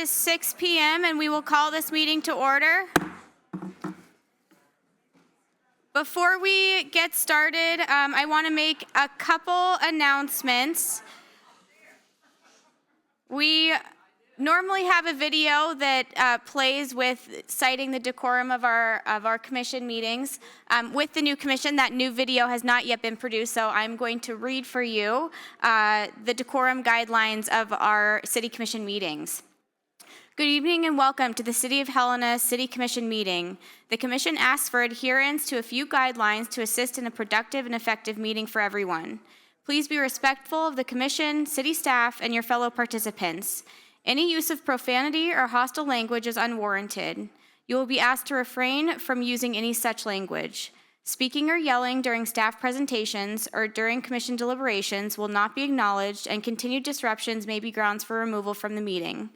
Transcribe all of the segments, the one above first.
is 6 p.m. and we will call this meeting to order. Before we get started, I want to make a couple announcements. We normally have a video that plays with citing the decorum of our commission meetings. With the new commission, that new video has not yet been produced, so I'm going to read for you the decorum guidelines of our city commission meetings. Good evening and welcome to the City of Helena City Commission meeting. The commission asks for adherence to a few guidelines to assist in a productive and effective meeting for everyone. Please be respectful of the commission, city staff, and your fellow participants. Any use of profanity or hostile language is unwarranted. You will be asked to refrain from using any such language. Speaking or yelling during staff presentations or during commission deliberations will not be acknowledged, and continued disruptions may be grounds for removal from the meeting.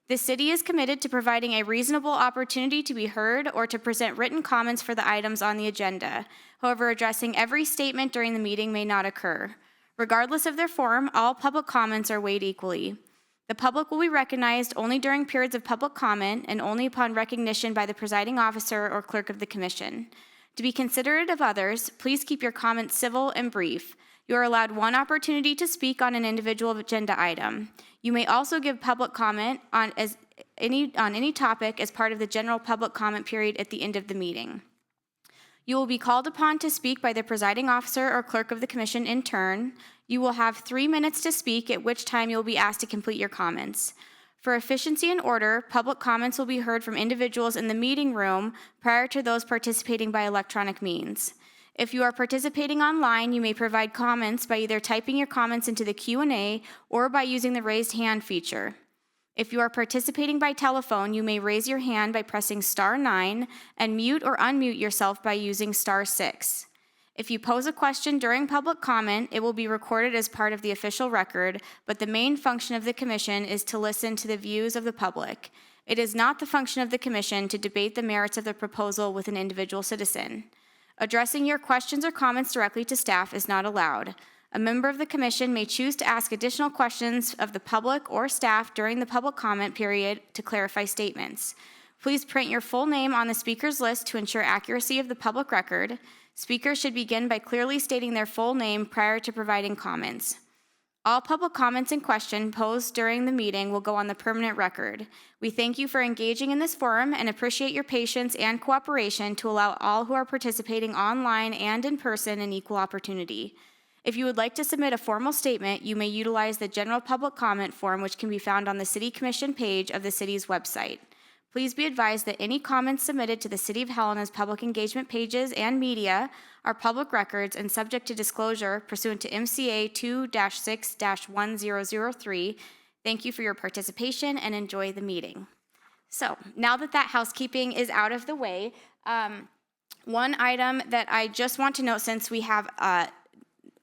The city is committed to providing a reasonable opportunity to be heard or to present written comments for the items on the agenda. However, addressing every statement during the meeting may not occur. Regardless of their form, all public comments are weighed equally. The public will be recognized only during periods of public comment and only upon recognition by the presiding officer or clerk of the commission. To be considerate of others, please keep your comments civil and brief. You are allowed one opportunity to speak on an individual agenda item. You may also give public comment on any topic as part of the general public comment period at the end of the meeting. You will be called upon to speak by the presiding officer or clerk of the commission in turn. You will have 3 minutes to speak, at which time you will be asked to complete your comments. For efficiency and order, public comments will be heard from individuals in the meeting room prior to those participating by electronic means. If you are participating online, you may provide comments by either typing your comments into the Q&A or by using the raised hand feature. If you are participating by telephone, you may raise your hand by pressing *9 and mute or unmute yourself by using *6. If you pose a question during public comment, it will be recorded as part of the official record, but the main function of the commission is to listen to the views of the public. It is not the function of the commission to debate the merits of the proposal with an individual citizen. Addressing your questions or comments directly to staff is not allowed. A member of the commission may choose to ask additional questions of the public or staff during the public comment period to clarify statements. Please print your full name on the speaker's list to ensure accuracy of the public record. Speakers should begin by clearly stating their full name prior to providing comments. All public comments and questions posed during the meeting will go on the permanent record. We thank you for engaging in this forum and appreciate your patience and cooperation to allow all who are participating online and in person an equal opportunity. If you would like to submit a formal statement, you may utilize the general public comment form, which can be found on the City Commission page of the city's website. Please be advised that any comments submitted to the City of Helena's public engagement pages and media are public records and subject to disclosure pursuant to MCA 2-6-1003. Thank you for your participation and enjoy the meeting. So now that housekeeping is out of the way, one item that I just want to note, since we have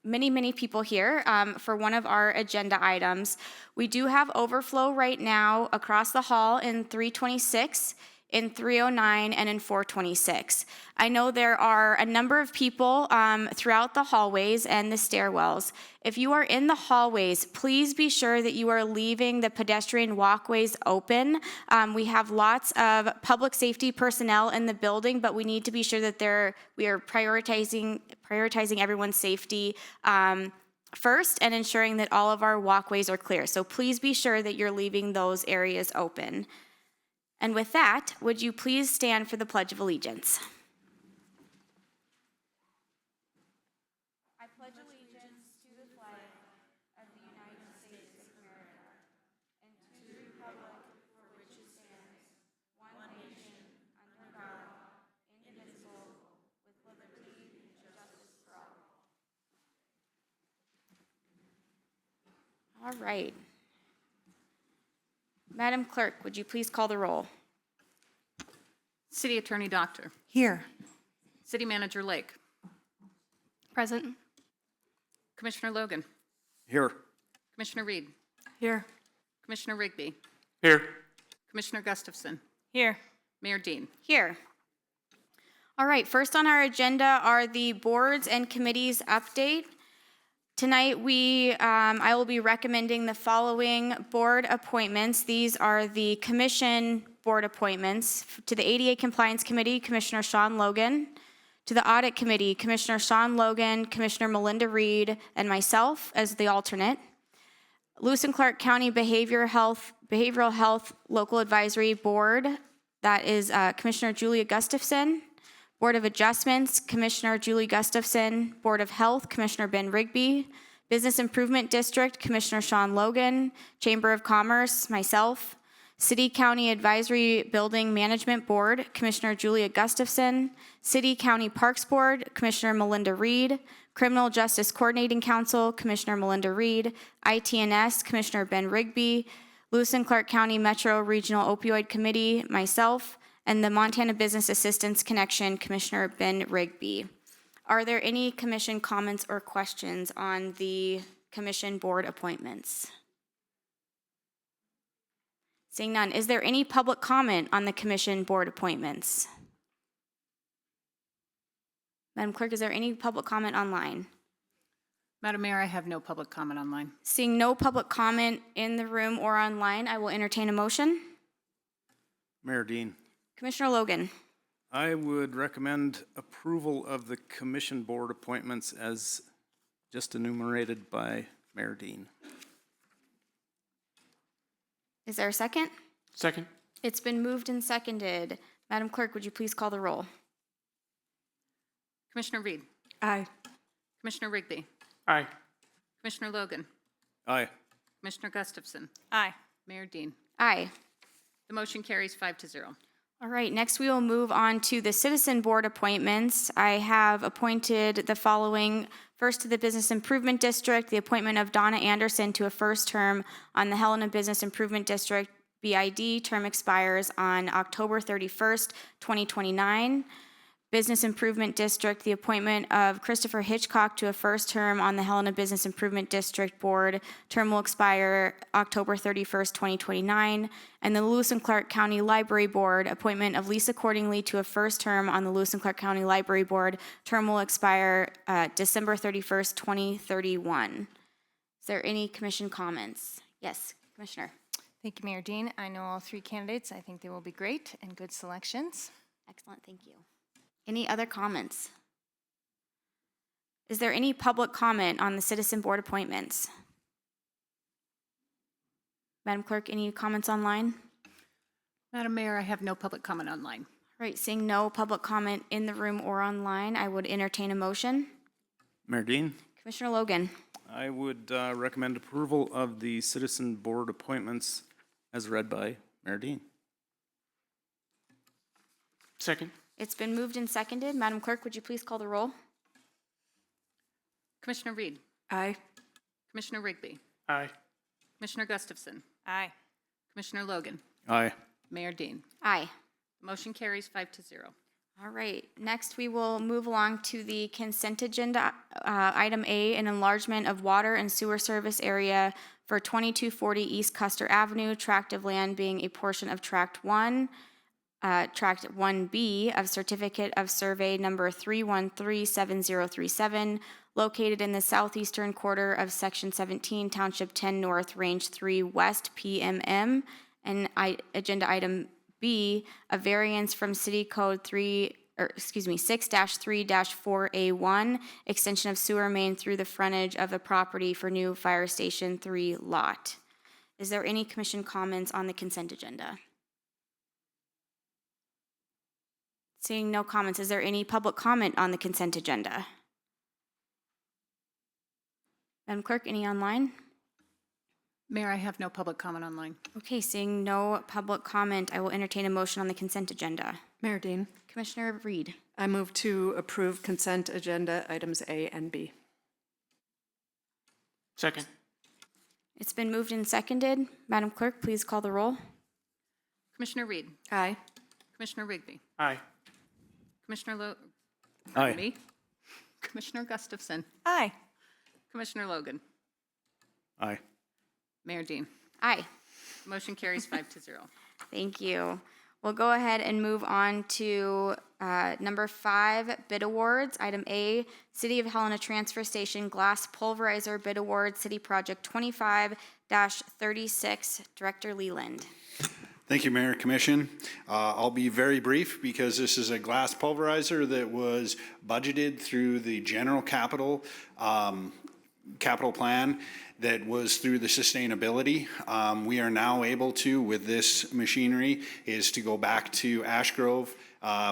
many people here for one of our agenda items. We do have overflow right now across the hall in 326, in 309, and in 426. I know there are a number of people throughout the hallways and the stairwells. If you are in the hallways, please be sure that you are leaving the pedestrian walkways open. We have lots of public safety personnel in the building, but we need to be sure that we are prioritizing everyone's safety first and ensuring that all of our walkways are clear. So please be sure that you're leaving those areas open. And with that, would you please stand for the Pledge of Allegiance? I pledge allegiance to the flag of the United States of America and to the republic for which it stands, one nation, under God, indivisible, with liberty and justice for all. All right. Madam Clerk, would you please call the roll? City Attorney Doctor. Here. City Manager Lake. Present. Commissioner Logan. Here. Commissioner Reed. Here. Commissioner Rigby. Here. Commissioner Gustafson. Here. Mayor Dean. Here. All right, first on our agenda are the boards and committees update. Tonight, I will be recommending the following board appointments. These are the commission board appointments. To the ADA Compliance Committee, Commissioner Sean Logan. To the Audit Committee, Commissioner Sean Logan, Commissioner Melinda Reed, and myself as the alternate. Lewis and Clark County Behavioral Health Local Advisory Board, that is Commissioner Julia Gustafson. Board of Adjustments, Commissioner Julie Gustafson. Board of Health, Commissioner Ben Rigby. Business Improvement District, Commissioner Sean Logan. Chamber of Commerce, myself. City County Advisory Building Management Board, Commissioner Julia Gustafson. City County Parks Board, Commissioner Melinda Reed. Criminal Justice Coordinating Council, Commissioner Melinda Reed. ITNS, Commissioner Ben Rigby. Lewis and Clark County Metro Regional Opioid Committee, myself. And the Montana Business Assistance Connection, Commissioner Ben Rigby. Are there any commission comments or questions on the commission board appointments? Seeing none, is there any public comment on the commission board appointments? Madam Clerk, is there any public comment online? Madam Mayor, I have no public comment online. Seeing no public comment in the room or online, I will entertain a motion. Mayor Dean, Commissioner Logan. I would recommend approval of the commission board appointments as just enumerated by Mayor Dean. Is there a second? Second. It's been moved and seconded. Madam Clerk, would you please call the roll? Commissioner Reed. Aye. Commissioner Rigby. Aye. Commissioner Logan. Aye. Commissioner Gustafson. Aye. Mayor Dean. Aye. The motion carries 5-0. All right, next we will move on to the citizen board appointments. I have appointed the following. First, to the Business Improvement District, the appointment of Donna Anderson to a first term on the Helena Business Improvement District, BID. Term expires on October 31st, 2029. Business Improvement District, the appointment of Christopher Hitchcock to a first term on the Helena Business Improvement District Board. Term will expire October 31st, 2029. And the Lewis and Clark County Library Board, appointment of Lisa Cordingley to a first term on the Lewis and Clark County Library Board. Term will expire December 31st, 2031. Is there any commission comments? Yes, Commissioner. Thank you, Mayor Dean. I know all three candidates. I think they will be great and good selections. Excellent, thank you. Any other comments? Is there any public comment on the citizen board appointments? Madam Clerk, any comments online? Madam Mayor, I have no public comment online. All right, seeing no public comment in the room or online, I would entertain a motion. Mayor Dean, Commissioner Logan. I would recommend approval of the citizen board appointments as read by Mayor Dean. Second. It's been moved and seconded. Madam Clerk, would you please call the roll? Commissioner Reed. Aye. Commissioner Rigby. Aye. Commissioner Gustafson. Aye. Commissioner Logan. Aye. Mayor Dean. Aye. The motion carries 5-0. All right, next we will move along to the consent agenda. Item A, an enlargement of water and sewer service area for 2240 East Custer Avenue, tract of land being a portion of Tract 1, Tract 1B of Certificate of Survey number 3137037, located in the southeastern quarter of Section 17, Township 10 North, Range 3 West, PMM. And agenda item B, a variance from City Code 6-3-4A1, extension of sewer main through the frontage of the property for new Fire Station 3 lot. Is there any commission comments on the consent agenda? Seeing no comments, is there any public comment on the consent agenda? Madam Clerk, any online? Mayor, I have no public comment online. Okay, seeing no public comment, I will entertain a motion on the consent agenda. Mayor Dean, Commissioner Reed. I move to approve consent agenda items A and B. Second. It's been moved and seconded. Madam Clerk, please call the roll. Commissioner Reed. Aye. Commissioner Rigby. Aye. Commissioner Aye. Me. Commissioner Gustafson. Aye. Commissioner Logan. Aye. Mayor Dean. Aye. Motion carries 5-0. Thank you. We'll go ahead and move on to Number 5, bid awards. Item A, City of Helena Transfer Station Glass Pulverizer Bid Award, City Project 25-36. Director Leland. Thank you, Mayor, Commission. I'll be very brief because this is a glass pulverizer that was budgeted through the general capital plan that was through the sustainability. We are now able to, with this machinery, is to go back to Ash Grove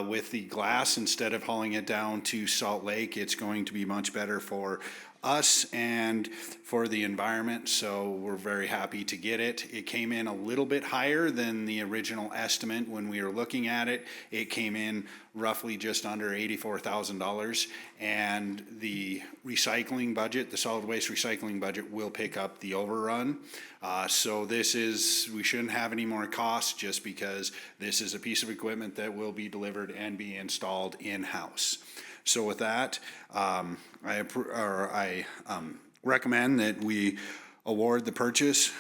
with the glass instead of hauling it down to Salt Lake. It's going to be much better for us and for the environment, so we're very happy to get it. It came in a little bit higher than the original estimate when we were looking at it. It came in roughly just under $84,000, and the recycling budget, the solid waste recycling budget, will pick up the overrun. So this is, we shouldn't have any more costs just because this is a piece of equipment that will be delivered and be installed in-house. So with that, I recommend that we award the purchase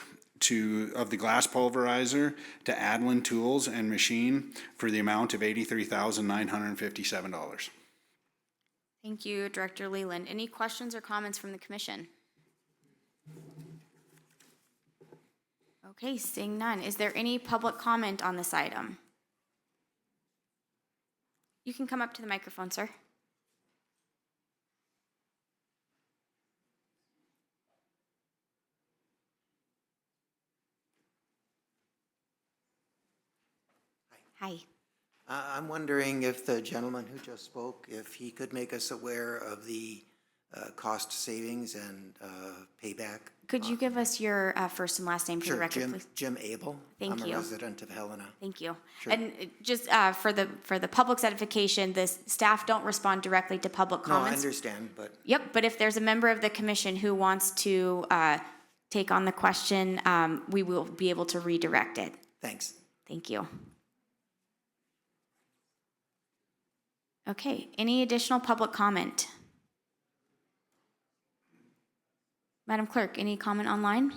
of the glass pulverizer to Adlin Tools and Machine for the amount of $83,957. Thank you, Director Leland. Any questions or comments from the commission? Okay, seeing none. Is there any public comment on this item? You can come up to the microphone, sir. Hi. I'm wondering if the gentleman who just spoke, if he could make us aware of the cost savings and payback. Could you give us your first and last name for the Sure, record, please? Jim Abel. Thank I'm you. a resident of Helena. Thank you. Sure. And just for the public's edification, the staff don't respond directly to public No, I comments. understand, but Yep, but if there's a member of the commission who wants to take on the question, we will be able to redirect it. thanks. Thank you. Okay, any additional public comment? Madam Clerk, any comment online?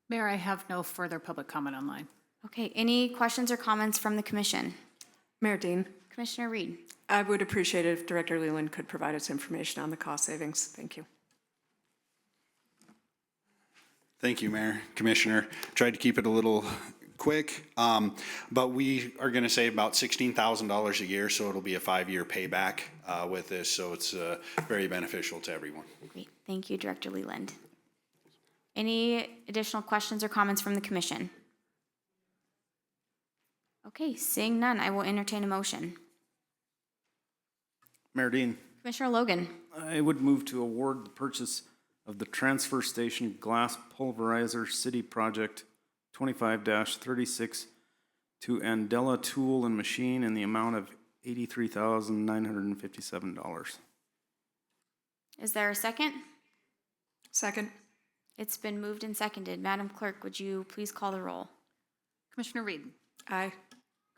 Mayor, I have no further public comment online. Okay, any questions or comments from the commission? Mayor Dean, Commissioner Reed. I would appreciate it if Director Leland could provide us information on the cost savings. Thank you. Thank you, Mayor, Commissioner. Tried to keep it a little quick, but we are going to save about $16,000 a year, so it'll be a 5-year payback with this, so it's very beneficial to everyone. Great, thank you, Director Leland. Any additional questions or comments from the commission? Okay, seeing none, I will entertain a motion. Mayor Dean, Commissioner Logan. I would move to award the purchase of the transfer station glass pulverizer city project 25-36 to Andela Tool and Machine in the amount of $83,957. Is there a second? Second. It's been moved and seconded. Madam Clerk, would you please call the roll? Commissioner Reed. Aye.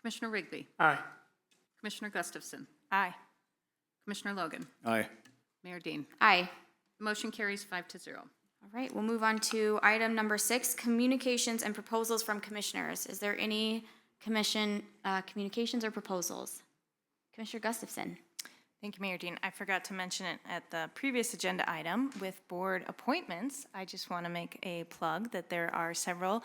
Commissioner Rigby. Aye. Commissioner Gustafson. Aye. Commissioner Logan. Aye. Mayor Dean. Aye. The motion carries 5-0. All right, we'll move on to item number 6, communications and proposals from commissioners. Is there any commission communications or proposals? Commissioner Gustafson. Thank you, Mayor Dean. I forgot to mention it at the previous agenda item with board appointments. I just want to make a plug that there are several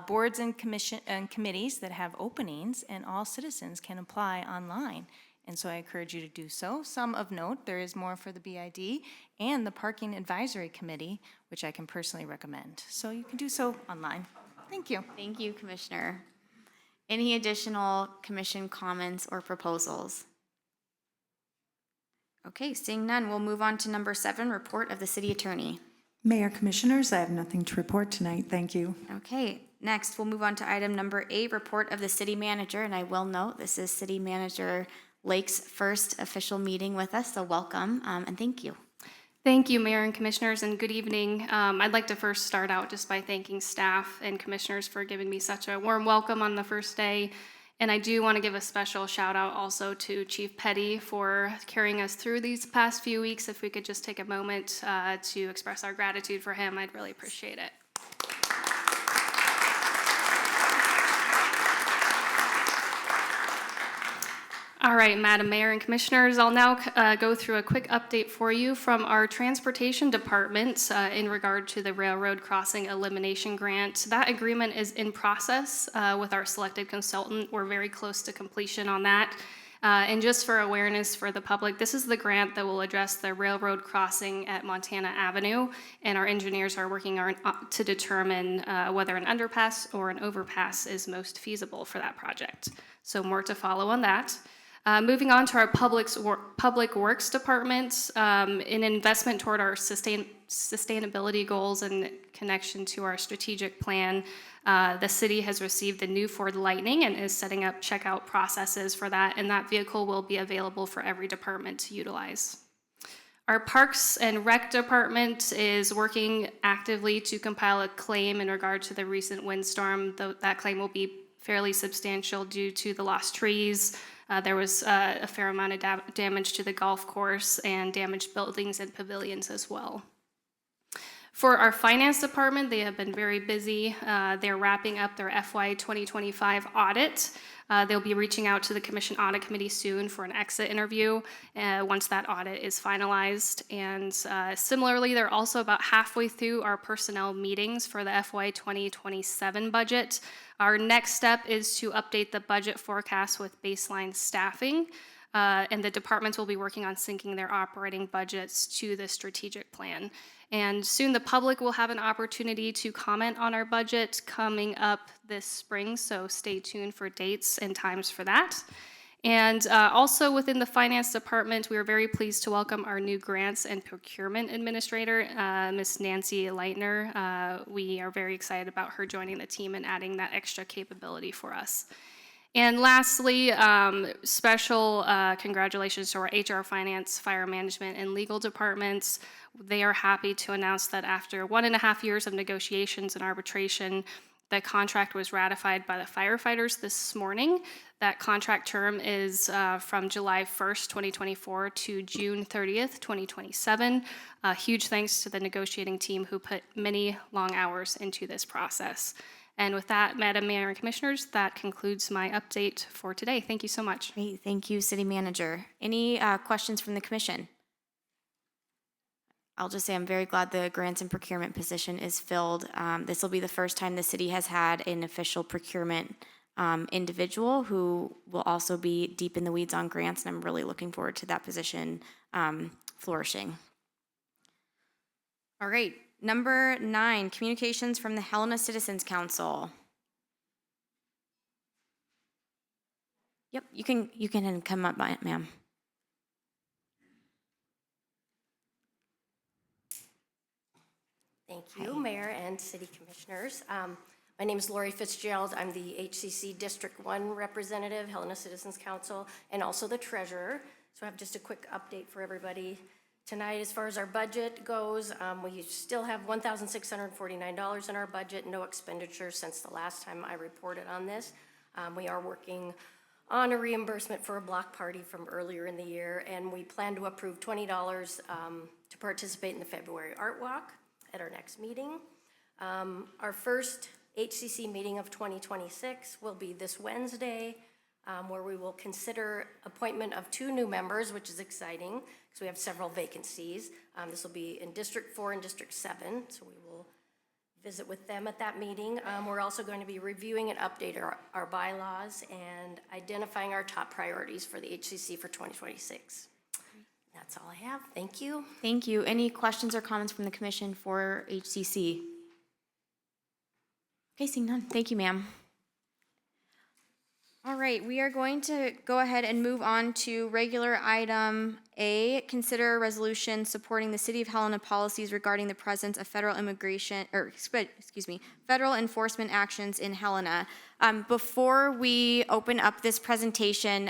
boards and committees that have openings, and all citizens can apply online. And so I encourage you to do so. Some of note, there is more for the BID and the Parking Advisory Committee, which I can personally recommend. So you can do so online. Thank you. Thank you, Commissioner. Any additional commission comments or proposals? Okay, seeing none, we'll move on to number 7, report of the city attorney. Mayor, Commissioners, I have nothing to report tonight. Thank you. Okay, next we'll move on to item number 8, report of the city manager. And I will note this is City Manager Lake's first official meeting with us, so welcome and thank you. Thank you, Mayor and Commissioners, and good evening. I'd like to first start out just by thanking staff and commissioners for giving me such a warm welcome on the first day. And I do want to give a special shout out also to Chief Petty for carrying us through these past few weeks. If we could just take a moment to express our gratitude for him, I'd really appreciate it. All right, Madam Mayor and Commissioners, I'll now go through a quick update for you from our Transportation Department in regard to the Railroad Crossing Elimination Grant. That agreement is in process with our selected consultant. We're very close to completion on that. And just for awareness for the public, this is the grant that will address the railroad crossing at Montana Avenue, and our engineers are working on, to determine whether an underpass or an overpass is most feasible for that project. So more to follow on that. Moving on to our Public Works Department, in investment toward our sustainability goals and connection to our strategic plan, the city has received the new Ford Lightning and is setting up checkout processes for that, and that vehicle will be available for every department to utilize. Our Parks and Rec Department is working actively to compile a claim in regard to the recent windstorm. That claim will be fairly substantial due to the lost trees. There was a fair amount of damage to the golf course and damaged buildings and pavilions as well. For our Finance Department, they have been very busy. They're wrapping up their FY 2025 audit. They'll be reaching out to the Commission Audit Committee soon for an exit interview once that audit is finalized. And similarly, they're also about halfway through our personnel meetings for the FY 2027 budget. Our next step is to update the budget forecast with baseline staffing, and the departments will be working on syncing their operating budgets to the strategic plan. And soon the public will have an opportunity to comment on our budget coming up this spring, so stay tuned for dates and times for that. And also within the Finance Department, we are very pleased to welcome our new Grants and Procurement Administrator, Ms. Nancy Leitner. We are very excited about her joining the team and adding that extra capability for us. And lastly, special congratulations to our HR, Finance, Fire Management, and Legal departments. They are happy to announce that after 1.5 years of negotiations and arbitration, the contract was ratified by the firefighters this morning. That contract term is from July 1st, 2024 to June 30th, 2027. Huge thanks to the negotiating team who put many long hours into this process. And with that, Madam Mayor and Commissioners, that concludes my update for today. Thank you so much. Great, thank you, City Manager. Any questions from the Commission? I'll just say I'm very glad the grants and procurement position is filled. This will be the first time the city has had an official procurement individual who will also be deep in the weeds on grants, and I'm really looking forward to that position flourishing. All right, number 9, communications from the Helena Citizens Council. Yep, you can come up, ma'am. Thank you, Mayor and City Commissioners. My name is Lori Fitzgerald. I'm the HCC District 1 representative, Helena Citizens Council, and also the treasurer. So I have just a quick update for everybody tonight. As far as our budget goes, we still have $1,649 in our budget, no expenditures since the last time I reported on this. We are working on a reimbursement for a block party from earlier in the year, and we plan to approve $20 to participate in the February Art Walk at our next meeting. Our first HCC meeting of 2026 will be this Wednesday, where we will consider appointment of 2 new members, which is exciting because we have several vacancies. This will be in District 4 and District 7, so we will visit with them at that meeting. We're also going to be reviewing and updating our bylaws and identifying our top priorities for the HCC for 2026. That's all I have. Thank you. Thank you. Any questions or comments from the Commission for HCC? Okay, seeing none. Thank you, ma'am. All right, we are going to go ahead and move on to regular item A, consider a resolution supporting the City of Helena policies regarding the presence of federal federal enforcement actions in Helena. Before we open up this presentation,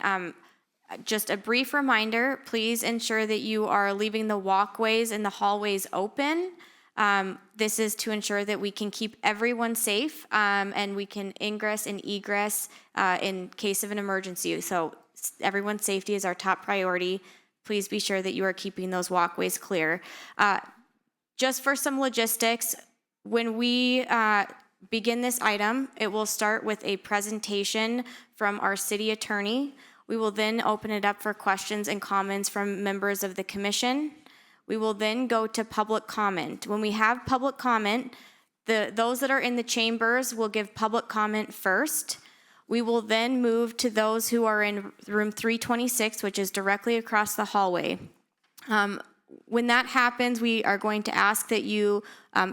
just a brief reminder, please ensure that you are leaving the walkways and the hallways open. This is to ensure that we can keep everyone safe and we can ingress and egress in case of an emergency. So everyone's safety is our top priority. Please be sure that you are keeping those walkways clear. Just for some logistics, when we begin this item, it will start with a presentation from our city attorney. We will then open it up for questions and comments from members of the commission. We will then go to public comment. When we have public comment, those that are in the chambers will give public comment first. We will then move to those who are in room 326, which is directly across the hallway. When that happens, we are going to ask that you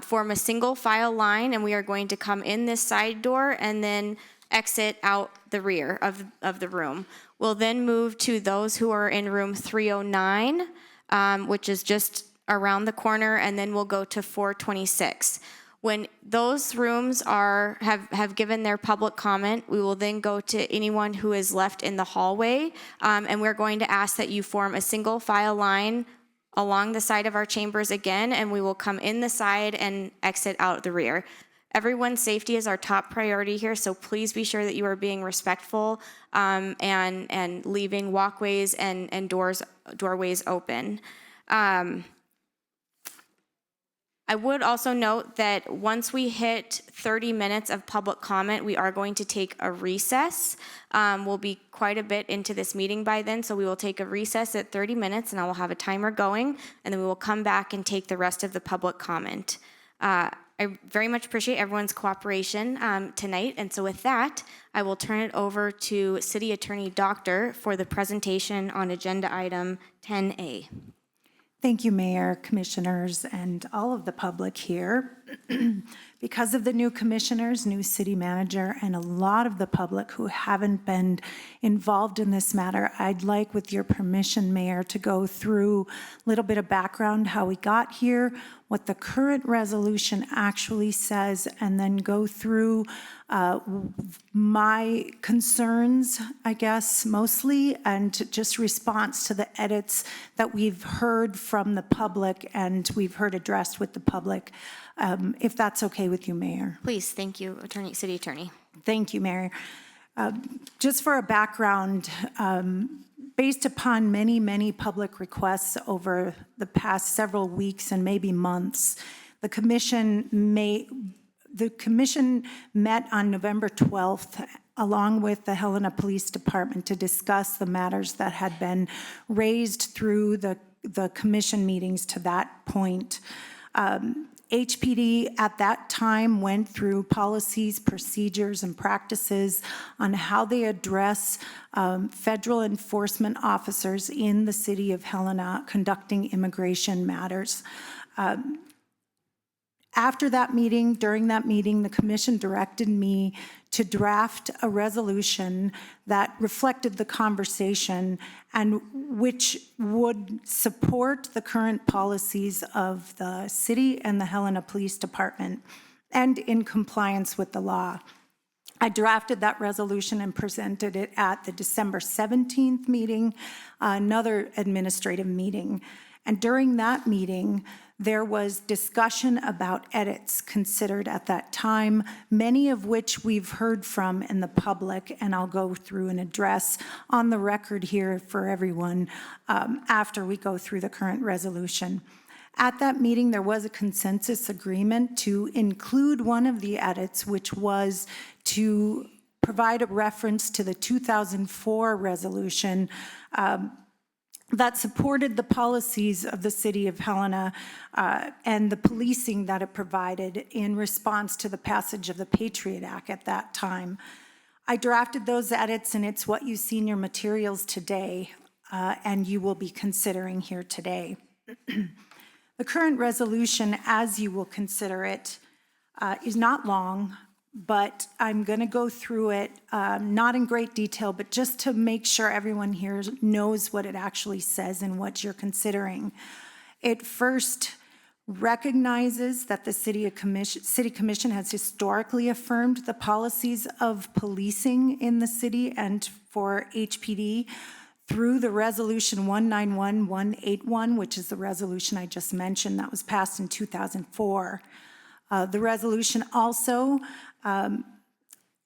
form a single file line, and we are going to come in this side door and then exit out the rear of the room. We'll then move to those who are in room 309, which is just around the corner, and then we'll go to 426. When those rooms have given their public comment, we will then go to anyone who is left in the hallway, and we're going to ask that you form a single file line along the side of our chambers again, and we will come in the side and exit out the rear. Everyone's safety is our top priority here, so please be sure that you are being respectful and leaving walkways and doorways open. I would also note that once we hit 30 minutes of public comment, we are going to take a recess. We'll be quite a bit into this meeting by then, so we will take a recess at 30 minutes, and I will have a timer going, and then we will come back and take the rest of the public comment. I very much appreciate everyone's cooperation tonight, and so with that, I will turn it over to City Attorney Doctor for the presentation on agenda item 10A. Thank you, Mayor, Commissioners, and all of the public here. Because of the new commissioners, new city manager, and a lot of the public who haven't been involved in this matter, I'd like, with your permission, Mayor, to go through a little bit of background, how we got here, what the current resolution actually says, and then go through my concerns, I guess, mostly, and just response to the edits that we've heard from the public and we've heard addressed with the public, if that's okay with you, Mayor. Please, thank you, City Attorney. Thank you, Mayor. Just for a background, based upon many, many public requests over the past several weeks and maybe months, the commission met on November 12th along with the Helena Police Department to discuss the matters that had been raised through the commission meetings to that point. HPD at that time went through policies, procedures, and practices on how they address federal enforcement officers in the city of Helena conducting immigration matters. After that meeting, during that meeting, the commission directed me to draft a resolution that reflected the conversation and which would support the current policies of the city and the Helena Police Department and in compliance with the law. I drafted that resolution and presented it at the December 17th meeting, another administrative meeting. And during that meeting, there was discussion about edits considered at that time, many of which we've heard from in the public, and I'll go through and address on the record here for everyone after we go through the current resolution. At that meeting, there was a consensus agreement to include one of the edits, which was to provide a reference to the 2004 resolution that supported the policies of the city of Helena and the policing that it provided in response to the passage of the Patriot Act at that time. I drafted those edits, and it's what you see in your materials today, and you will be considering here today. The current resolution, as you will consider it, is not long, but I'm going to go through it, not in great detail, but just to make sure everyone here knows what it actually says and what you're considering. It first recognizes that the City Commission has historically affirmed the policies of policing in the city and for HPD through the resolution 191181, which is the resolution I just mentioned that was passed in 2004. The resolution also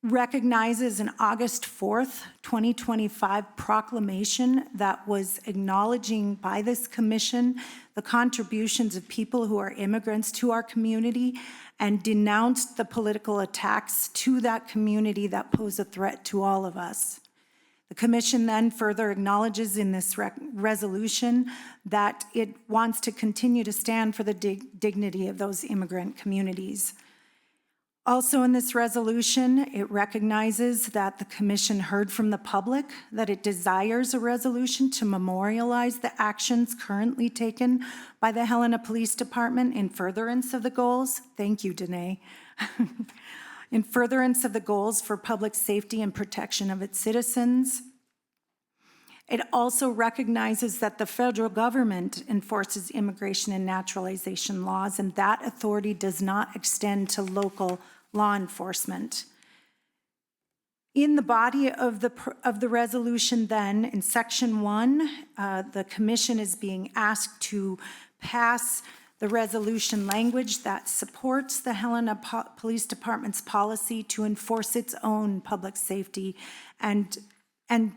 recognizes an August 4th, 2025 proclamation that was acknowledging by this commission the contributions of people who are immigrants to our community and denounced the political attacks to that community that pose a threat to all of us. The commission then further acknowledges in this resolution that it wants to continue to stand for the dignity of those immigrant communities. Also in this resolution, it recognizes that the commission heard from the public that it desires a resolution to memorialize the actions currently taken by the Helena Police Department in furtherance of the goals. Thank you, Danae. In furtherance of the goals for public safety and protection of its citizens. It also recognizes that the federal government enforces immigration and naturalization laws, and that authority does not extend to local law enforcement. In the body of the resolution then, in section 1, the commission is being asked to pass the resolution language that supports the Helena Police Department's policy to enforce its own public safety and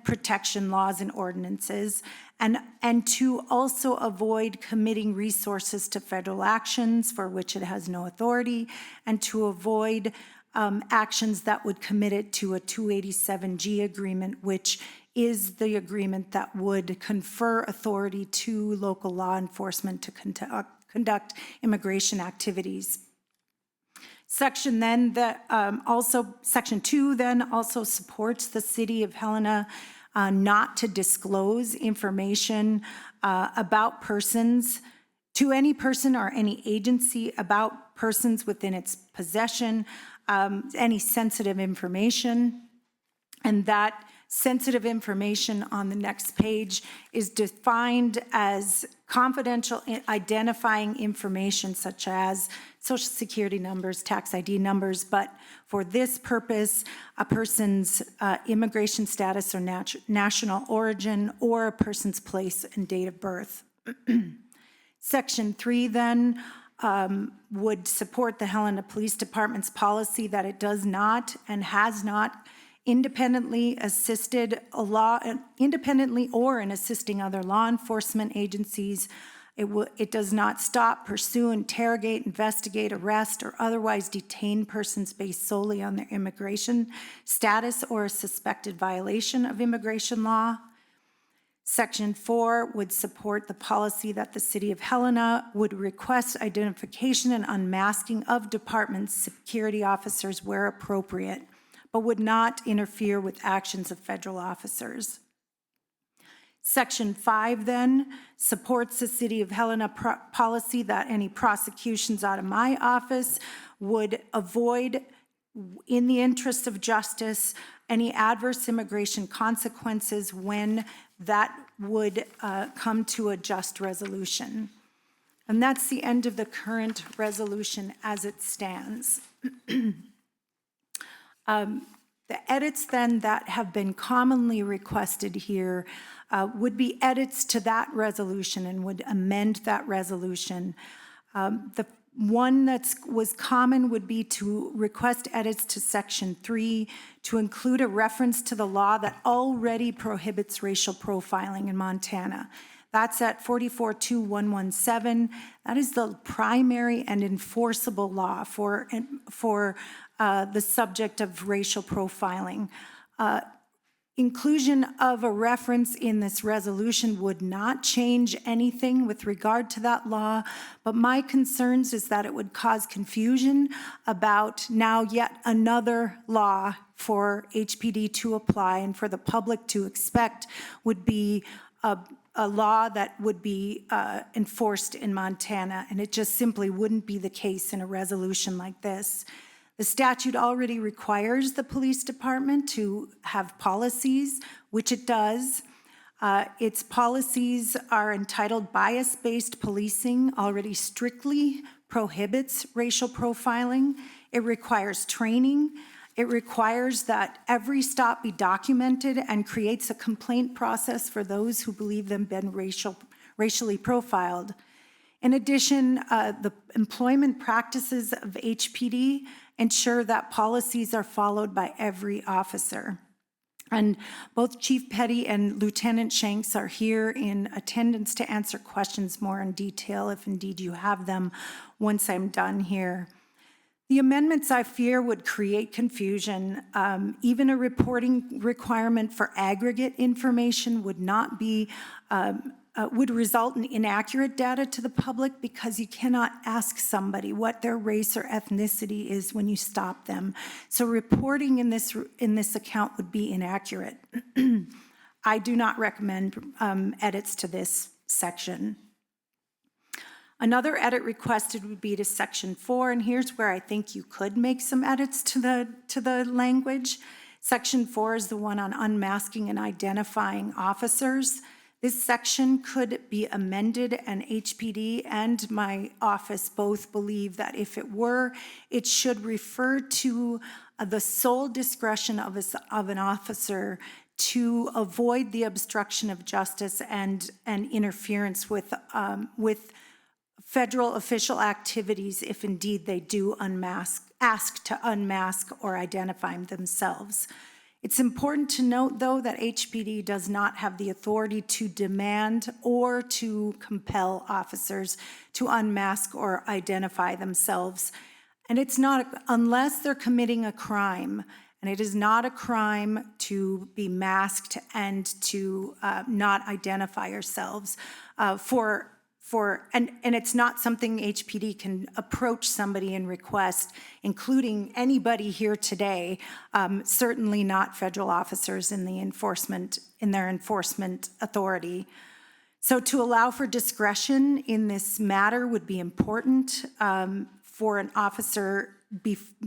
protection laws and ordinances, and to also avoid committing resources to federal actions for which it has no authority, and to avoid actions that would commit it to a 287G agreement, which is the agreement that would confer authority to local law enforcement to conduct immigration activities. Section 2 then also supports the city of Helena not to disclose information about persons to any person or any agency about persons within its possession, any sensitive information, and that sensitive information on the next page is defined as confidential identifying information such as social security numbers, tax ID numbers, but for this purpose, a person's immigration status or national origin, or a person's place and date of birth. Section 3 then would support the Helena Police Department's policy that it does not and has not independently or in assisting other law enforcement agencies. It does not stop, pursue, interrogate, investigate, arrest, or otherwise detain persons based solely on their immigration status or a suspected violation of immigration law. Section 4 would support the policy that the City of Helena would request identification and unmasking of department security officers where appropriate, but would not interfere with actions of federal officers. Section 5 then supports the City of Helena policy that any prosecutions out of my office would avoid, in the interest of justice, any adverse immigration consequences when that would come to a just resolution. And that's the end of the current resolution as it stands. The edits then that have been commonly requested here would be edits to that resolution and would amend that resolution. The one that was common would be to request edits to Section 3 to include a reference to the law that already prohibits racial profiling in Montana. That's at 442117. That is the primary and enforceable law for the subject of racial profiling. Inclusion of a reference in this resolution would not change anything with regard to that law, but my concerns is that it would cause confusion about now yet another law for HPD to apply and for the public to expect would be a law that would be enforced in Montana, and it just simply wouldn't be the case in a resolution like this. The statute already requires the police department to have policies, which it does. Its policies are entitled Bias-Based Policing, already strictly prohibits racial profiling. It requires training. It requires that every stop be documented and creates a complaint process for those who believe them been racially profiled. In addition, the employment practices of HPD ensure that policies are followed by every officer. And both Chief Petty and Lieutenant Shanks are here in attendance to answer questions more in detail, if indeed you have them, once I'm done here. The amendments, I fear, would create confusion. Even a reporting requirement for aggregate information would not be, would result in inaccurate data to the public because you cannot ask somebody what their race or ethnicity is when you stop them. So reporting in this account would be inaccurate. I do not recommend edits to this section. Another edit requested would be to section 4, and here's where I think you could make some edits to the language. Section 4 is the one on unmasking and identifying officers. This section could be amended, and HPD and my office both believe that if it were, it should refer to the sole discretion of an officer to avoid the obstruction of justice and interference with federal official activities if indeed they do ask to unmask or identify themselves. It's important to note, though, that HPD does not have the authority to demand or to compel officers to unmask or identify themselves. And it's not, unless they're committing a crime, and it is not a crime to be masked and to not identify yourselves and it's not something HPD can approach somebody and request, including anybody here today, certainly not federal officers in their enforcement authority. So to allow for discretion in this matter would be important for an officer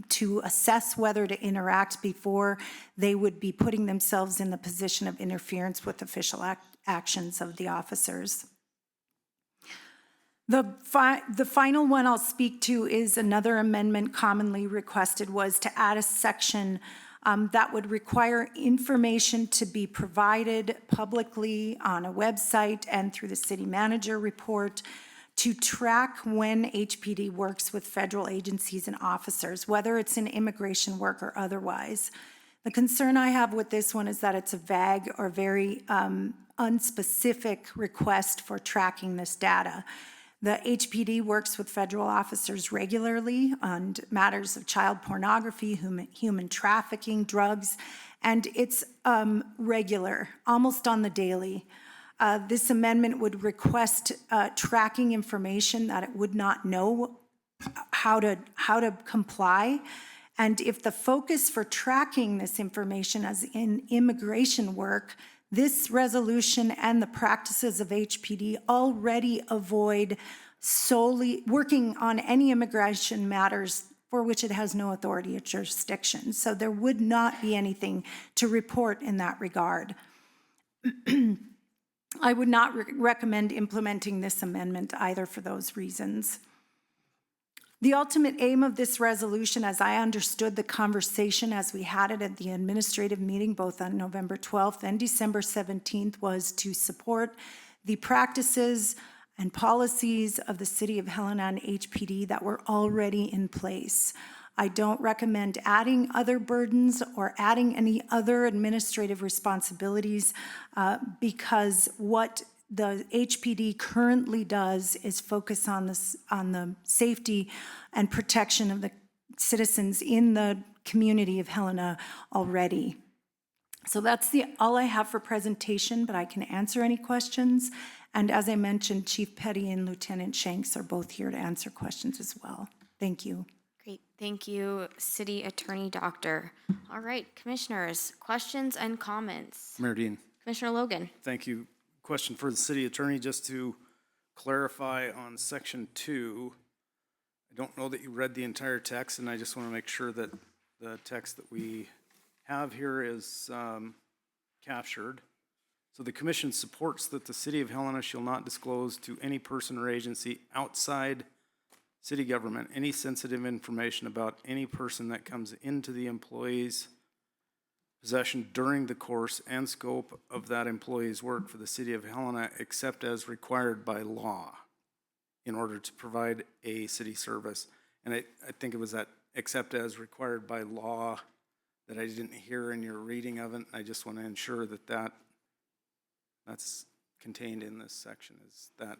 to assess whether to interact before they would be putting themselves in the position of interference with official actions of the officers. The final one I'll speak to is another amendment commonly requested, was to add a section that would require information to be provided publicly on a website and through the city manager report to track when HPD works with federal agencies and officers, whether it's in immigration work or otherwise. The concern I have with this one is that it's a vague or very unspecific request for tracking this data. The HPD works with federal officers regularly on matters of child pornography, human trafficking, drugs, and it's regular, almost on the daily. This amendment would request tracking information that it would not know how to comply. And if the focus for tracking this information as in immigration work, this resolution and the practices of HPD already avoid solely working on any immigration matters for which it has no authority or jurisdiction. So there would not be anything to report in that regard. I would not recommend implementing this amendment either for those reasons. The ultimate aim of this resolution, as I understood the conversation as we had it at the administrative meeting, both on November 12th and December 17th, was to support the practices and policies of the City of Helena and HPD that were already in place. I don't recommend adding other burdens or adding any other administrative responsibilities because what the HPD currently does is focus on the safety and protection of the citizens in the community of Helena already. So that's all I have for presentation, but I can answer any questions. And as I mentioned, Chief Petty and Lieutenant Shanks are both here to answer questions as well. Thank you. Great. Thank you, City Attorney Doctor. All right, commissioners, questions and comments. Mayor Dean. Commissioner Logan. Thank you. Question for the city attorney, just to clarify on section 2. I don't know that you read the entire text, and I just want to make sure that the text that we have here is captured. So the commission supports that the city of Helena shall not disclose to any person or agency outside city government any sensitive information about any person that comes into the employee's possession during the course and scope of that employee's work for the city of Helena, except as required by law in order to provide a city service. And I think it was that except as required by law that I didn't hear in your reading of it. I just want to ensure that that's contained in this section. Is that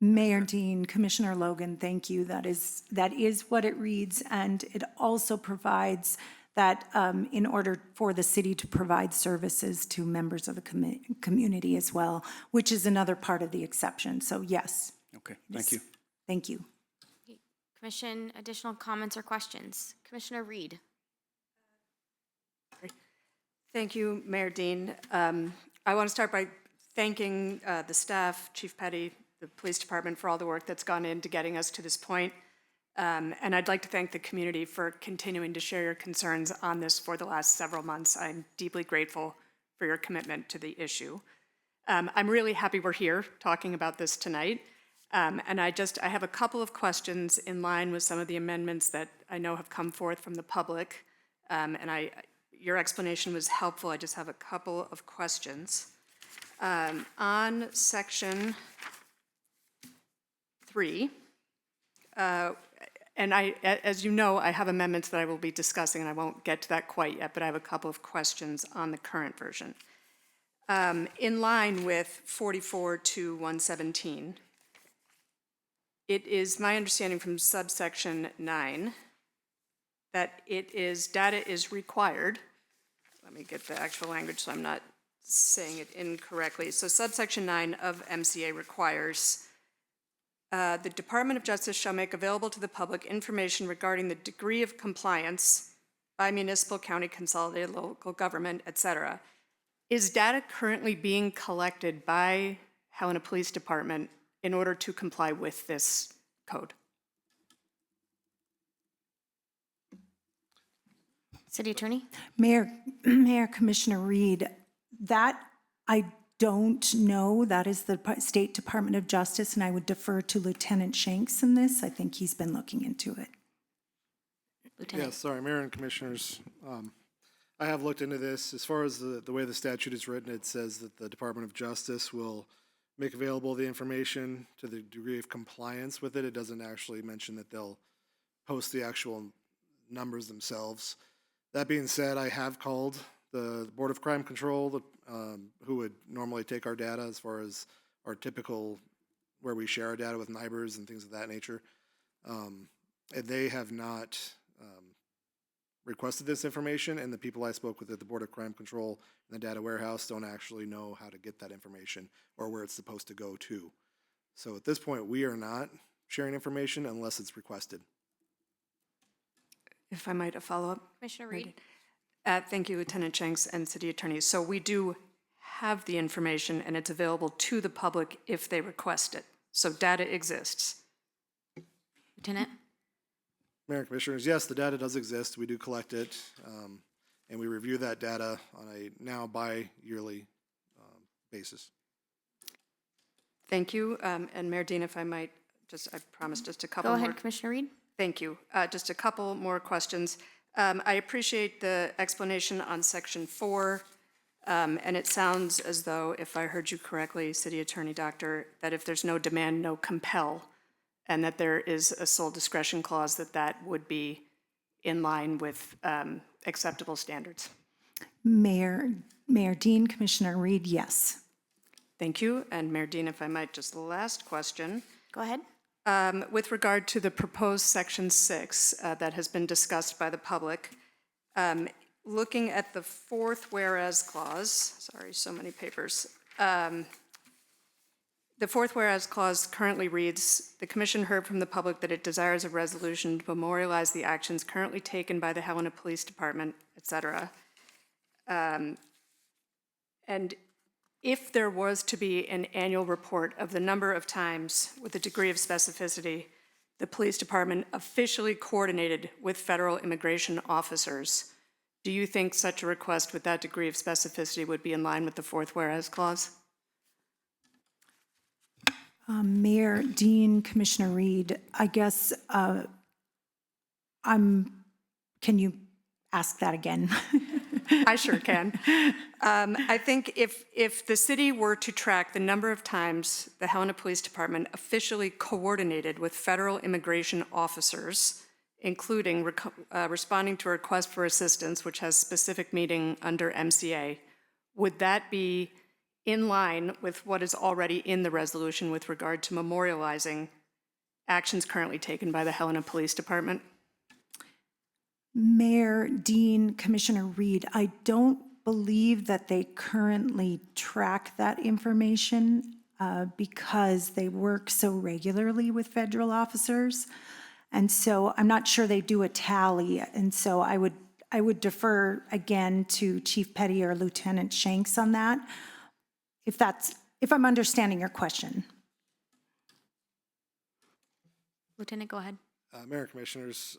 Mayor Dean, Commissioner Logan, thank you. That is what it reads, and it also provides that in order for the city to provide services to members of the community as well, which is another part of the exception. So yes. Okay, thank you. Thank you. Commission, additional comments or questions? Commissioner Reed. Thank you, Mayor Dean. I want to start by thanking the staff, Chief Petty, the police department for all the work that's gone into getting us to this point. And I'd like to thank the community for continuing to share your concerns on this for the last several months. I'm deeply grateful for your commitment to the issue. I'm really happy we're here talking about this tonight. And I have a couple of questions in line with some of the amendments that I know have come forth from the public. Your explanation was helpful. I just have a couple of questions. On section 3, and as you know, I have amendments that I will be discussing, and I won't get to that quite yet, but I have a couple of questions on the current version. In line with 44 to 117, it is my understanding from subsection 9 that data is required. Let me get the actual language so I'm not saying it incorrectly. So subsection 9 of MCA requires the Department of Justice shall make available to the public information regarding the degree of compliance by municipal, county, consolidated, local government, et cetera. Is data currently being collected by Helena Police Department in order to comply with this code? City Attorney? Mayor, Commissioner Reed, that I don't know. That is the State Department of Justice, and I would defer to Lieutenant Shanks in this. I think he's been looking into it. Lieutenant? Yes, sorry, Mayor and Commissioners. I have looked into this. As far as the way the statute is written, it says that the Department of Justice will make available the information to the degree of compliance with it. It doesn't actually mention that they'll post the actual numbers themselves. That being said, I have called the Board of Crime Control, who would normally take our data as far as our typical, where we share our data with neighbors and things of that nature. And they have not requested this information, and the people I spoke with at the Board of Crime Control and the data warehouse don't actually know how to get that information or where it's supposed to go to. So at this point, we are not sharing information unless it's requested. If I might, a follow-up? Commissioner Reed? Thank you, Lieutenant Shanks and City Attorney. So we do have the information, and it's available to the public if they request it. So data exists. Lieutenant? Mayor and Commissioners, yes, the data does exist. We do collect it, and we review that data on a now bi-yearly basis. Thank you. And Mayor Dean, if I might, I promise just a couple Go more. ahead, Commissioner Reed. Thank you. Just a couple more questions. I appreciate the explanation on section 4, and it sounds as though, if I heard you correctly, City Attorney Doctor, that if there's no demand, no compel, and that there is a sole discretion clause, that would be in line with acceptable standards. Mayor Dean, Commissioner Reed, yes. Thank you. And Mayor Dean, if I might, just the last question. Go ahead. With regard to the proposed section 6 that has been discussed by the public, looking at the fourth whereas clause, sorry, so many papers. The fourth whereas clause currently reads, the commission heard from the public that it desires a resolution to memorialize the actions currently taken by the Helena Police Department, et cetera. And if there was to be an annual report of the number of times with a degree of specificity the police department officially coordinated with federal immigration officers, do you think such a request with that degree of specificity would be in line with the fourth whereas clause? Mayor Dean, Commissioner Reed, I guess can you ask that again? I sure can. I think if the city were to track the number of times the Helena Police Department officially coordinated with federal immigration officers, including responding to a request for assistance, which has specific meaning under MCA, would that be in line with what is already in the resolution with regard to memorializing actions currently taken by the Helena Police Department? Mayor, Dean, Commissioner Reed, I don't believe that they currently track that information because they work so regularly with federal officers. And so I'm not sure they do a tally. And so I would defer again to Chief Petty or Lieutenant Shanks on that, if I'm understanding your question. Lieutenant, go ahead. Mayor and Commissioners,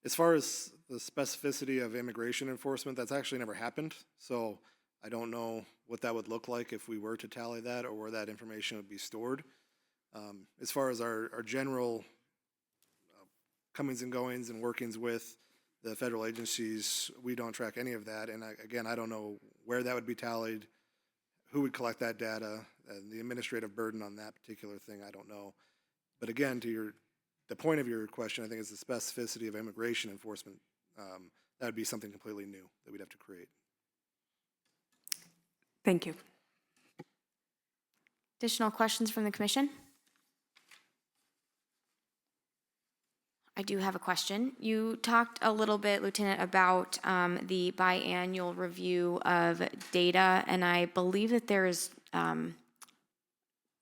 as far as the specificity of immigration enforcement, that's actually never happened. So I don't know what that would look like if we were to tally that or where that information would be stored. As far as our general comings and goings and workings with the federal agencies, we don't track any of that. And again, I don't know where that would be tallied, who would collect that data, and the administrative burden on that particular thing, I don't know. But again, the point of your question, I think, is the specificity of immigration enforcement. That would be something completely new that we'd have to create. Thank you. Additional questions from the commission? I do have a question. You talked a little bit, Lieutenant, about the biannual review of data, and I believe that there is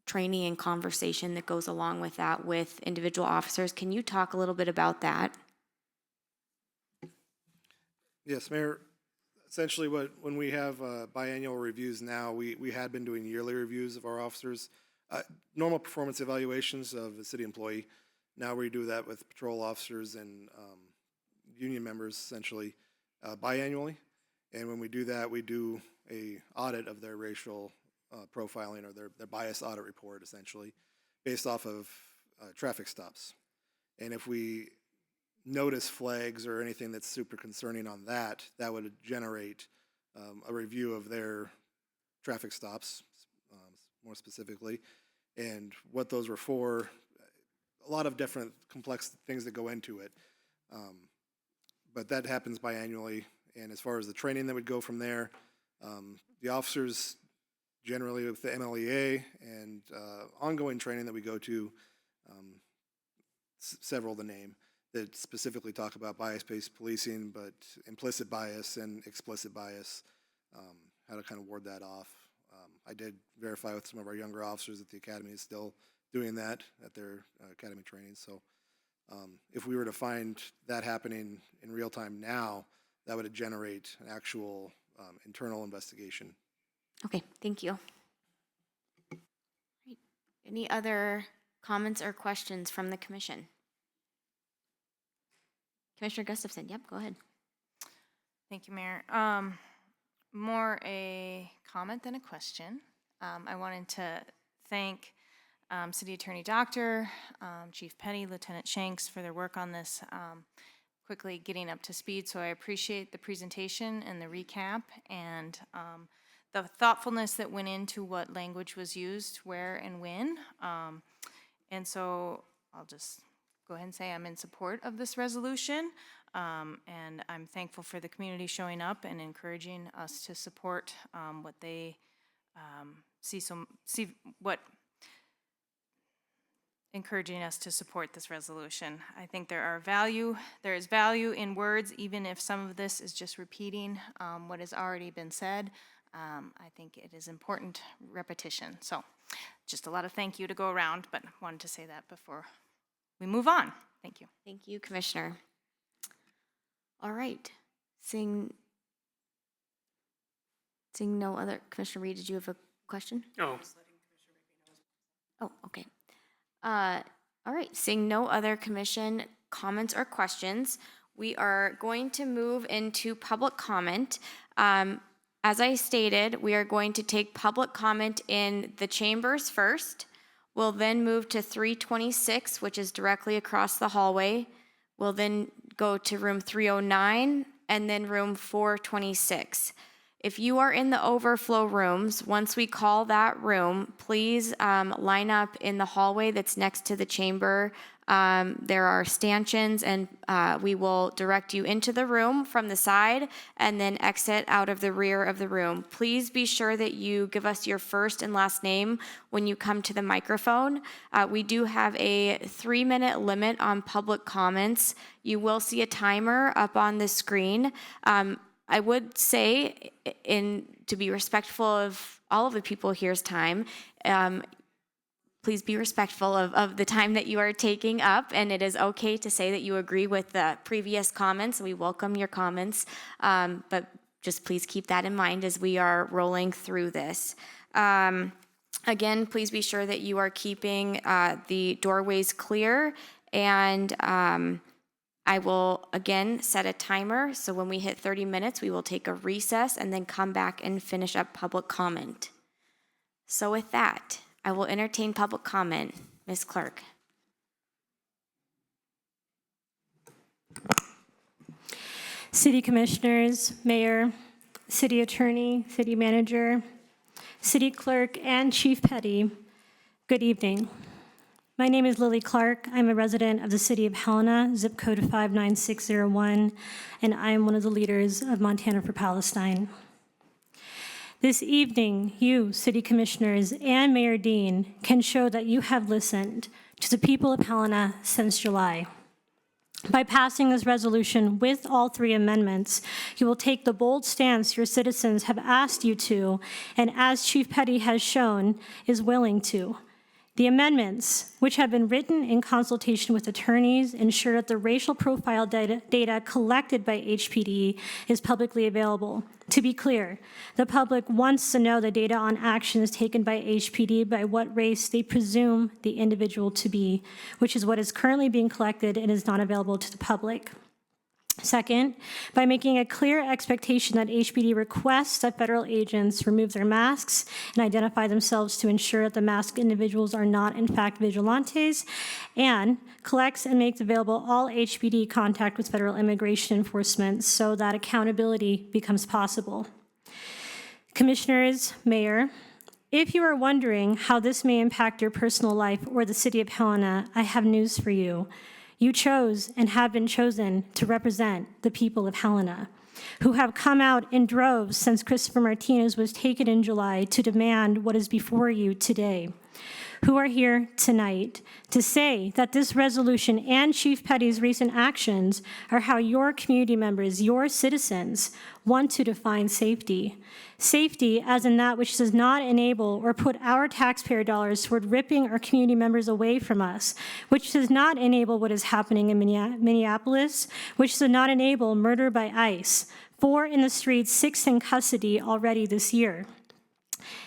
training and conversation that goes along with that with individual officers. Can you talk a little bit about that? Yes, Mayor. Essentially, when we have biannual reviews now, we had been doing yearly reviews of our officers, normal performance evaluations of a city employee. Now we do that with patrol officers and union members, essentially, biannually. And when we do that, we do a audit of their racial profiling or their bias audit report, essentially, based off of traffic stops. And if we notice flags or anything that's super concerning on that, that would generate a review of their traffic stops, more specifically, and what those were for. A lot of different complex things that go into it. But that happens biannually. And as far as the training that would go from there, the officers generally with the MLEA and ongoing training that we go to, several to name, that specifically talk about bias-based policing, but implicit bias and explicit bias, how to kind of ward that off. I did verify with some of our younger officers that the academy is still doing that at their academy training. So if we were to find that happening in real time now, that would generate an actual internal investigation. Okay, thank you. Great. Any other comments or questions from the commission? Commissioner Gustafson, yep, go ahead. Thank you, Mayor. More a comment than a question. I wanted to thank City Attorney Doctor, Chief Petty, Lieutenant Shanks for their work on this, quickly getting up to speed. So I appreciate the presentation and the recap and the thoughtfulness that went into what language was used, where and when. And so I'll just go ahead and say I'm in support of this resolution. And I'm thankful for the community showing up and encouraging us to support what they encouraging us to support this resolution. I think there is value in words, even if some of this is just repeating what has already been said. I think it is important repetition. So just a lot of thank you to go around, but wanted to say that before we move on. Thank you. Thank you, Commissioner. All right, seeing no other, Commissioner Reed, did you have a question? Oh. Oh, okay. All right, seeing no other commission comments or questions, we are going to move into public comment. As I stated, we are going to take public comment in the chambers first. We'll then move to 326, which is directly across the hallway. We'll then go to room 309 and then room 426. If you are in the overflow rooms, once we call that room, please line up in the hallway that's next to the chamber There are stanchions, and we will direct you into the room from the side and then exit out of the rear of the room. Please be sure that you give us your first and last name when you come to the microphone. We do have a 3-minute limit on public comments. You will see a timer up on the screen. I would say, to be respectful of all of the people here's time, please be respectful of the time that you are taking up, and it is okay to say that you agree with the previous comments. We welcome your comments, but just please keep that in mind as we are rolling through this. Again, please be sure that you are keeping the doorways clear, and I will again set a timer, so when we hit 30 minutes, we will take a recess and then come back and finish up public comment. So with that, I will entertain public comment. Ms. Clerk. City Commissioners, Mayor, City Attorney, City Manager, City Clerk, and Chief Petty, good evening. My name is Lily Clark. I'm a resident of the City of Helena, zip code 59601, and I am one of the leaders of Montana for Palestine. This evening, you, City Commissioners, and Mayor Dean can show that you have listened to the people of Helena since July. By passing this resolution with all 3 amendments, you will take the bold stance your citizens have asked you to, and as Chief Petty has shown, is willing to. The amendments, which have been written in consultation with attorneys, ensure that the racial profile data collected by HPD is publicly available. To be clear, the public wants to know the data on actions taken by HPD by what race they presume the individual to be, which is what is currently being collected and is not available to the public. Second, by making a clear expectation that HPD requests that federal agents remove their masks and identify themselves to ensure that the masked individuals are not in fact vigilantes, and collects and makes available all HPD contact with federal immigration enforcement so that accountability becomes possible. Commissioners, Mayor, if you are wondering how this may impact your personal life or the City of Helena, I have news for you. You chose and have been chosen to represent the people of Helena, who have come out in droves since Christopher Martinez was taken in July to demand what is before you today, who are here tonight to say that this resolution and Chief Petty's recent actions are how your community members, your citizens, want to define safety. Safety as in that which does not enable or put our taxpayer dollars toward ripping our community members away from us, which does not enable what is happening in Minneapolis, which does not enable murder by ICE, 4 in the streets, 6 in custody already this year.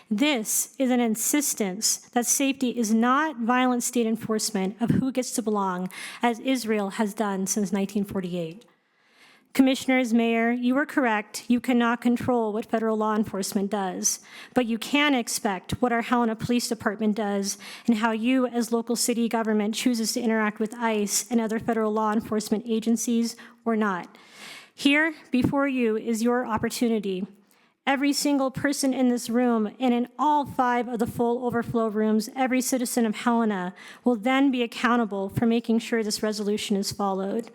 This is an insistence that safety is not violent state enforcement of who gets to belong, as Israel has done since 1948. Commissioners, Mayor, you are correct. You cannot control what federal law enforcement does, but you can expect what our Helena Police Department does and how you, as local city government, chooses to interact with ICE and other federal law enforcement agencies or not. Here before you is your opportunity. Every single person in this room and in all 5 of the full overflow rooms, every citizen of Helena will then be accountable for making sure this resolution is followed.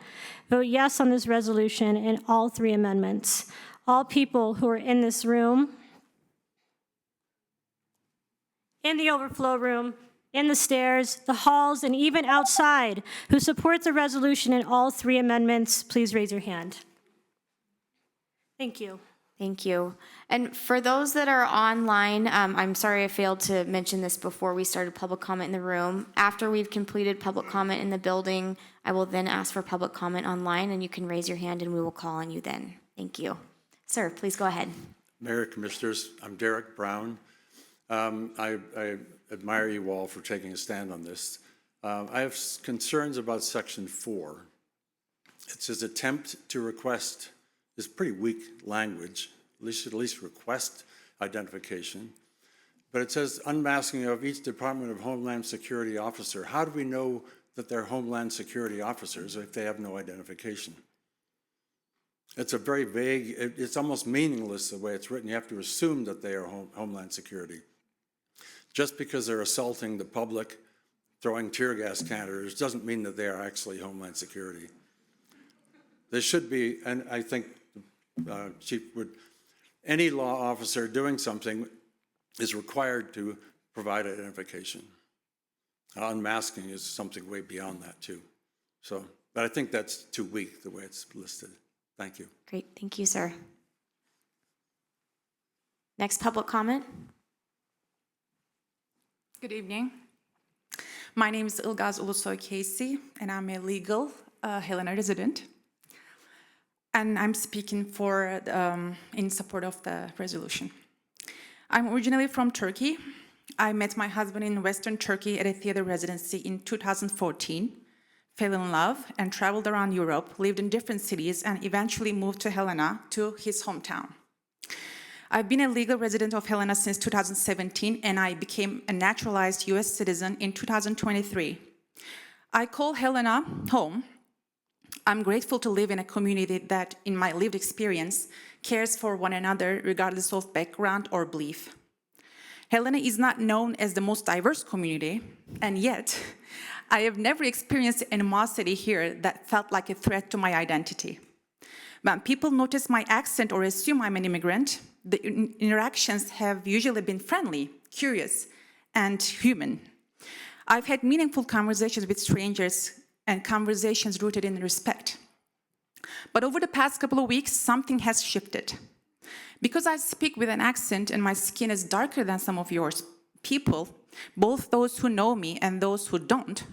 Vote yes on this resolution and all 3 amendments. All people who are in this room, in the overflow room, in the stairs, the halls, and even outside who support the resolution and all 3 amendments, please raise your hand. Thank you. Thank you. And for those that are online, I'm sorry I failed to mention this before we started public comment in the room. After we've completed public comment in the building, I will then ask for public comment online, and you can raise your hand and we will call on you then. Thank you. Sir, please go ahead. Mayor, Commissioners, I'm Derek Brown. I admire you all for taking a stand on this. I have concerns about Section 4. It says attempt to request is pretty weak language. At least request identification. But it says unmasking of each Department of Homeland Security officer. How do we know that they're Homeland Security officers if they have no identification? It's a very vague, it's almost meaningless the way it's written. You have to assume that they are Homeland Security. Just because they're assaulting the public throwing tear gas canisters doesn't mean that they are actually Homeland Security. There should be, and I think Chief would, any law officer doing something is required to provide identification. Unmasking is something way beyond that too. So, but I think that's too weak the way it's listed. Thank you. Great, thank you, sir. Next public comment. Good evening. My name is Ilgaz Ulusoy Casey, and I'm a legal Helena resident. And I'm speaking for in support of the resolution. I'm originally from Turkey. I met my husband in Western Turkey at a theater residency in 2014, fell in love, and traveled around Europe, lived in different cities, and eventually moved to Helena, to his hometown. I've been a legal resident of Helena since 2017, and I became a naturalized US citizen in 2023. I call Helena home. I'm grateful to live in a community that, in my lived experience, cares for one another regardless of background or belief. Helena is not known as the most diverse community, and yet I have never experienced animosity here that felt like a threat to my identity. When people notice my accent or assume I'm an immigrant, the interactions have usually been friendly, curious, and human. I've had meaningful conversations with strangers and conversations rooted in respect. But over the past couple of weeks, something has shifted. Because I speak with an accent and my skin is darker than some of yours, people, both those who know me and those who don't,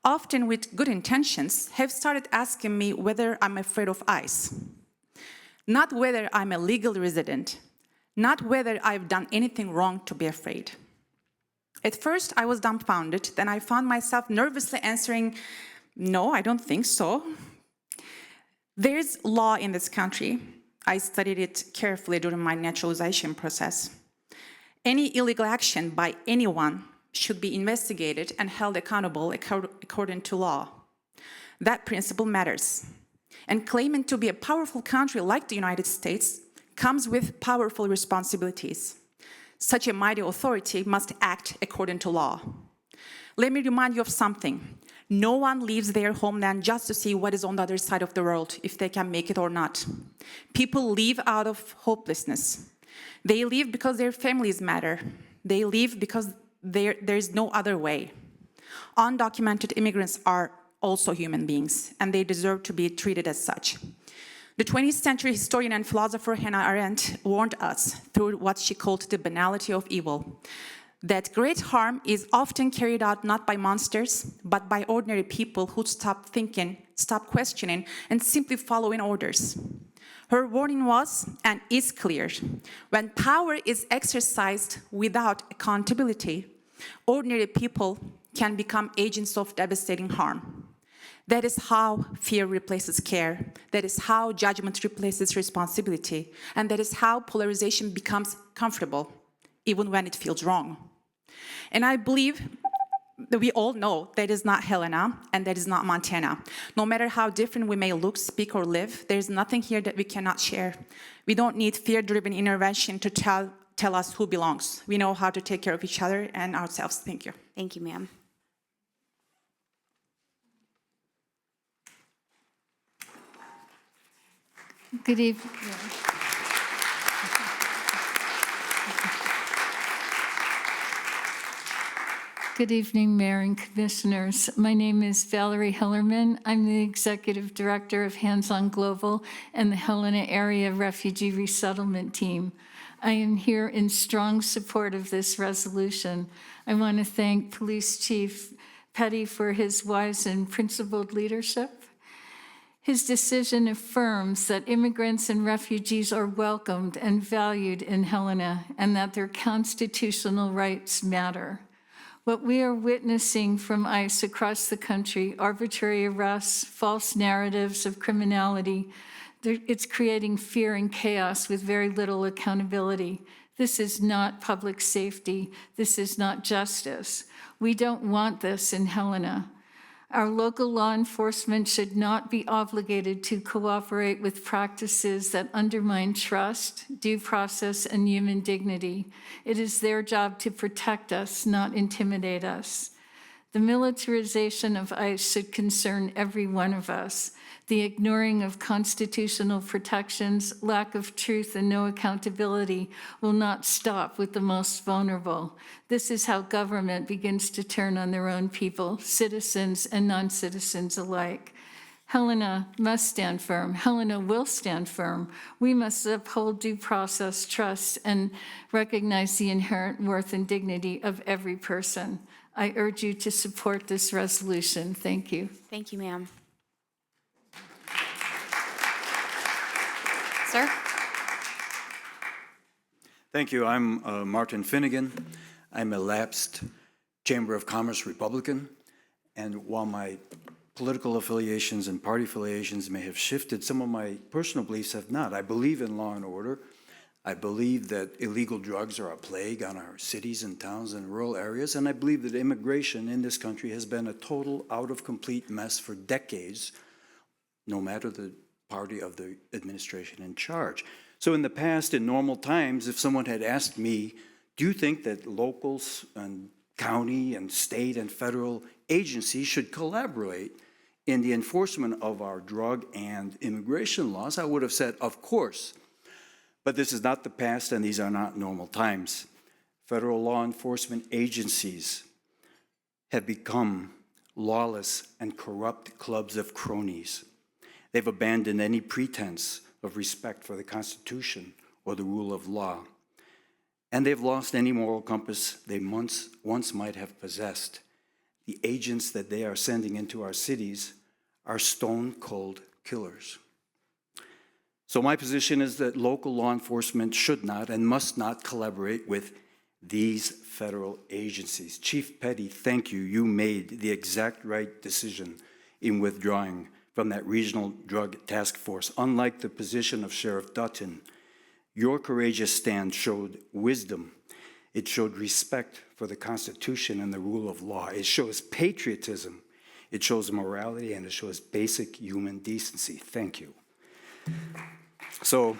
often with good intentions, have started asking me whether I'm afraid of ICE. Not whether I'm a legal resident, not whether I've done anything wrong to be afraid. At first, I was dumbfounded, then I found myself nervously answering, no, I don't think so. There's law in this country. I studied it carefully during my naturalization process. Any illegal action by anyone should be investigated and held accountable according to law. That principle matters. And claiming to be a powerful country like the United States comes with powerful responsibilities. Such a mighty authority must act according to law. Let me remind you of something. No one leaves their homeland just to see what is on the other side of the world, if they can make it or not. People leave out of hopelessness. They leave because their families matter. They leave because there's no other way. Undocumented immigrants are also human beings, and they deserve to be treated as such. The 20th century historian and philosopher Hannah Arendt warned us through what she called the banality of evil, that great harm is often carried out not by monsters, but by ordinary people who stop thinking, stop questioning, and simply following orders. Her warning was, and is clear, when power is exercised without accountability, ordinary people can become agents of devastating harm. That is how fear replaces care. That is how judgment replaces responsibility. And that is how polarization becomes comfortable, even when it feels wrong. And I believe that we all know that is not Helena and that is not Montana. No matter how different we may look, speak, or live, there's nothing here that we cannot share. We don't need fear-driven intervention to tell us who belongs. We know how to take care of each other and ourselves. Thank you. Thank you, ma'am. Good evening. Good evening, Mayor and Commissioners. My name is Valerie Hillerman. I'm the Executive Director of Hands On Global and the Helena Area Refugee Resettlement Team. I am here in strong support of this resolution. I want to thank Police Chief Petty for his wise and principled leadership. His decision affirms that immigrants and refugees are welcomed and valued in Helena and that their constitutional rights matter. What we are witnessing from ICE across the country, arbitrary arrests, false narratives of criminality, it's creating fear and chaos with very little accountability. This is not public safety. This is not justice. We don't want this in Helena. Our local law enforcement should not be obligated to cooperate with practices that undermine trust, due process, and human dignity. It is their job to protect us, not intimidate us. The militarization of ICE should concern every one of us. The ignoring of constitutional protections, lack of truth, and no accountability will not stop with the most vulnerable. This is how government begins to turn on their own people, citizens and non-citizens alike. Helena must stand firm. Helena will stand firm. We must uphold due process, trust, and recognize the inherent worth and dignity of every person. I urge you to support this resolution. Thank you. Thank you, ma'am. Sir? Thank you. I'm Martin Finnegan. I'm a lapsed Chamber of Commerce Republican. And while my political affiliations and party affiliations may have shifted, some of my personal beliefs have not. I believe in law and order. I believe that illegal drugs are a plague on our cities and towns and rural areas. And I believe that immigration in this country has been a total out of complete mess for decades, no matter the party of the administration in charge. So in the past, in normal times, if someone had asked me, do you think that locals and county and state and federal agencies should collaborate in the enforcement of our drug and immigration laws, I would have said, of course. But this is not the past, and these are not normal times. Federal law enforcement agencies have become lawless and corrupt clubs of cronies. They've abandoned any pretense of respect for the Constitution or the rule of law. And they've lost any moral compass they once might have possessed. The agents that they are sending into our cities are stone-cold killers. So my position is that local law enforcement should not and must not collaborate with these federal agencies. Chief Petty, thank you. You made the exact right decision in withdrawing from that regional drug task force. Unlike the position of Sheriff Dutton, your courageous stand showed wisdom. It showed respect for the Constitution and the rule of law. It shows patriotism. It shows morality, and it shows basic human decency. Thank you. So,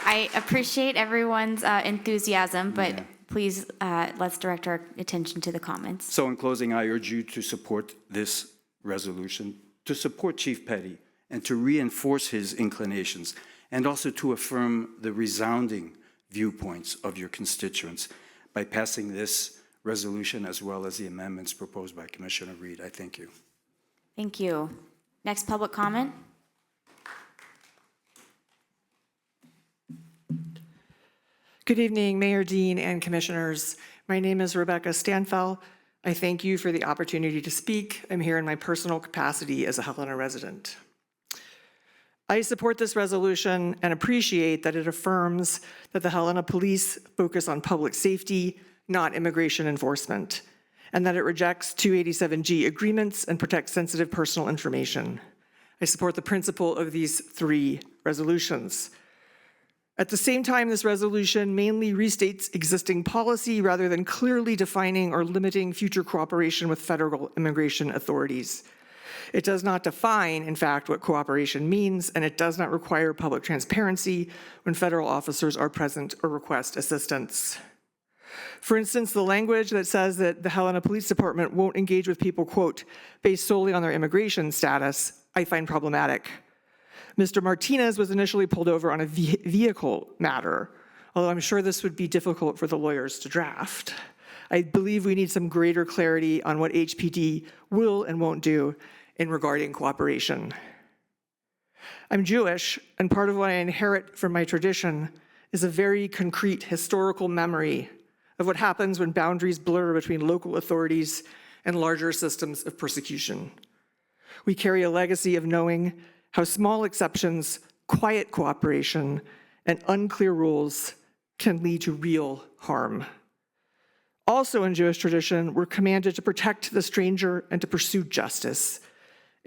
I appreciate everyone's enthusiasm, but please let's direct our attention to the comments. So in closing, I urge you to support this resolution, to support Chief Petty, and to reinforce his inclinations, and also to affirm the resounding viewpoints of your constituents by passing this resolution as well as the amendments proposed by Commissioner Reed. I thank you. Thank you. Next public comment. Good evening, Mayor Dean and Commissioners. My name is Rebecca Stanfel. I thank you for the opportunity to speak. I'm here in my personal capacity as a Helena resident. I support this resolution and appreciate that it affirms that the Helena Police focus on public safety, not immigration enforcement, and that it rejects 287G agreements and protects sensitive personal information. I support the principle of these three resolutions. At the same time, this resolution mainly restates existing policy rather than clearly defining or limiting future cooperation with federal immigration authorities. It does not define, in fact, what cooperation means, and it does not require public transparency when federal officers are present or request assistance. For instance, the language that says that the Helena Police Department won't engage with people, quote, based solely on their immigration status, I find problematic. Mr. Martinez was initially pulled over on a vehicle matter, although I'm sure this would be difficult for the lawyers to draft. I believe we need some greater clarity on what HPD will and won't do in regarding cooperation. I'm Jewish, and part of what I inherit from my tradition is a very concrete historical memory of what happens when boundaries blur between local authorities and larger systems of persecution. We carry a legacy of knowing how small exceptions, quiet cooperation, and unclear rules can lead to real harm. Also in Jewish tradition, we're commanded to protect the stranger and to pursue justice.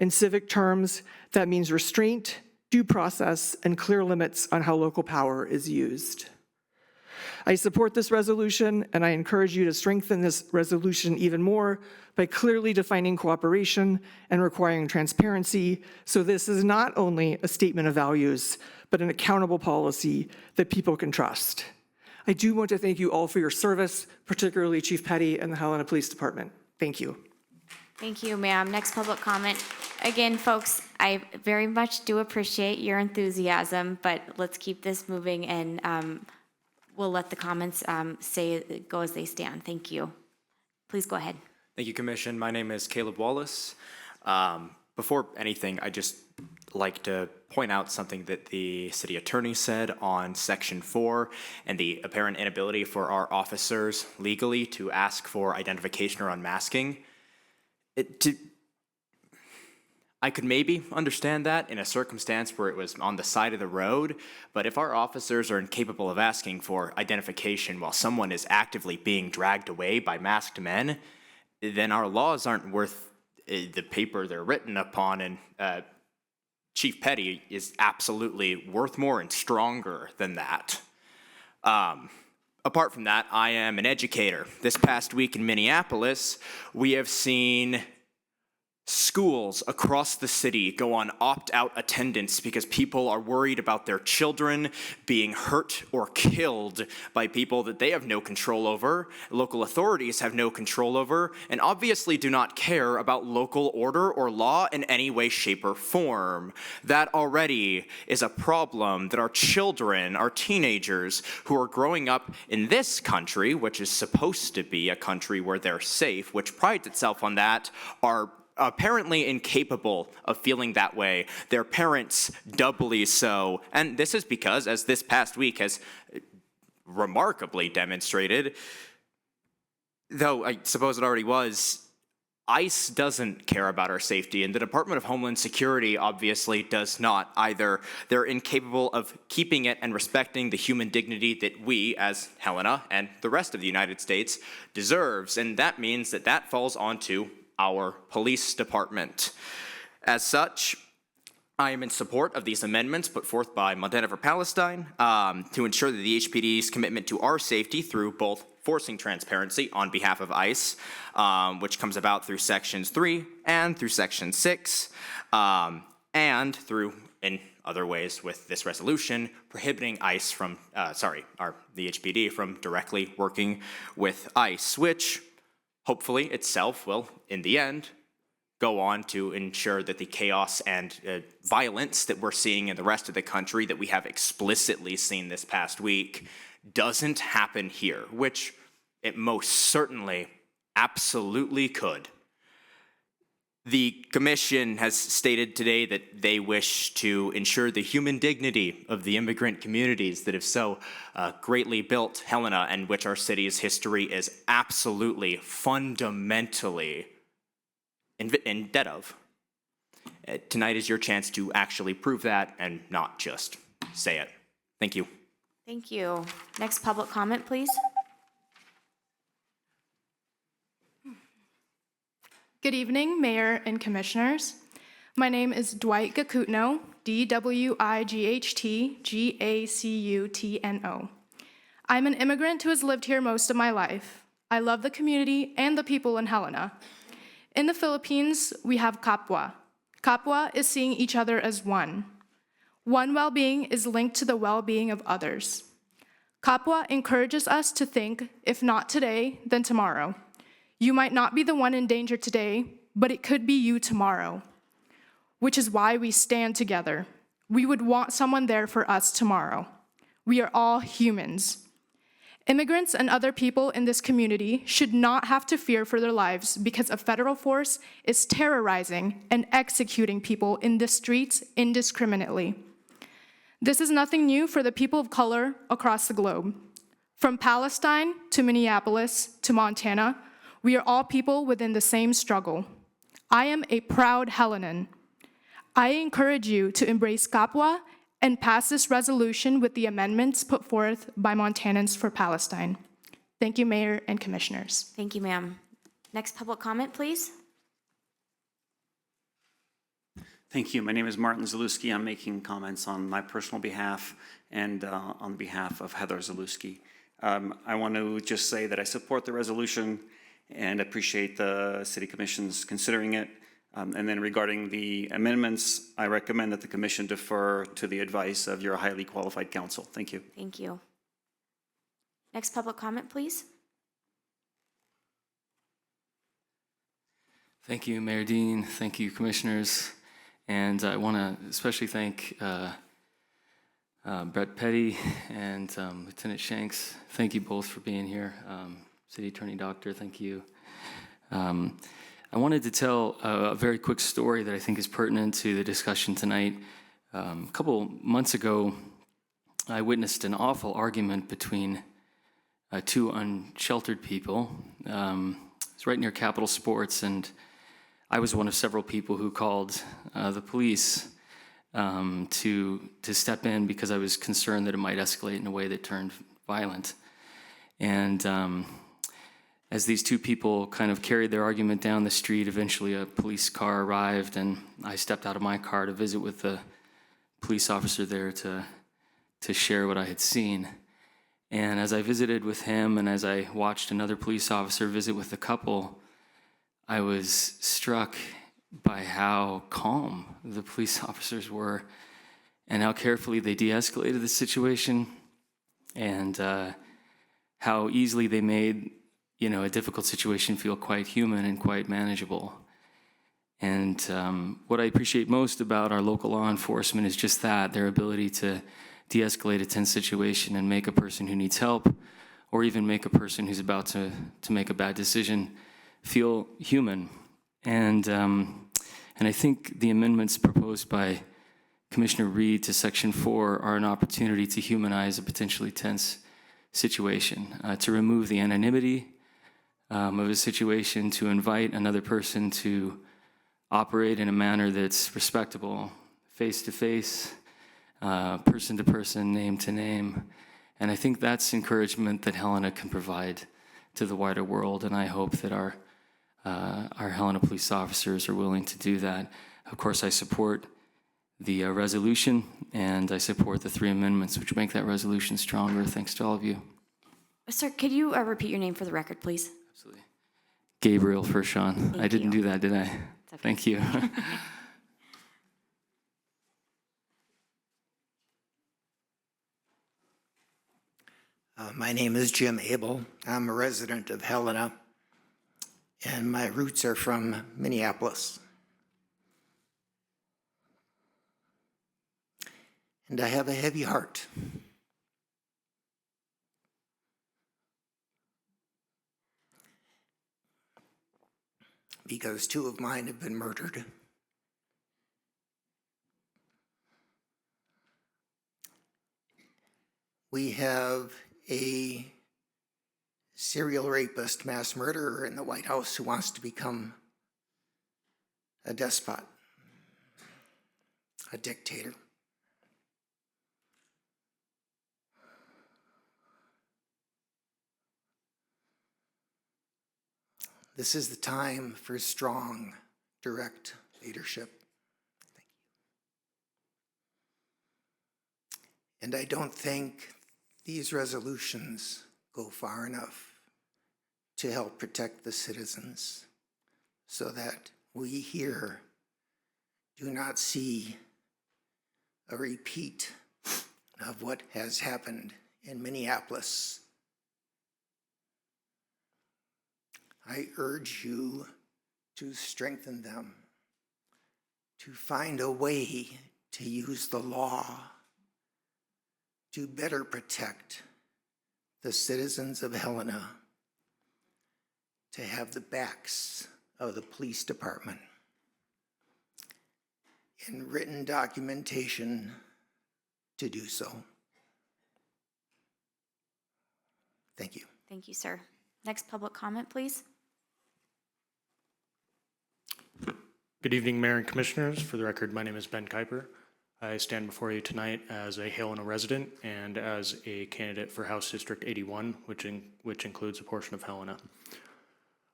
In civic terms, that means restraint, due process, and clear limits on how local power is used. I support this resolution, and I encourage you to strengthen this resolution even more by clearly defining cooperation and requiring transparency, so this is not only a statement of values, but an accountable policy that people can trust. I do want to thank you all for your service, particularly Chief Petty and the Helena Police Department. Thank you. Thank you, ma'am. Next public comment. Again, folks, I very much do appreciate your enthusiasm, but let's keep this moving, and we'll let the comments go as they stand. Thank you. Please go ahead. Thank you, Commission. My name is Caleb Wallace. Before anything, I just like to point out something that the city attorney said on Section 4 and the apparent inability for our officers legally to ask for identification or unmasking. I could maybe understand that in a circumstance where it was on the side of the road, but if our officers are incapable of asking for identification while someone is actively being dragged away by masked men, then our laws aren't worth the paper they're written upon, and Chief Petty is absolutely worth more and stronger than that. Apart from that, I am an educator. This past week in Minneapolis, we have seen schools across the city go on opt-out attendance because people are worried about their children being hurt or killed by people that they have no control over, local authorities have no control over, and obviously do not care about local order or law in any way, shape, or form. That already is a problem that our children, our teenagers who are growing up in this country, which is supposed to be a country where they're safe, which prides itself on that, are apparently incapable of feeling that way. Their parents doubly so. And this is because, as this past week has remarkably demonstrated, though I suppose it already was, ICE doesn't care about our safety, and the Department of Homeland Security obviously does not either. They're incapable of keeping it and respecting the human dignity that we, as Helena and the rest of the United States, deserves, and that means that that falls onto our police department. As such, I am in support of these amendments put forth by Montana for Palestine to ensure that the HPD's commitment to our safety through both forcing transparency on behalf of ICE, which comes about through Sections 3 and through Section 6, and through, in other ways with this resolution, prohibiting ICE from, the HPD from directly working with ICE, which hopefully itself will, in the end, go on to ensure that the chaos and violence that we're seeing in the rest of the country that we have explicitly seen this past week doesn't happen here, which it most certainly absolutely could. The Commission has stated today that they wish to ensure the human dignity of the immigrant communities that have so greatly built Helena, and which our city's history is absolutely fundamentally in debt of. Tonight is your chance to actually prove that and not just say it. Thank you. Thank you. Next public comment, please. Good evening, Mayor and Commissioners. My name is Dwight Gacutno, D-W-I-G-H-T-G-A-C-U-T-N-O. I'm an immigrant who has lived here most of my life. I love the community and the people in Helena. In the Philippines, we have Kapwa. Kapwa is seeing each other as one. One well-being is linked to the well-being of others. Kapwa encourages us to think, if not today, then tomorrow. You might not be the one in danger today, but it could be you tomorrow, which is why we stand together. We would want someone there for us tomorrow. We are all humans. Immigrants and other people in this community should not have to fear for their lives because a federal force is terrorizing and executing people in the streets indiscriminately. This is nothing new for the people of color across the globe. From Palestine to Minneapolis to Montana, we are all people within the same struggle. I am a proud Helenan. I encourage you to embrace Kapwa and pass this resolution with the amendments put forth by Montanans for Palestine. Thank you, Mayor and Commissioners. Thank you, ma'am. Next public comment, please. Thank you. My name is Martin Zalewski. I'm making comments on my personal behalf and on behalf of Heather Zalewski. I want to just say that I support the resolution and appreciate the City Commission's considering it. And then regarding the amendments, I recommend that the Commission defer to the advice of your highly qualified counsel. Thank you. Thank you. Next public comment, please. Thank you, Mayor Dean. Thank you, commissioners. And I want to especially thank Brett Petty and Lieutenant Shanks. Thank you both for being here. City Attorney Doctor, thank you. I wanted to tell a very quick story that I think is pertinent to the discussion tonight. A couple months ago, I witnessed an awful argument between two unsheltered people. It's right near Capitol Sports, and I was one of several people who called the police to step in because I was concerned that it might escalate in a way that turned violent. And as these two people kind of carried their argument down the street, eventually a police car arrived, and I stepped out of my car to visit with the police officer there to share what I had seen. And as I visited with him and as I watched another police officer visit with the couple, I was struck by how calm the police officers were and how carefully they de-escalated the situation, and how easily they made a difficult situation feel quite human and quite manageable. And what I appreciate most about our local law enforcement is just that, their ability to de-escalate a tense situation and make a person who needs help, or even make a person who's about to make a bad decision, feel human. And I think the amendments proposed by Commissioner Reed to Section 4 are an opportunity to humanize a potentially tense situation, to remove the anonymity of a situation, to invite another person to operate in a manner that's respectable, face-to-face, person-to-person, name-to-name. And I think that's encouragement that Helena can provide to the wider world, and I hope that our Helena police officers are willing to do that. Of course, I support the resolution, and I support the 3 amendments which make that resolution stronger. Thanks to all of you. Sir, could you repeat your name for the record, please? Absolutely. Gabriel Fershon. I didn't do that, did I? Okay. Thank you. My name is Jim Abel. I'm a resident of Helena, and my roots are from Minneapolis. And I have a heavy heart. Because 2 of mine have been murdered. We have a serial rapist, mass murderer in the White House who wants to become a despot, a dictator. This is the time for strong, direct leadership. Thank you. And I don't think these resolutions go far enough to help protect the citizens so that we here do not see a repeat of what has happened in Minneapolis. I urge you to strengthen them, to find a way to use the law to better protect the citizens of Helena, to have the backs of the police department in written documentation to do so. Thank you. Thank you, sir. Next public comment, please. Good evening, Mayor and Commissioners. For the record, my name is Ben Kuiper. I stand before you tonight as a Helena resident and as a candidate for House District 81, which includes a portion of Helena.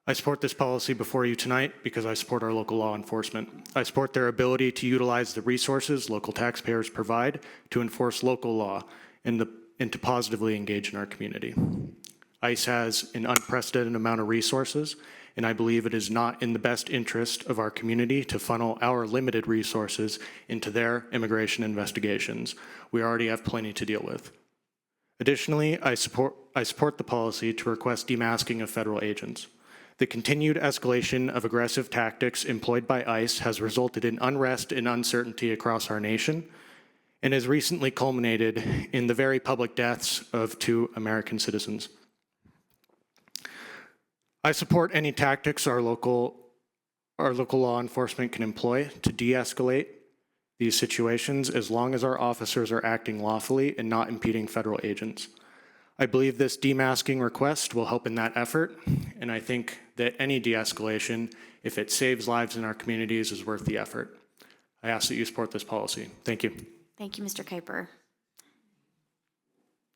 I support this policy before you tonight because I support our local law enforcement. I support their ability to utilize the resources local taxpayers provide to enforce local law and to positively engage in our community. ICE has an unprecedented amount of resources, and I believe it is not in the best interest of our community to funnel our limited resources into their immigration investigations. We already have plenty to deal with. Additionally, I support the policy to request demasking of federal agents. The continued escalation of aggressive tactics employed by ICE has resulted in unrest and uncertainty across our nation and has recently culminated in the very public deaths of 2 American citizens. I support any tactics our local law enforcement can employ to de-escalate these situations as long as our officers are acting lawfully and not impeding federal agents. I believe this demasking request will help in that effort, and I think that any de-escalation, if it saves lives in our communities, is worth the effort. I ask that you support this policy. Thank you. Thank you, Mr. Kuiper.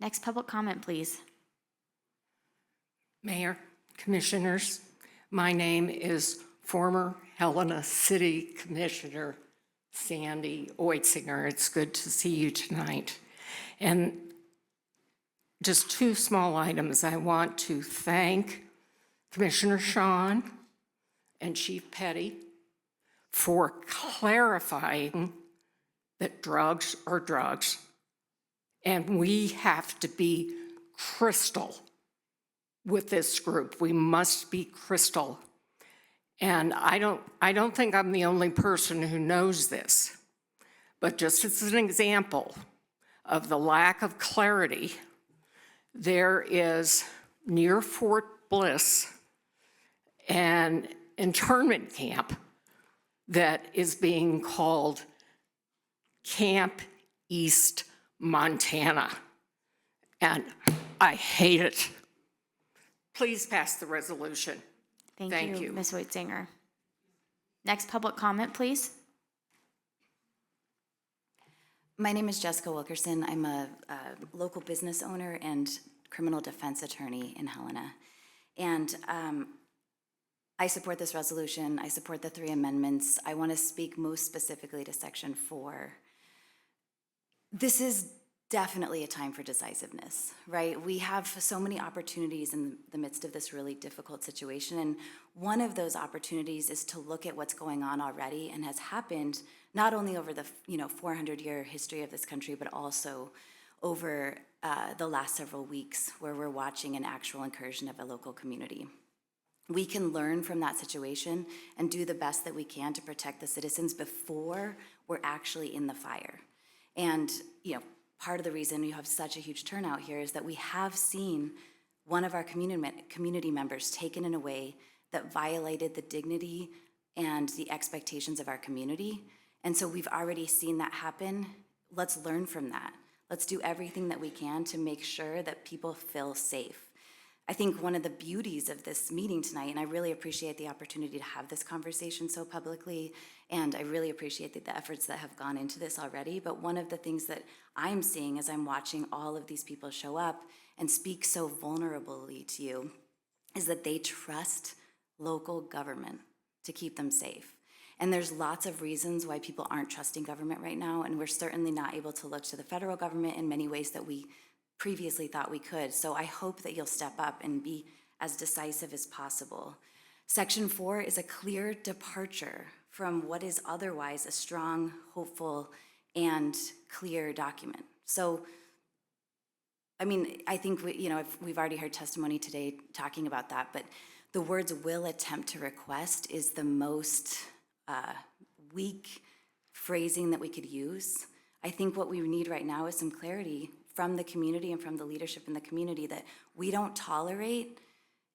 Next public comment, please. Mayor, Commissioners, my name is former Helena City Commissioner Sandy Oitzinger. It's good to see you tonight. And just 2 small items. I want to thank Commissioner Sean and Chief Petty for clarifying that drugs are drugs. And we have to be crystal with this group. We must be crystal. And I don't think I'm the only person who knows this, but just as an example of the lack of clarity, there is near Fort Bliss an internment camp that is being called Camp East Montana. And I hate it. Please pass the resolution. Thank you, Ms. Oitzinger. Next public comment, please. My name is Jessica Wilkerson. I'm a local business owner and criminal defense attorney in Helena. And I support this resolution. I support the 3 amendments. I want to speak most specifically to Section 4. This is definitely a time for decisiveness, right? We have so many opportunities in the midst of this really difficult situation, and one of those opportunities is to look at what's going on already and has happened not only over the 400-year history of this country, but also over the last several weeks where we're watching an actual incursion of a local community. We can learn from that situation and do the best that we can to protect the citizens before we're actually in the fire. And, part of the reason you have such a huge turnout here is that we have seen one of our community members taken in a way that violated the dignity and the expectations of our community. And so we've already seen that happen. Let's learn from that. Let's do everything that we can to make sure that people feel safe. I think one of the beauties of this meeting tonight, and I really appreciate the opportunity to have this conversation so publicly, and I really appreciate the efforts that have gone into this already, but one of the things that I'm seeing as I'm watching all of these people show up and speak so vulnerably to you is that they trust local government to keep them safe. And there's lots of reasons why people aren't trusting government right now, and we're certainly not able to look to the federal government in many ways that we previously thought we could. So I hope that you'll step up and be as decisive as possible. Section 4 is a clear departure from what is otherwise a strong, hopeful, and clear document. So, I think we've already heard testimony today talking about that, but the words "will attempt to request" is the most weak phrasing that we could use. I think what we need right now is some clarity from the community and from the leadership in the community that we don't tolerate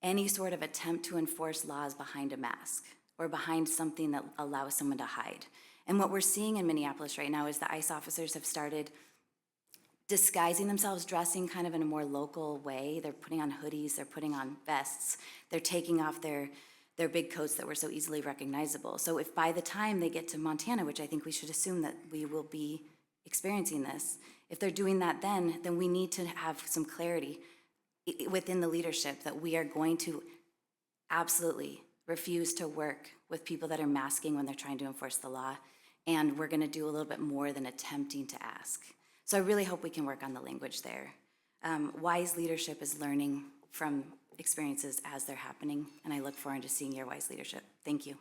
any sort of attempt to enforce laws behind a mask or behind something that allows someone to hide. And what we're seeing in Minneapolis right now is the ICE officers have started disguising themselves, dressing kind of in a more local way. They're putting on hoodies, they're putting on vests, they're taking off their big coats that were so easily recognizable. So if by the time they get to Montana, which I think we should assume that we will be experiencing this, if they're doing that then we need to have some clarity within the leadership that we are going to absolutely refuse to work with people that are masking when they're trying to enforce the law, and we're going to do a little bit more than attempting to ask. So I really hope we can work on the language there. Wise leadership is learning from experiences as they're happening, and I look forward to seeing your wise leadership. Thank you.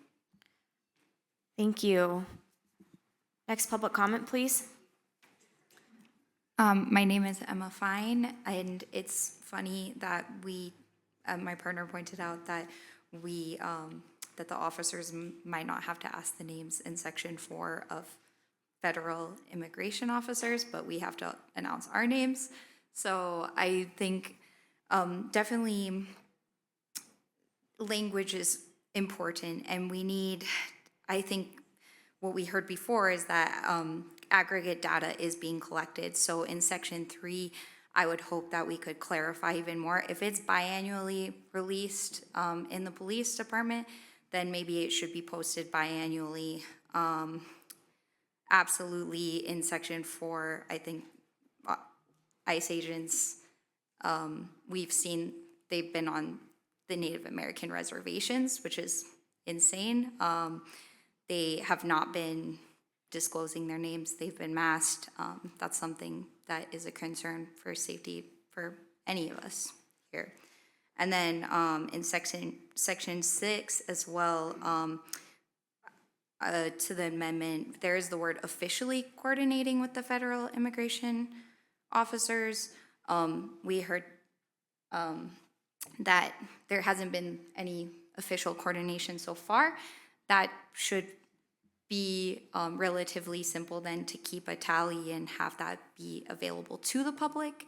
Thank you. Next public comment, please. My name is Emma Fine, and it's funny that my partner pointed out that that the officers might not have to ask the names in Section 4 of federal immigration officers, but we have to announce our names. So I think definitely language is important, and we need, I think what we heard before is that aggregate data is being collected. So in Section 3, I would hope that we could clarify even more. If it's biannually released in the police department, then maybe it should be posted biannually. Absolutely in Section 4, I think ICE agents, we've seen they've been on the Native American reservations, which is insane. They have not been disclosing their names. They've been masked. That's something that is a concern for safety for any of us here. And then in section 6 as well, to the amendment, there is the word officially coordinating with the federal immigration officers. We heard that there hasn't been any official coordination so far. That should be relatively simple then to keep a tally and have that be available to the public,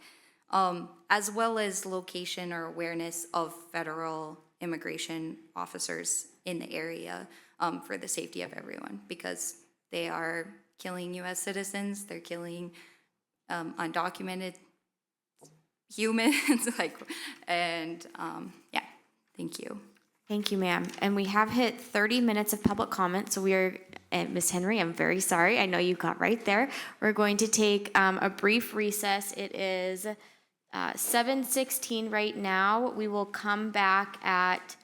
as well as location or awareness of federal immigration officers in the area for the safety of everyone, because they are killing U.S. citizens, they're killing undocumented humans, yeah, thank you. Thank you, ma'am. And we have hit 30 minutes of public comment, so we are, Ms. Henry, I'm very sorry. I know you got right there. We're going to take a brief recess. It is 7:16 right now. We will come back at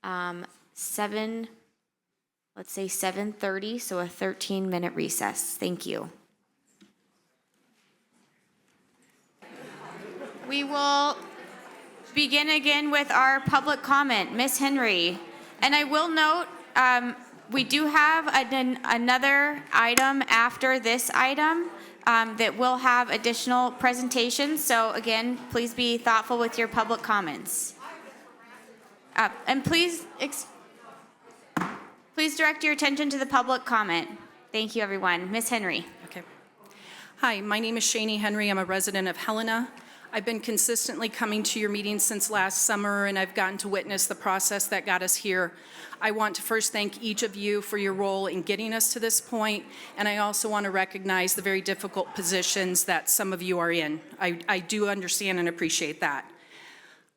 7:30, so a 13-minute recess. Thank you. We will begin again with our public comment. Ms. Henry. And I will note, we do have another item after this item that will have additional presentations. So again, please be thoughtful with your public comments. And please direct your attention to the public comment. Thank you, everyone. Ms. Henry. Okay. Hi, my name is Shani Henry. I'm a resident of Helena. I've been consistently coming to your meetings since last summer, and I've gotten to witness the process that got us here. I want to first thank each of you for your role in getting us to this point, and I also want to recognize the very difficult positions that some of you are in. I do understand and appreciate that.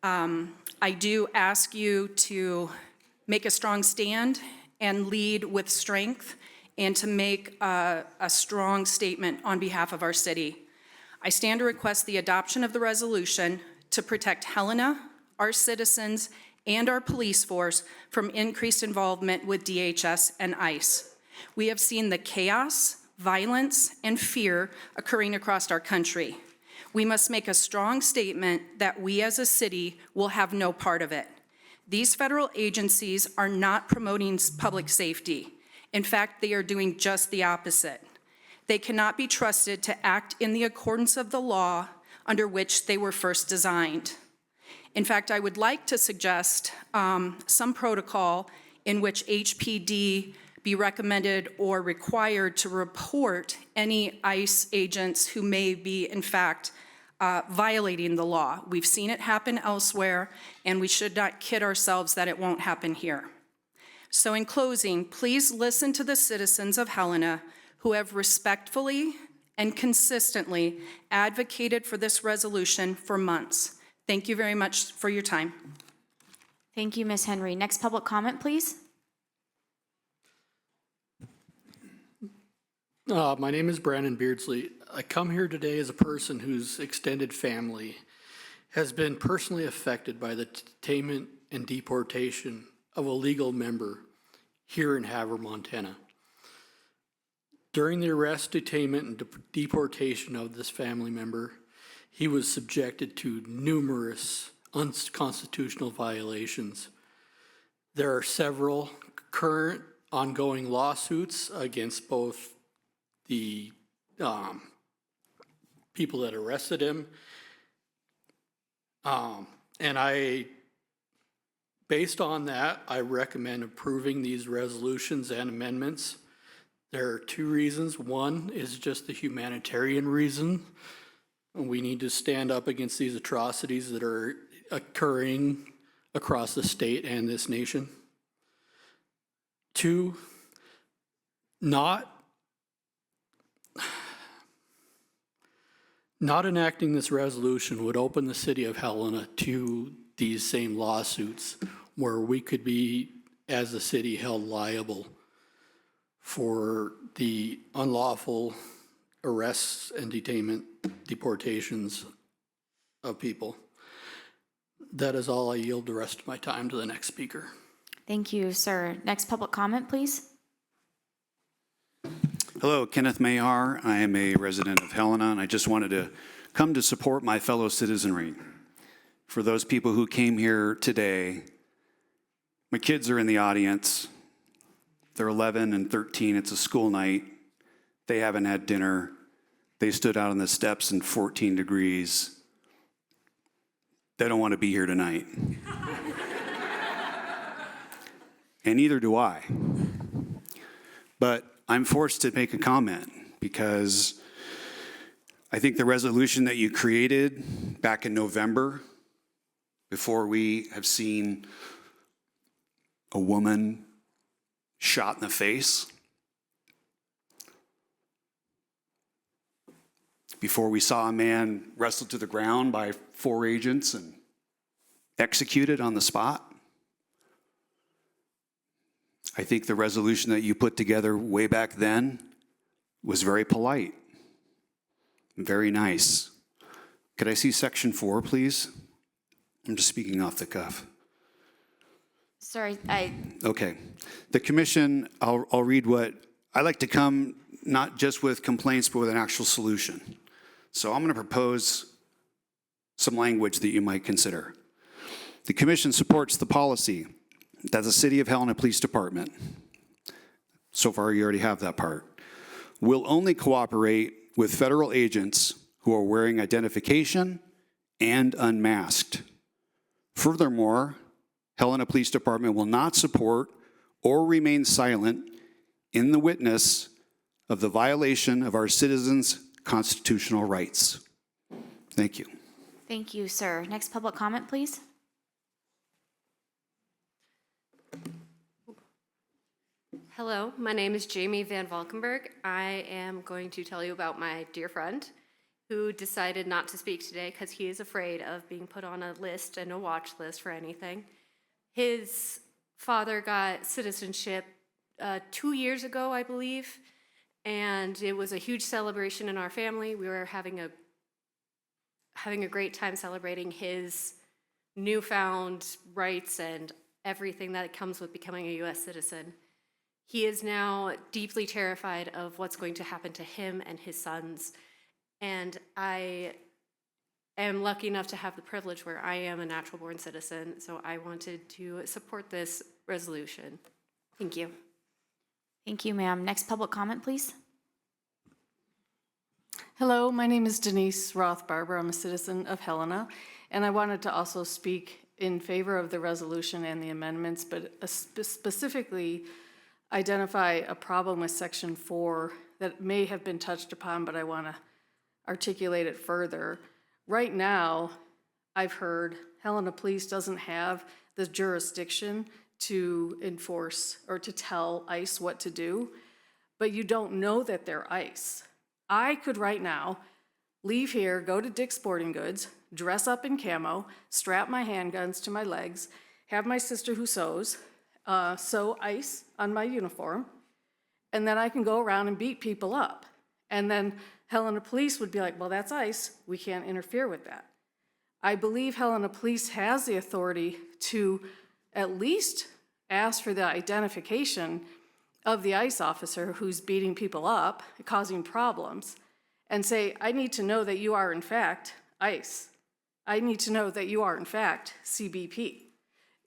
I do ask you to make a strong stand and lead with strength, and to make a strong statement on behalf of our city. I stand to request the adoption of the resolution to protect Helena, our citizens, and our police force from increased involvement with DHS and ICE. We have seen the chaos, violence, and fear occurring across our country. We must make a strong statement that we as a city will have no part of it. These federal agencies are not promoting public safety. In fact, they are doing just the opposite. They cannot be trusted to act in the accordance of the law under which they were first designed. In fact, I would like to suggest some protocol in which HPD be recommended or required to report any ICE agents who may be, in fact, violating the law. We've seen it happen elsewhere, and we should not kid ourselves that it won't happen here. So in closing, please listen to the citizens of Helena who have respectfully and consistently advocated for this resolution for months. Thank you very much for your time. Thank you, Ms. Henry. Next public comment, please. My name is Brandon Beardsley. I come here today as a person whose extended family has been personally affected by the detainment and deportation of a legal member here in Havre, Montana. During the arrest, detainment, and deportation of this family member, he was subjected to numerous unconstitutional violations. There are several current ongoing lawsuits against both the people that arrested him. Based on that, I recommend approving these resolutions and amendments. There are two reasons. One is just the humanitarian reason. We need to stand up against these atrocities that are occurring across the state and this nation. Two, not enacting this resolution would open the city of Helena to these same lawsuits where we could be, as a city, held liable for the unlawful arrests and deportations of people. That is all. I yield the rest of my time to the next speaker. Thank you, sir. Next public comment, please. Hello, Kenneth Mayar. I am a resident of Helena, and I just wanted to come to support my fellow citizenry. For those people who came here today, my kids are in the audience. They're 11 and 13. It's a school night. They haven't had dinner. They stood out on the steps in 14 degrees. They don't want to be here tonight. And neither do I. But I'm forced to make a comment because I think the resolution that you created back in November, before we have seen a woman shot in the face, before we saw a man wrestled to the ground by 4 agents and executed on the spot, I think the resolution that you put together way back then was very polite, very nice. Could I see section 4, please? I'm just speaking off the cuff. Sorry, Okay. The commission, I'll read what, I like to come not just with complaints, but with an actual solution. So I'm going to propose some language that you might consider. The commission supports the policy that the City of Helena Police Department, so far you already have that part, will only cooperate with federal agents who are wearing identification and unmasked. Furthermore, Helena Police Department will not support or remain silent in the witness of the violation of our citizens' constitutional rights. Thank you. thank you, sir. Next public comment, please. Hello, my name is Jamie Van Valkenburg. I am going to tell you about my dear friend who decided not to speak today because he is afraid of being put on a list and a watch list for anything. His father got citizenship 2 years ago, I believe, and it was a huge celebration in our family. We were having a great time celebrating his newfound rights and everything that comes with becoming a U.S. citizen. He is now deeply terrified of what's going to happen to him and his sons. And I am lucky enough to have the privilege where I am a natural born citizen, so I wanted to support this resolution. Thank you. Thank you, ma'am. Next public comment, please. Hello, my name is Denise Roth-Barber. I'm a citizen of Helena, and I wanted to also speak in favor of the resolution and the amendments, but specifically identify a problem with Section 4 that may have been touched upon, but I want to articulate it further. Right now, I've heard Helena Police doesn't have the jurisdiction to enforce or to tell ICE what to do, but you don't know that they're ICE. I could right now leave here, go to Dick's Sporting Goods, dress up in camo, strap my handguns to my legs, have my sister who sews, sew ICE on my uniform, and then I can go around and beat people up. And then Helena Police would be like, well, that's ICE. We can't interfere with that. I believe Helena Police has the authority to at least ask for the identification of the ICE officer who's beating people up, causing problems, and say, I need to know that you are in fact ICE. I need to know that you are in fact CBP.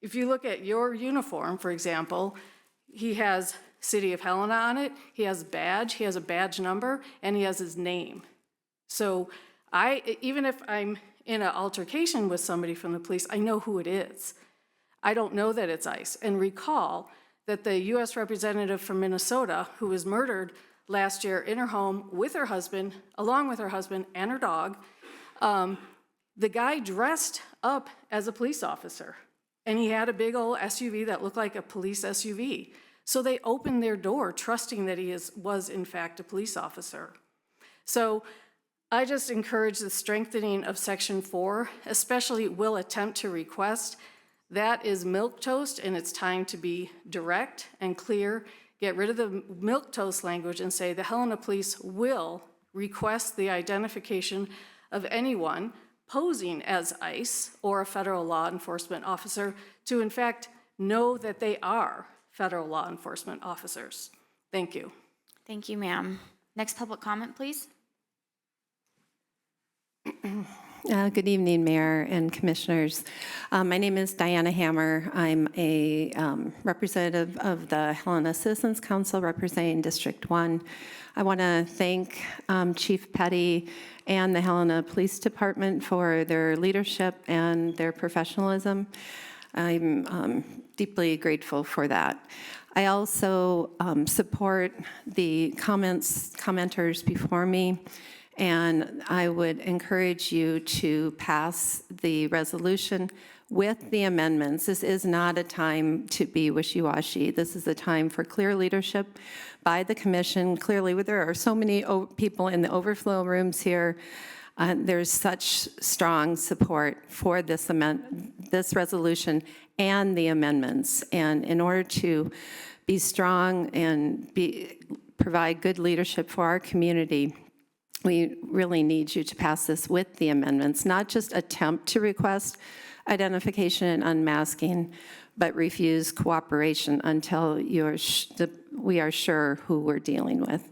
If you look at your uniform, for example, he has City of Helena on it, he has a badge number, and he has his name. So Even if I'm in an altercation with somebody from the police, I know who it is. I don't know that it's ICE. And recall that the U.S. representative from Minnesota, who was murdered last year in her home with her husband, along with her husband and her dog, the guy dressed up as a police officer, and he had a big old SUV that looked like a police SUV. So they opened their door trusting that he was in fact a police officer. So I just encourage the strengthening of Section 4, especially will attempt to request. That is milquetoast, and it's time to be direct and clear. Get rid of the milquetoast language and say the Helena Police will request the identification of anyone posing as ICE or a federal law enforcement officer to in fact know that they are federal law enforcement officers. Thank you. Thank you, ma'am. Next public comment, please. Good evening, Mayor and Commissioners. My name is Diana Hammer. I'm a representative of the Helena Citizens Council representing District 1. I want to thank Chief Petty and the Helena Police Department for their leadership and their professionalism. I'm deeply grateful for that. I also support the commenters before me, and I would encourage you to pass the resolution with the amendments. This is not a time to be wishy-washy. This is a time for clear leadership by the commission. Clearly, there are so many people in the overflow rooms here. There's such strong support for this resolution and the amendments. And in order to be strong and provide good leadership for our community, we really need you to pass this with the amendments, not just attempt to request identification and unmasking, but refuse cooperation until we are sure who we're dealing with.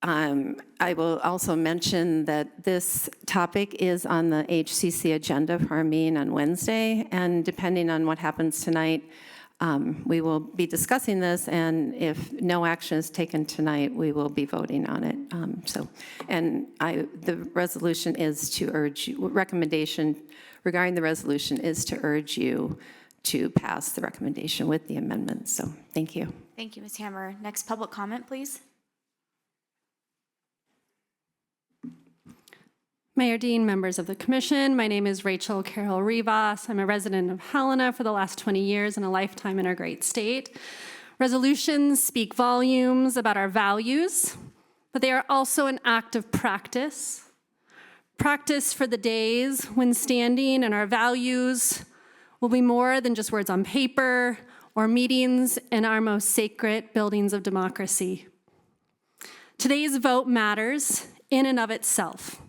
I will also mention that this topic is on the HCC agenda for our meeting on Wednesday, and depending on what happens tonight, we will be discussing this, and if no action is taken tonight, we will be voting on it. The resolution is to urge you, recommendation regarding the resolution is to urge you to pass the recommendation with the amendments. So thank you. Thank you, Ms. Hammer. Next public comment, please. Mayor Dean, members of the commission, my name is Rachel Carol Rivas. I'm a resident of Helena for the last 20 years and a lifetime in our great state. Resolutions speak volumes about our values, but they are also an act of practice. Practice for the days when standing and our values will be more than just words on paper or meetings in our most sacred buildings of democracy. Today's vote matters in and of itself,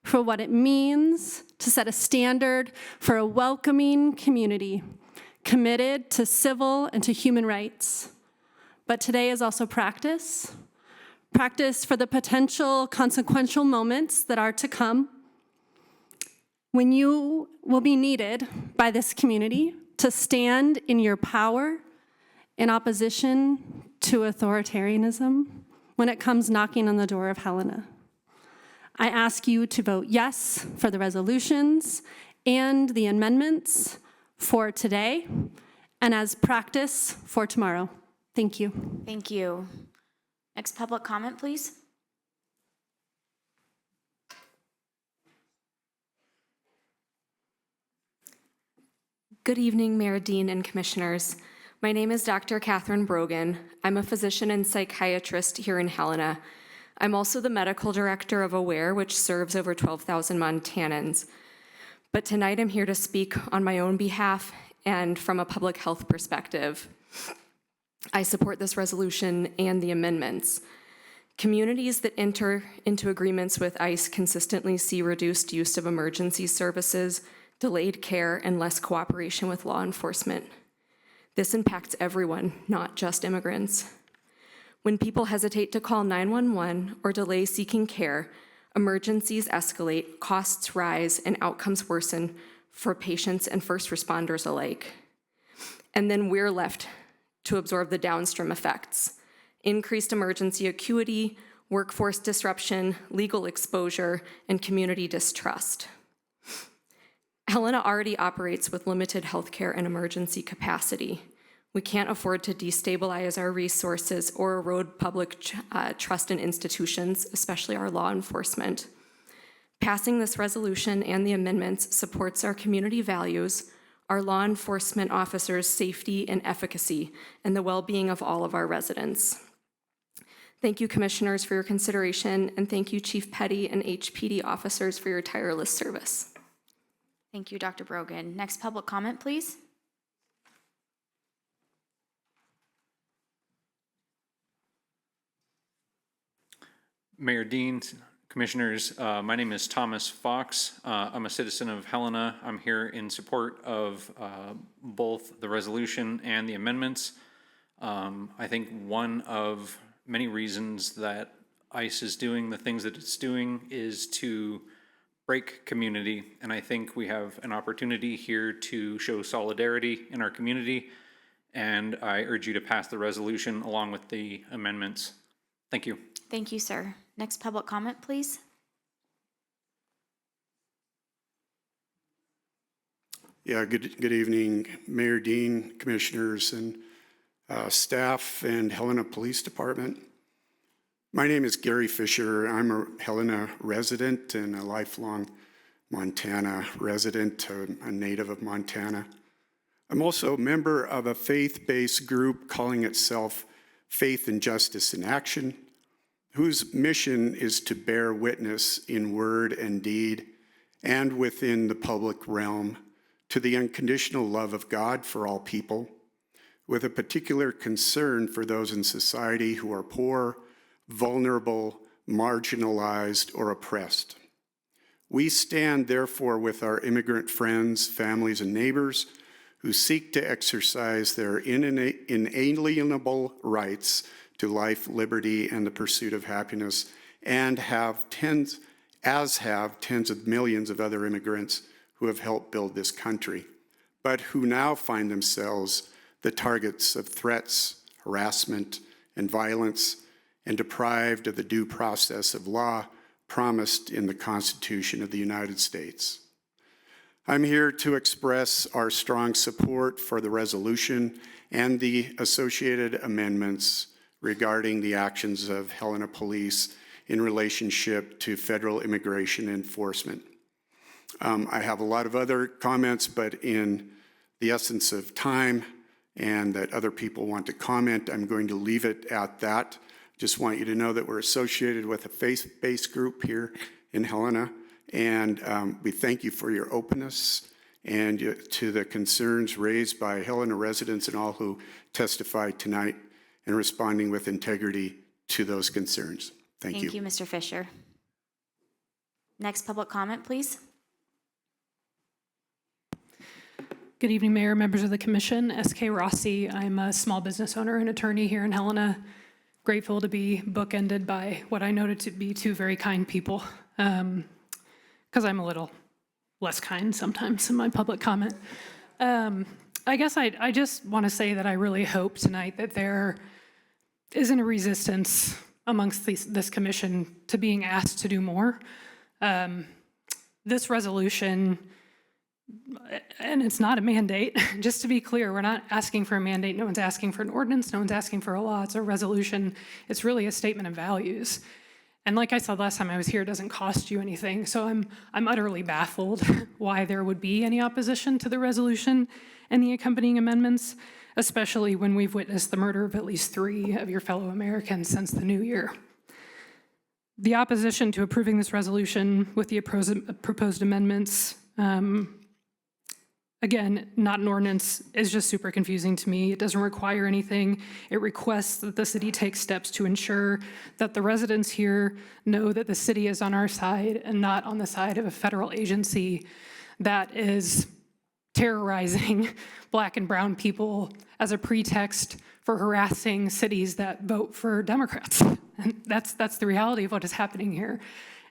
for what it means to set a standard for a welcoming community committed to civil and to human rights. But today is also practice for the potential consequential moments that are to come, when you will be needed by this community to stand in your power in opposition to authoritarianism when it comes knocking on the door of Helena. I ask you to vote yes for the resolutions and the amendments for today and as practice for tomorrow. Thank you. Thank you. Next public comment, please. Good evening, Mayor Dean and Commissioners. My name is Dr. Catherine Brogan. I'm a physician and psychiatrist here in Helena. I'm also the medical director of AWARE, which serves over 12,000 Montanans. But tonight I'm here to speak on my own behalf and from a public health perspective. I support this resolution and the amendments. Communities that enter into agreements with ICE consistently see reduced use of emergency services, delayed care, and less cooperation with law enforcement. This impacts everyone, not just immigrants. When people hesitate to call 911 or delay seeking care, emergencies escalate, costs rise, and outcomes worsen for patients and first responders alike. And then we're left to absorb the downstream effects: increased emergency acuity, workforce disruption, legal exposure, and community distrust. Helena already operates with limited healthcare and emergency capacity. We can't afford to destabilize our resources or erode public trust in institutions, especially our law enforcement. Passing this resolution and the amendments supports our community values, our law enforcement officers' safety and efficacy, and the well-being of all of our residents. Thank you, Commissioners, for your consideration, and thank you, Chief Petty and HPD officers, for your tireless service. Thank you, Dr. Brogan. Next public comment, please. Mayor Dean, Commissioners, my name is Thomas Fox. I'm a citizen of Helena. I'm here in support of both the resolution and the amendments. I think one of many reasons that ICE is doing the things that it's doing is to break community, and I think we have an opportunity here to show solidarity in our community, and I urge you to pass the resolution along with the amendments. Thank you. Thank you, sir. Next public comment, please. Yeah, good evening, Mayor Dean, Commissioners, and staff and Helena Police Department. My name is Gary Fisher. I'm a Helena resident and a lifelong Montana resident, a native of Montana. I'm also a member of a faith-based group calling itself Faith and Justice in Action, whose mission is to bear witness in word and deed and within the public realm to the unconditional love of God for all people, with a particular concern for those in society who are poor, vulnerable, marginalized, or oppressed. We stand, therefore, with our immigrant friends, families, and neighbors who seek to exercise their inalienable rights to life, liberty, and the pursuit of happiness, and have tens of millions of other immigrants who have helped build this country, but who now find themselves the targets of threats, harassment, and violence, and deprived of the due process of law promised in the Constitution of the United States. I'm here to express our strong support for the resolution and the associated amendments regarding the actions of Helena Police in relationship to federal immigration enforcement. I have a lot of other comments, but in the essence of time and that other people want to comment, I'm going to leave it at that. Just want you to know that we're associated with a faith-based group here in Helena, and we thank you for your openness and to the concerns raised by Helena residents and all who testified tonight and responding with integrity to those concerns. Thank you. Thank you, Mr. Fisher. Next public comment, please. Good evening, Mayor, members of the Commission. S.K. Rossi. I'm a small business owner and attorney here in Helena. Grateful to be bookended by what I noted to be two very kind people, because I'm a little less kind sometimes in my public comment. I guess I just want to say that I really hope tonight that there isn't a resistance amongst this commission to being asked to do more. This resolution, and it's not a mandate, just to be clear, we're not asking for a mandate, no one's asking for an ordinance, no one's asking for a law, it's a resolution. It's really a statement of values. And like I said last time I was here, it doesn't cost you anything, so I'm utterly baffled why there would be any opposition to the resolution and the accompanying amendments, especially when we've witnessed the murder of at least 3 of your fellow Americans since the new year. The opposition to approving this resolution with the proposed amendments, again, not an ordinance, is just super confusing to me. It doesn't require anything. It requests that the city take steps to ensure that the residents here know that the city is on our side and not on the side of a federal agency that is terrorizing Black and brown people as a pretext for harassing cities that vote for Democrats. And that's the reality of what is happening here.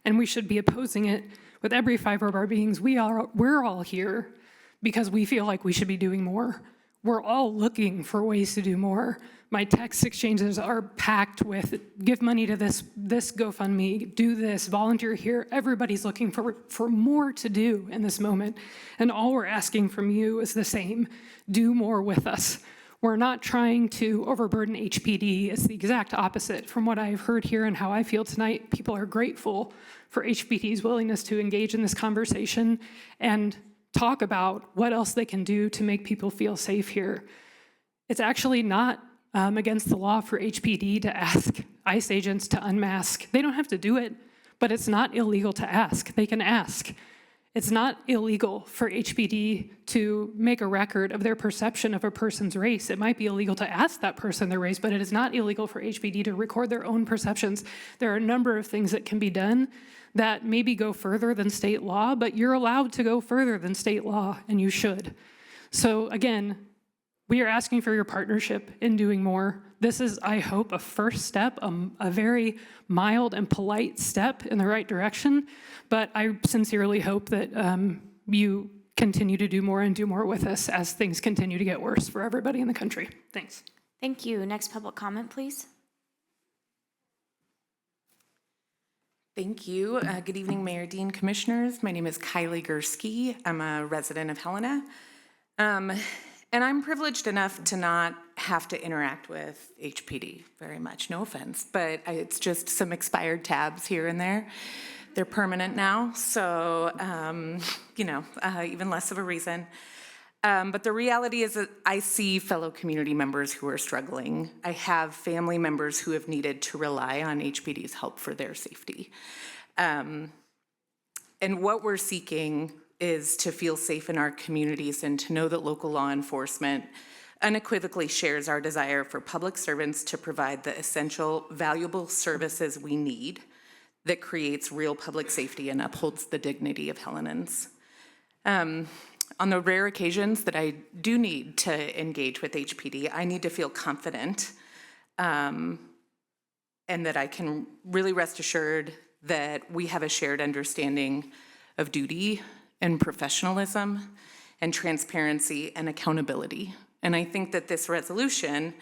And we should be opposing it with every fiber of our beings. We're all here because we feel like we should be doing more. we're all looking for ways to do more. My text exchanges are packed with give money to this GoFundMe, do this, volunteer here. Everybody's looking for more to do in this moment. And all we're asking from you is the same, do more with us. We're not trying to overburden HPD. It's the exact opposite from what I've heard here and how I feel tonight. People are grateful for HPD's willingness to engage in this conversation and talk about what else they can do to make people feel safe here. It's actually not against the law for HPD to ask ICE agents to unmask. They don't have to do it, but it's not illegal to ask. They can ask. It's not illegal for HPD to make a record of their perception of a person's race. It might be illegal to ask that person their race, but it is not illegal for HPD to record their own perceptions. There are a number of things that can be done that maybe go further than state law, but you're allowed to go further than state law, and you should. So again, we are asking for your partnership in doing more. This is, I hope, a first step, a very mild and polite step in the right direction, but I sincerely hope that you continue to do more and do more with us as things continue to get worse for everybody in the country. Thanks. Thank you. Next public comment, please. Thank you. Good evening, Mayor, Dean, Commissioners. My name is Kylie Gursky. I'm a resident of Helena. And I'm privileged enough to not have to interact with HPD very much, no offense, but it's just some expired tabs here and there. They're permanent now, so, even less of a reason. But the reality is that I see fellow community members who are struggling. I have family members who have needed to rely on HPD's help for their safety. And what we're seeking is to feel safe in our communities and to know that local law enforcement unequivocally shares our desire for public servants to provide the essential, valuable services we need that creates real public safety and upholds the dignity of Helenans. On the rare occasions that I do need to engage with HPD, I need to feel confident and that I can really rest assured that we have a shared understanding of duty and professionalism and transparency and accountability. And I think that this resolution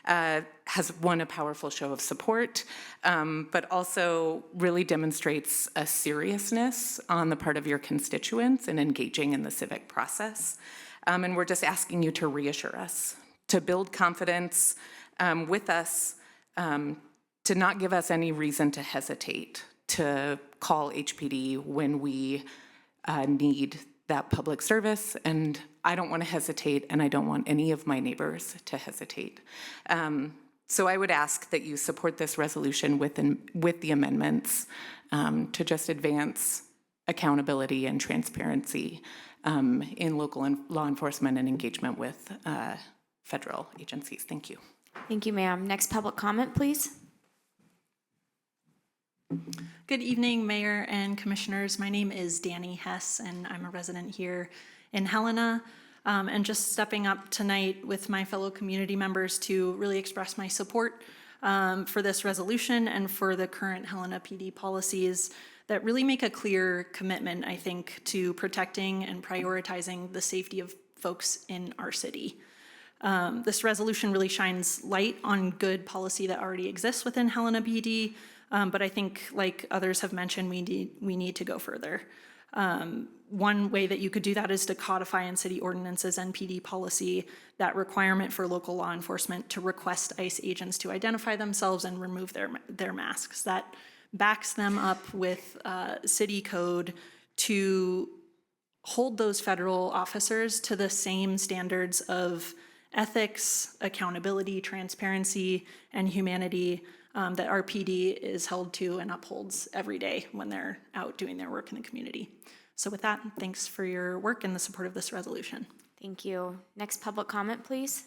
has won a powerful show of support, but also really demonstrates a seriousness on the part of your constituents in engaging in the civic process. And we're just asking you to reassure us, to build confidence with us, to not give us any reason to hesitate, to call HPD when we need that public service, and I don't want to hesitate, and I don't want any of my neighbors to hesitate. So I would ask that you support this resolution with the amendments to just advance accountability and transparency in local law enforcement and engagement with federal agencies. Thank you. Thank you, ma'am. Next public comment, please. Good evening, Mayor and Commissioners. My name is Danny Hess, and I'm a resident here in Helena. And just stepping up tonight with my fellow community members to really express my support for this resolution and for the current Helena PD policies that really make a clear commitment, I think, to protecting and prioritizing the safety of folks in our city. This resolution really shines light on good policy that already exists within Helena PD, but I think, like others have mentioned, we need to go further. One way that you could do that is to codify in city ordinances and PD policy that requirement for local law enforcement to request ICE agents to identify themselves and remove their masks. That backs them up with city code to hold those federal officers to the same standards of ethics, accountability, transparency, and humanity that our PD is held to and upholds every day when they're out doing their work in the community. So with that, thanks for your work and the support of this resolution. Thank you. Next public comment, please.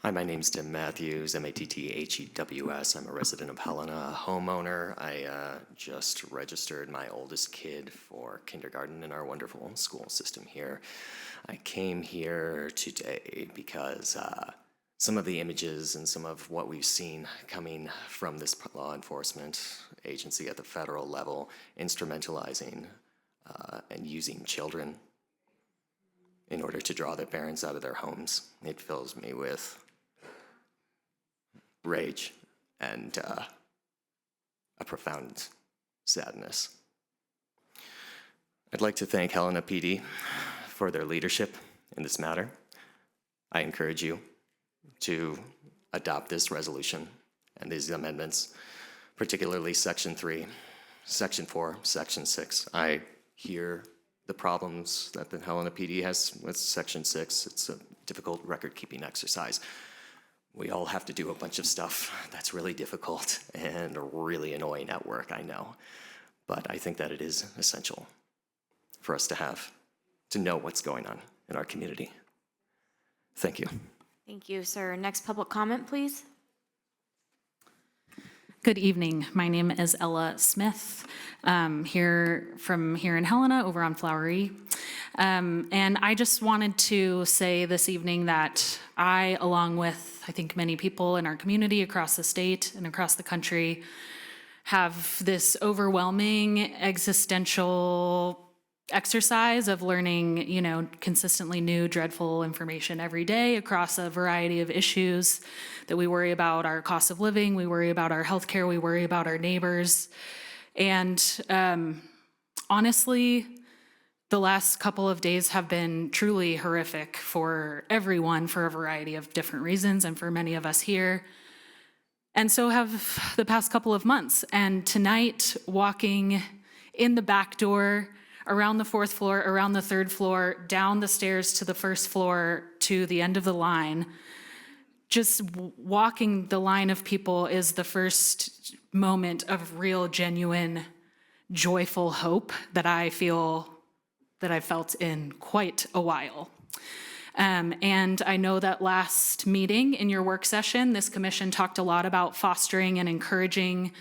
Hi, my name's Tim Matthews, M-A-T-T-H-E-W-S. I'm a resident of Helena, a homeowner. I just registered my oldest kid for kindergarten in our wonderful school system here. I came here today because some of the images and some of what we've seen coming from this law enforcement agency at the federal level, instrumentalizing and using children in order to draw their parents out of their homes. It fills me with rage and a profound sadness. I'd like to thank Helena PD for their leadership in this matter. I encourage you to adopt this resolution and these amendments, particularly Section 3, Section 4, Section 6. I hear the problems that the Helena PD has with Section 6. It's a difficult record-keeping exercise. We all have to do a bunch of stuff that's really difficult and really annoying at work, I know. But I think that it is essential for us to know what's going on in our community. Thank you. Thank you, sir. Next public comment, please. Good evening. My name is Ella Smith, here in Helena over on Flowery. And I just wanted to say this evening that I, along with I think many people in our community across the state and across the country, have this overwhelming existential exercise of learning, consistently new, dreadful information every day across a variety of issues that we worry about: our cost of living, we worry about our healthcare, we worry about our neighbors. And honestly, the last couple of days have been truly horrific for everyone for a variety of different reasons, and for many of us here. And so have the past couple of months. And tonight, walking in the back door, around the 4th floor, around the 3rd floor, down the stairs to the 1st floor, to the end of the line, just walking the line of people is the first moment of real, genuine, joyful hope that I feel that I've felt in quite a while. And I know that last meeting in your work session, this commission talked a lot about fostering and encouraging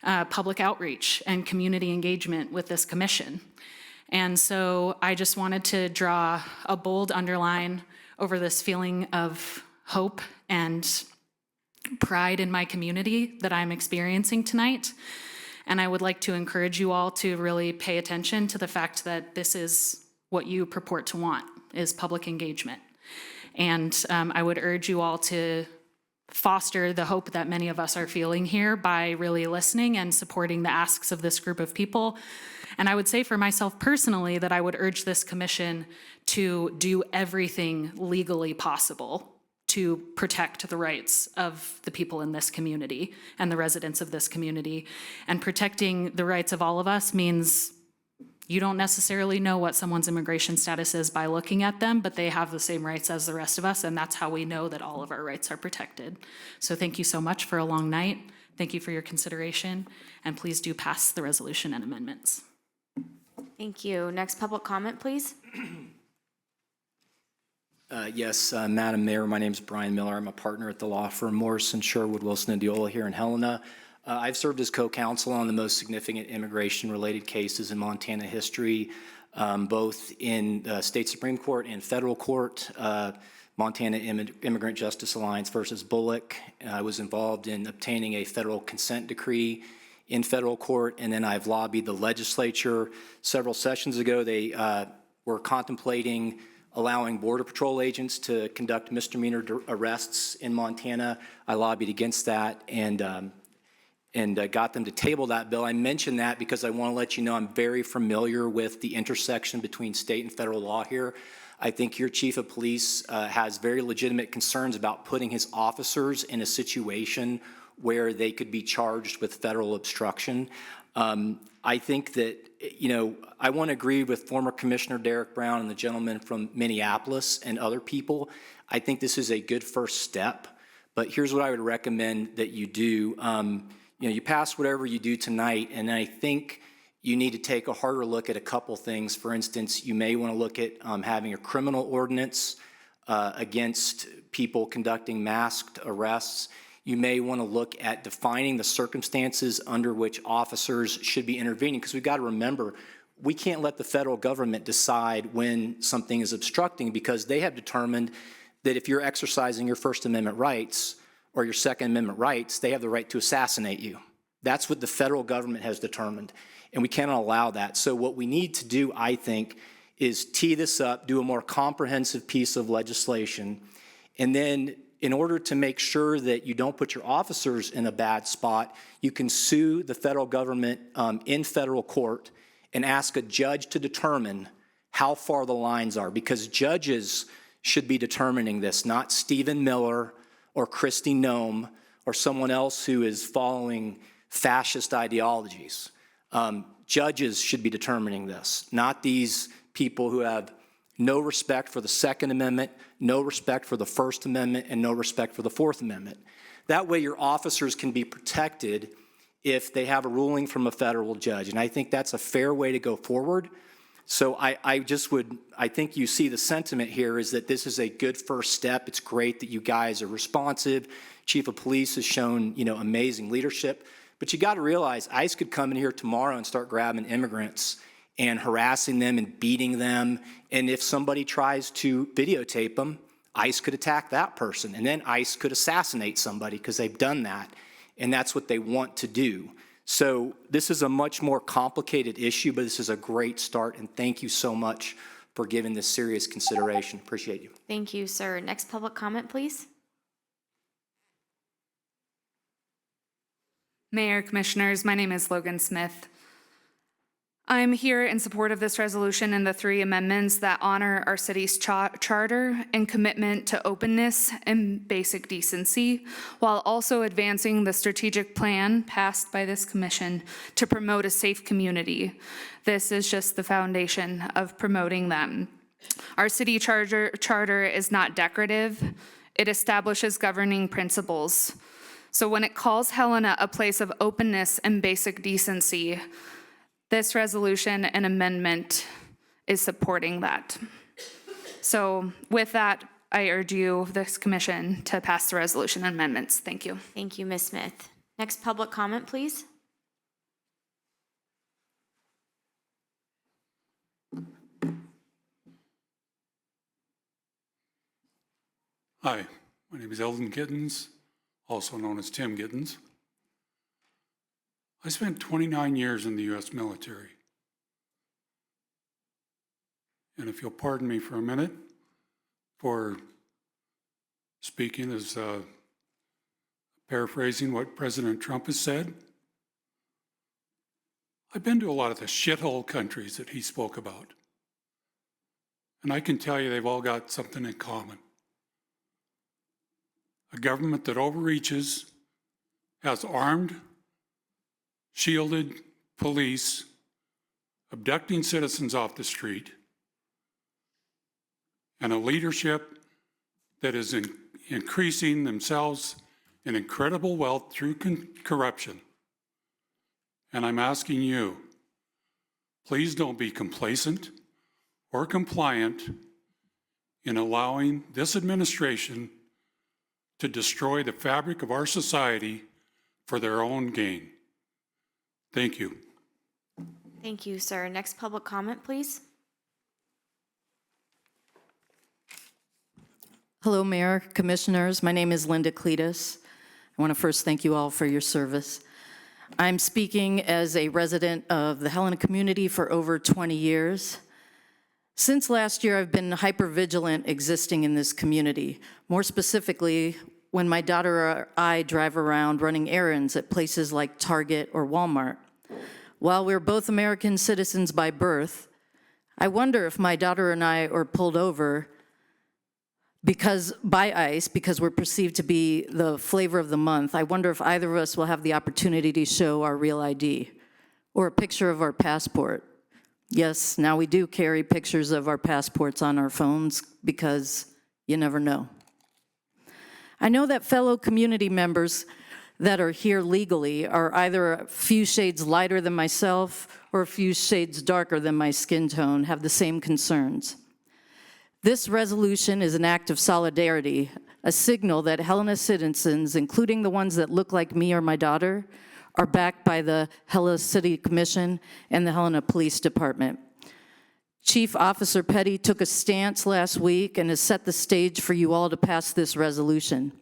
public outreach and community engagement with this commission. And so I just wanted to draw a bold underline over this feeling of hope and pride in my community that I'm experiencing tonight. And I would like to encourage you all to really pay attention to the fact that this is what you purport to want, is public engagement. And I would urge you all to foster the hope that many of us are feeling here by really listening and supporting the asks of this group of people. And I would say for myself personally that I would urge this commission to do everything legally possible to protect the rights of the people in this community and the residents of this community. And protecting the rights of all of us means you don't necessarily know what someone's immigration status is by looking at them, but they have the same rights as the rest of us, and that's how we know that all of our rights are protected. So thank you so much for a long night. Thank you for your consideration, and please do pass the resolution and amendments. Thank you. Next public comment, please. Yes, Madam Mayor, my name is Brian Miller. I'm a partner at the law firm Morrison, Sherwood, Wilson, and Diola here in Helena. I've served as co-counsel on the most significant immigration-related cases in Montana history, both in the state Supreme Court and federal court. Montana Immigrant Justice Alliance versus Bullock. I was involved in obtaining a federal consent decree in federal court, and then I've lobbied the legislature. Several sessions ago, they were contemplating allowing Border Patrol agents to conduct misdemeanor arrests in Montana. I lobbied against that and got them to table that bill. I mention that because I want to let you know I'm very familiar with the intersection between state and federal law here. I think your chief of police has very legitimate concerns about putting his officers in a situation where they could be charged with federal obstruction. I think that, I want to agree with former Commissioner Derek Brown and the gentleman from Minneapolis and other people. I think this is a good first step, but here's what I would recommend that you do. You pass whatever you do tonight, and I think you need to take a harder look at a couple things. For instance, you may want to look at having a criminal ordinance against people conducting masked arrests. You may want to look at defining the circumstances under which officers should be intervening, because we've got to remember, we can't let the federal government decide when something is obstructing, because they have determined that if you're exercising your First Amendment rights or your Second Amendment rights, they have the right to assassinate you. That's what the federal government has determined, and we cannot allow that. So what we need to do, I think, is tee this up, do a more comprehensive piece of legislation, and then in order to make sure that you don't put your officers in a bad spot, you can sue the federal government in federal court and ask a judge to determine how far the lines are, because judges should be determining this, not Stephen Miller or Kristi Noem or someone else who is following fascist ideologies. Judges should be determining this, not these people who have no respect for the Second Amendment, no respect for the First Amendment, and no respect for the Fourth Amendment. That way your officers can be protected if they have a ruling from a federal judge. And I think that's a fair way to go forward. So I think you see the sentiment here is that this is a good first step. It's great that you guys are responsive. Chief of Police has shown, amazing leadership. But you got to realize ICE could come in here tomorrow and start grabbing immigrants and harassing them and beating them. And if somebody tries to videotape them, ICE could attack that person. And then ICE could assassinate somebody because they've done that. And that's what they want to do. So this is a much more complicated issue, but this is a great start. And thank you so much for giving this serious consideration. Appreciate you. Thank you, sir. Next public comment, please. Mayor, Commissioners, my name is Logan Smith. I'm here in support of this resolution and the 3 amendments that honor our city's charter and commitment to openness and basic decency, while also advancing the strategic plan passed by this commission to promote a safe community. This is just the foundation of promoting them. Our city charter is not decorative. It establishes governing principles. So when it calls Helena a place of openness and basic decency, this resolution and amendment is supporting that. So with that, I urge you, this commission, to pass the resolution and amendments. Thank you. Thank you, Ms. Smith. Next public comment, please. Hi, my name is Eldon Gittens, also known as Tim Gittens. I spent 29 years in the U.S. military. And if you'll pardon me for a minute for speaking as paraphrasing what President Trump has said, I've been to a lot of the shithole countries that he spoke about. And I can tell you they've all got something in common. A government that overreaches, has armed, shielded police abducting citizens off the street, and a leadership that is increasing themselves in incredible wealth through corruption. And I'm asking you, please don't be complacent or compliant in allowing this administration to destroy the fabric of our society for their own gain. Thank you. Thank you, sir. Next public comment, please. Hello, Mayor, Commissioners. My name is Linda Cletus. I want to first thank you all for your service. I'm speaking as a resident of the Helena community for over 20 years. Since last year, I've been hypervigilant existing in this community. More specifically, when my daughter or I drive around running errands at places like Target or Walmart. While we're both American citizens by birth, I wonder if my daughter and I are pulled over by ICE because we're perceived to be the flavor of the month. I wonder if either of us will have the opportunity to show our real ID or a picture of our passport. Yes, now we do carry pictures of our passports on our phones because you never know. I know that fellow community members that are here legally are either a few shades lighter than myself or a few shades darker than my skin tone, have the same concerns. This resolution is an act of solidarity, a signal that Helena citizens, including the ones that look like me or my daughter, are backed by the Helena City Commission and the Helena Police Department. Chief Officer Petty took a stance last week and has set the stage for you all to pass this resolution.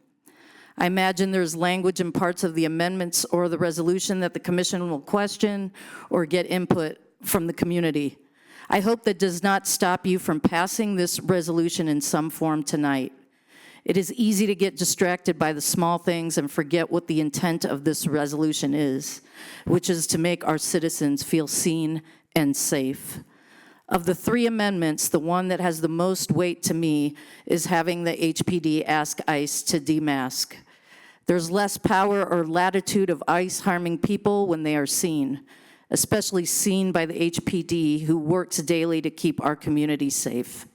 I imagine there's language in parts of the amendments or the resolution that the commission will question or get input from the community. I hope that does not stop you from passing this resolution in some form tonight. It is easy to get distracted by the small things and forget what the intent of this resolution is, which is to make our citizens feel seen and safe. Of the 3 amendments, the one that has the most weight to me is having the HPD ask ICE to demask. There's less power or latitude of ICE harming people when they are seen, especially seen by the HPD, who works daily to keep our community safe.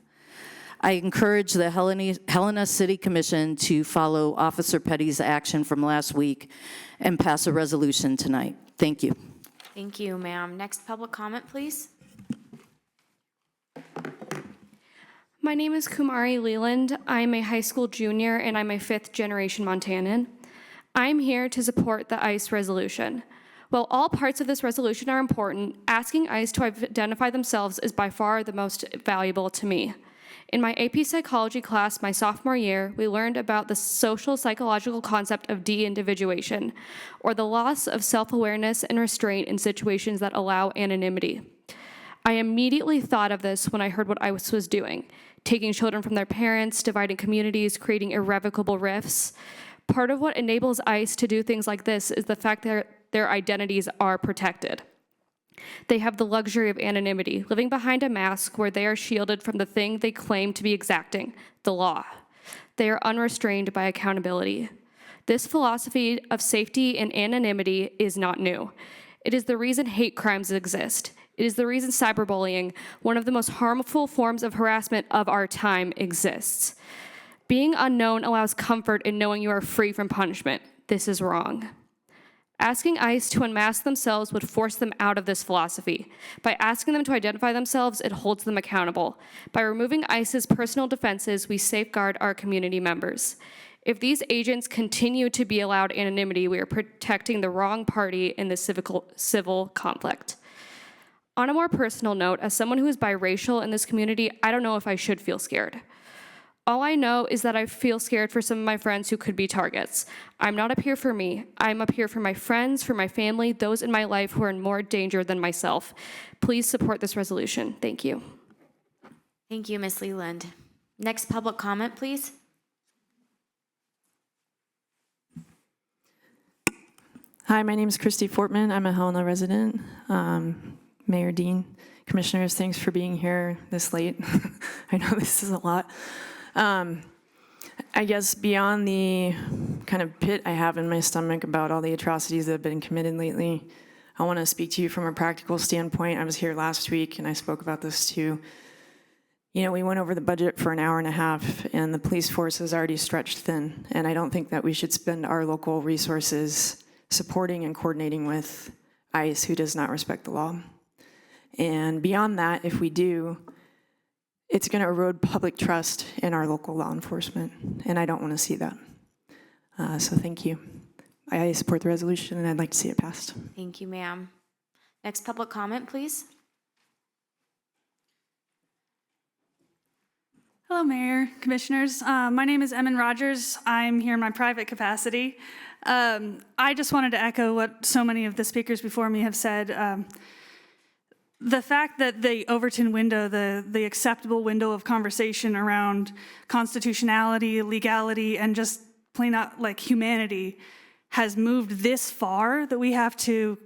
I encourage the Helena City Commission to follow Officer Petty's action from last week and pass a resolution tonight. Thank you. Thank you, ma'am. Next public comment, please. My name is Kumari Leland. I'm a high school junior and I'm a 5th generation Montanan. I'm here to support the ICE resolution. While all parts of this resolution are important, asking ICE to identify themselves is by far the most valuable to me. In my AP Psychology class my sophomore year, we learned about the social psychological concept of de-individuation, or the loss of self-awareness and restraint in situations that allow anonymity. I immediately thought of this when I heard what ICE was doing, taking children from their parents, dividing communities, creating irrevocable rifts. Part of what enables ICE to do things like this is the fact that their identities are protected. They have the luxury of anonymity, living behind a mask where they are shielded from the thing they claim to be exacting, the law. They are unrestrained by accountability. This philosophy of safety and anonymity is not new. It is the reason hate crimes exist. It is the reason cyberbullying, one of the most harmful forms of harassment of our time, exists. Being unknown allows comfort in knowing you are free from punishment. This is wrong. Asking ICE to unmask themselves would force them out of this philosophy. By asking them to identify themselves, it holds them accountable. By removing ICE's personal defenses, we safeguard our community members. If these agents continue to be allowed anonymity, we are protecting the wrong party in this civil conflict. On a more personal note, as someone who is biracial in this community, I don't know if I should feel scared. All I know is that I feel scared for some of my friends who could be targets. I'm not up here for me. I'm up here for my friends, for my family, those in my life who are in more danger than myself. Please support this resolution. Thank you. Thank you, Ms. Leland. Next public comment, please. Hi, my name is Christy Fortman. I'm a Helena resident. Mayor Dean, commissioners, thanks for being here this late. I know this is a lot. I guess beyond the kind of pit I have in my stomach about all the atrocities that have been committed lately, I want to speak to you from a practical standpoint. I was here last week and I spoke about this too. You know, we went over the budget for an hour and a half and the police force is already stretched thin. And I don't think that we should spend our local resources supporting and coordinating with ICE, who does not respect the law. And beyond that, if we do, it's going to erode public trust in our local law enforcement, and I don't want to see that. So thank you. I support the resolution, and I'd like to see it passed. Thank you, ma'am. Next public comment, please. Hello, Mayor, Commissioners. My name is Emin Rogers. I'm here in my private capacity. I just wanted to echo what so many of the speakers before me have said. The fact that the Overton window, the acceptable window of conversation around constitutionality, legality, and just plain out like humanity has moved this far that we have to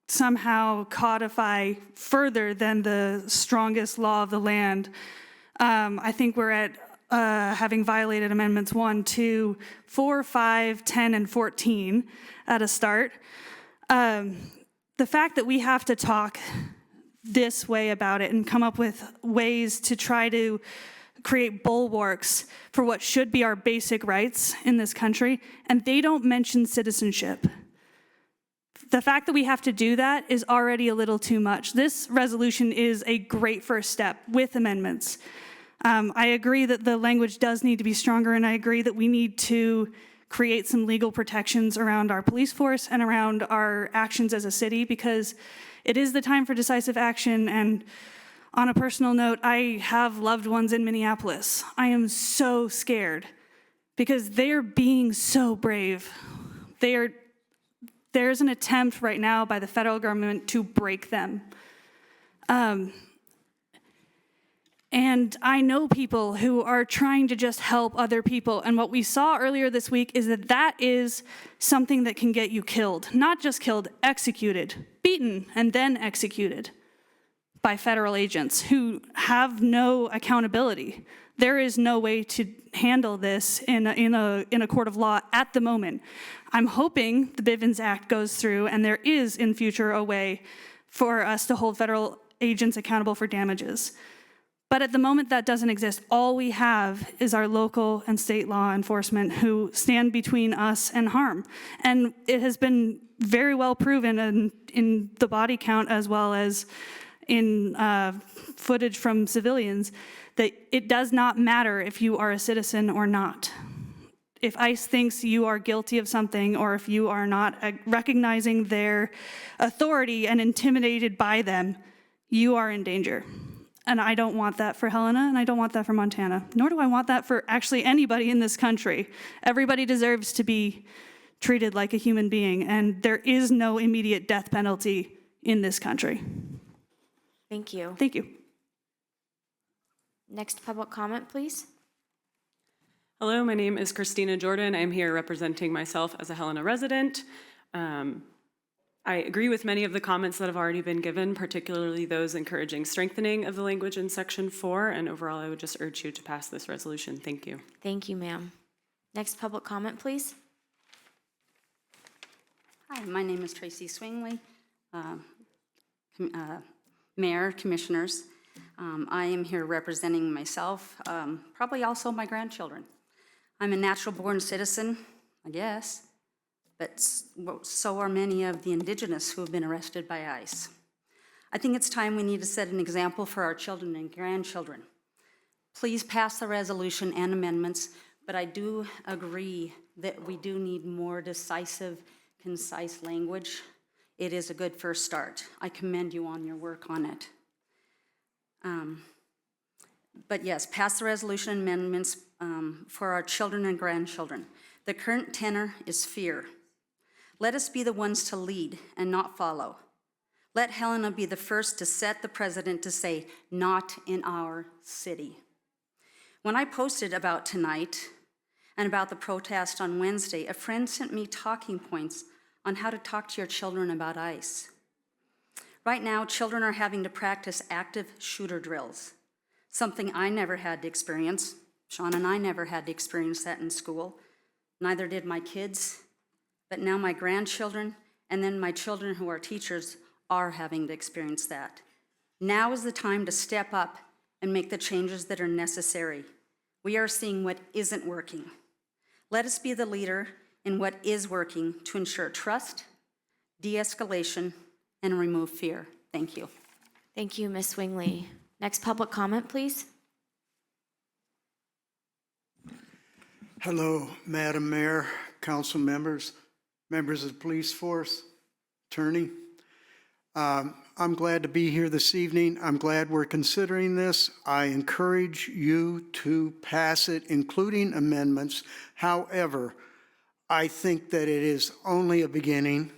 somehow codify further than the strongest law of the land. I think we're at having violated amendments 1, 2, 4, 5, 10, and 14 at a start. The fact that we have to talk this way about it and come up with ways to try to create bulwarks for what should be our basic rights in this country, and they don't mention citizenship. The fact that we have to do that is already a little too much. This resolution is a great first step with amendments. I agree that the language does need to be stronger, and I agree that we need to create some legal protections around our police force and around our actions as a city, because it is the time for decisive action. And on a personal note, I have loved ones in Minneapolis. I am so scared because they're being so brave. There's an attempt right now by the federal government to break them. And I know people who are trying to just help other people. And what we saw earlier this week is that that is something that can get you killed. Not just killed, executed, beaten, and then executed by federal agents who have no accountability. There is no way to handle this in a court of law at the moment. I'm hoping the Bivens Act goes through and there is in future a way for us to hold federal agents accountable for damages. But at the moment that doesn't exist. All we have is our local and state law enforcement who stand between us and harm. And it has been very well proven in the body count as well as in footage from civilians that it does not matter if you are a citizen or not. If ICE thinks you are guilty of something or if you are not recognizing their authority and intimidated by them, you are in danger. And I don't want that for Helena, and I don't want that for Montana, nor do I want that for actually anybody in this country. Everybody deserves to be treated like a human being, and there is no immediate death penalty in this country. Thank you. Thank you. Next public comment, please. Hello, my name is Christina Jordan. I'm here representing myself as a Helena resident. I agree with many of the comments that have already been given, particularly those encouraging strengthening of the language in Section 4, and overall I would just urge you to pass this resolution. Thank you. Thank you, ma'am. Next public comment, please. Hi, my name is Tracy Swingley. Mayor, Commissioners, I am here representing myself, probably also my grandchildren. I'm a natural-born citizen, I guess, but so are many of the indigenous who have been arrested by ICE. I think it's time we need to set an example for our children and grandchildren. Please pass the resolution and amendments, but I do agree that we do need more decisive, concise language. It is a good first start. I commend you on your work on it. But yes, pass the resolution and amendments for our children and grandchildren. The current tenor is fear. Let us be the ones to lead and not follow. Let Helena be the first to set the precedent to say, not in our city. When I posted about tonight and about the protest on Wednesday, a friend sent me talking points on how to talk to your children about ICE. Right now, children are having to practice active shooter drills, something I never had to experience. Sean and I never had to experience that in school. Neither did my kids, but now my grandchildren and then my children who are teachers are having to experience that. Now is the time to step up and make the changes that are necessary. We are seeing what isn't working. Let us be the leader in what is working to ensure trust, de-escalation, and remove fear. Thank you. Thank you, Ms. Swingley. Next public comment, please. Hello, Madam Mayor, council members, members of the police force, attorney. I'm glad to be here this evening. I'm glad we're considering this. I encourage you to pass it, including amendments. However, I think that it is only a beginning,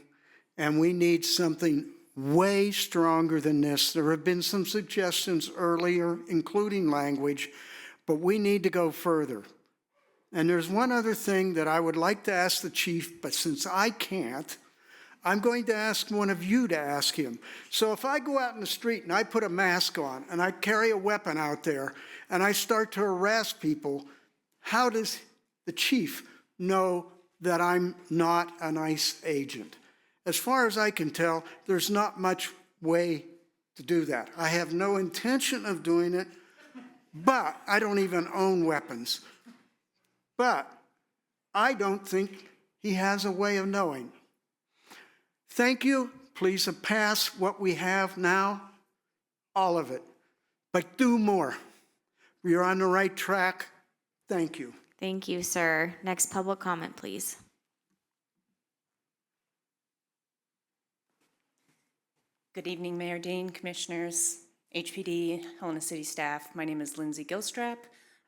and we need something way stronger than this. There have been some suggestions earlier, including language, but we need to go further. And there's one other thing that I would like to ask the chief, but since I can't, I'm going to ask one of you to ask him. So if I go out in the street and I put a mask on and I carry a weapon out there and I start to harass people, how does the chief know that I'm not an ICE agent? As far as I can tell, there's not much way to do that. I have no intention of doing it, but I don't even own weapons. But I don't think he has a way of knowing. Thank you. Please pass what we have now, all of it, but do more. We are on the right track. Thank you. Thank you, sir. Next public comment, please. Good evening, Mayor Dean, Commissioners, HPD, Helena City staff. My name is Lindsay Gilstrap.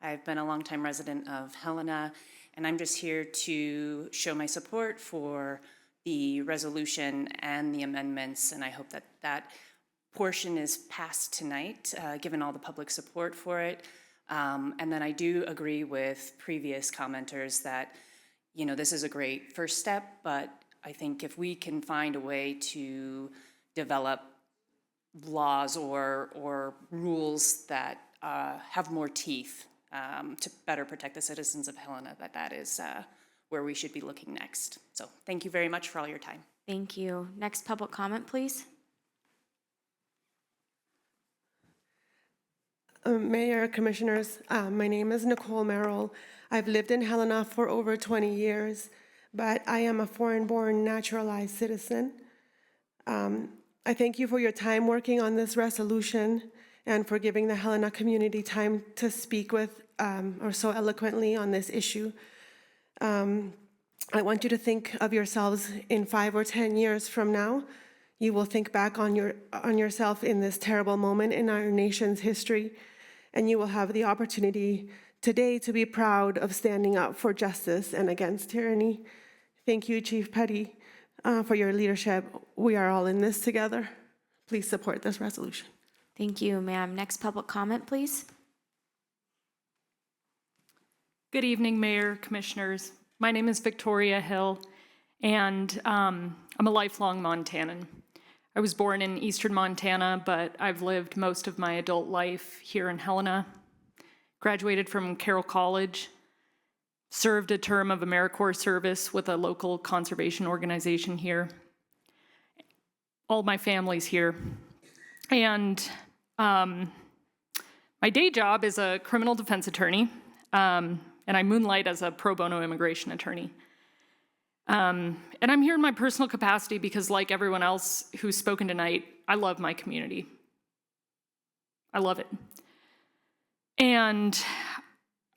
I've been a longtime resident of Helena, and I'm just here to show my support for the resolution and the amendments, and I hope that that portion is passed tonight, given all the public support for it. And then I do agree with previous commenters that, you know, this is a great first step, but I think if we can find a way to develop laws or rules that have more teeth to better protect the citizens of Helena, that is where we should be looking next. So thank you very much for all your time. Thank you. Next public comment, please. Mayor, Commissioners, my name is Nicole Merrill. I've lived in Helena for over 20 years, but I am a foreign-born naturalized citizen. I thank you for your time working on this resolution and for giving the Helena community time to speak with or so eloquently on this issue. I want you to think of yourselves in 5 or 10 years from now. You will think back on yourself in this terrible moment in our nation's history, and you will have the opportunity today to be proud of standing up for justice and against tyranny. Thank you, Chief Petty, for your leadership. We are all in this together. Please support this resolution. Thank you, ma'am. Next public comment, please. Good evening, Mayor, Commissioners. My name is Victoria Hill, and I'm a lifelong Montanan. I was born in eastern Montana, but I've lived most of my adult life here in Helena. Graduated from Carroll College, served a term of AmeriCorps service with a local conservation organization here. All my family's here. And my day job is a criminal defense attorney, and I moonlight as a pro bono immigration attorney. And I'm here in my personal capacity because, like everyone else who's spoken tonight, I love my community. I love it. And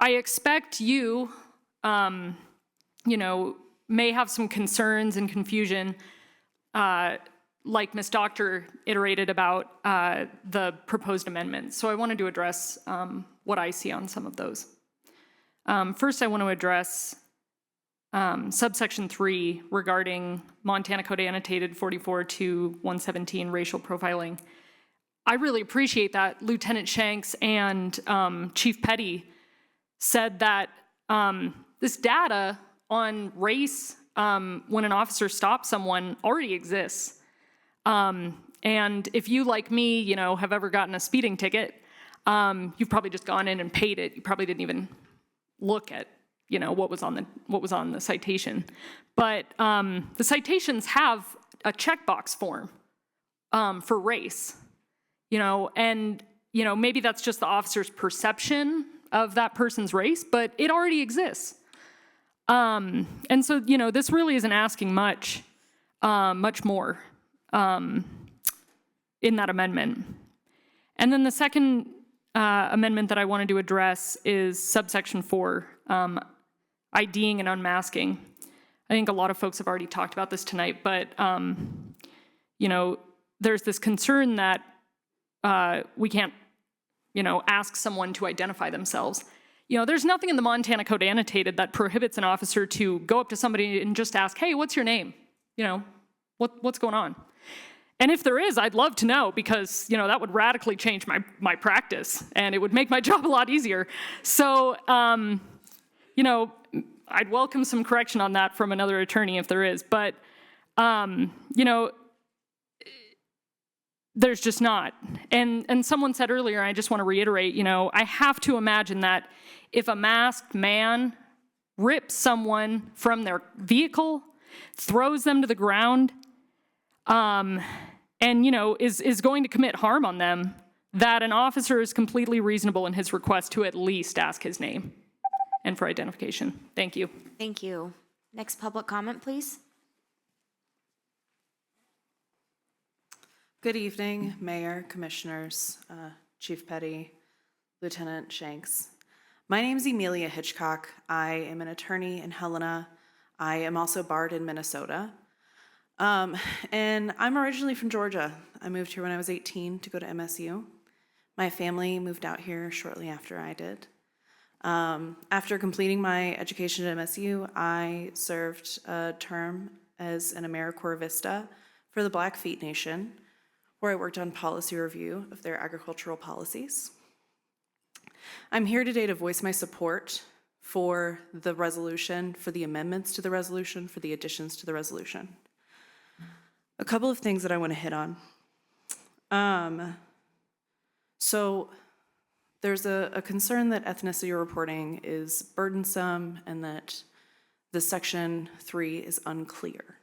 I expect you, you know, may have some concerns and confusion, like Ms. Doctor iterated about the proposed amendments. So I wanted to address what I see on some of those. First, I want to address subsection 3 regarding Montana Code Annotated 44-117 racial profiling. I really appreciate that Lieutenant Shanks and Chief Petty said that this data on race when an officer stops someone already exists. And if you, like me, you know, have ever gotten a speeding ticket, you've probably just gone in and paid it. You probably didn't even look at, you know, what was on the citation. But the citations have a checkbox form for race, you know, and, you know, maybe that's just the officer's perception of that person's race, but it already exists. And so, you know, this really isn't asking much more in that amendment. And then the second amendment that I wanted to address is subsection 4, IDing and unmasking. I think a lot of folks have already talked about this tonight, but you know, there's this concern that we can't, you know, ask someone to identify themselves. You know, there's nothing in the Montana Code Annotated that prohibits an officer to go up to somebody and just ask, hey, what's your name? You know, what's going on? And if there is, I'd love to know, because, you know, that would radically change my practice and it would make my job a lot easier. So, you know, I'd welcome some correction on that from another attorney if there is, but, you know, there's just not. And someone said earlier, I just want to reiterate, you know, I have to imagine that if a masked man rips someone from their vehicle, throws them to the ground, and, you know, is going to commit harm on them, that an officer is completely reasonable in his request to at least ask his name and for identification. Thank you. Thank you. Next public comment, please. Good evening, Mayor, Commissioners, Chief Petty, Lieutenant Shanks. My name is Emilia Hitchcock. I am an attorney in Helena. I am also barred in Minnesota. And I'm originally from Georgia. I moved here when I was 18 to go to MSU. My family moved out here shortly after I did. After completing my education at MSU, I served a term as an AmeriCorps Vista for the Blackfeet Nation, where I worked on policy review of their agricultural policies. I'm here today to voice my support for the resolution, for the amendments to the resolution, for the additions to the resolution. A couple of things that I want to hit on. So there's a concern that ethnicity reporting is burdensome and that the Section 3 is unclear.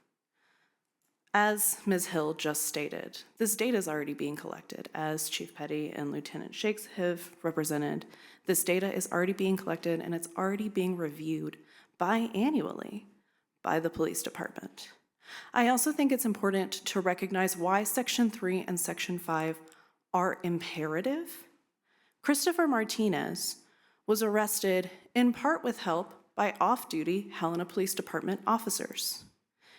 As Ms. Hill just stated, this data is already being collected. As Chief Petty and Lieutenant Shakes have represented, this data is already being collected and it's already being reviewed biannually by the police department. I also think it's important to recognize why Section 3 and Section 5 are imperative. Christopher Martinez was arrested in part with help by off-duty Helena Police Department officers.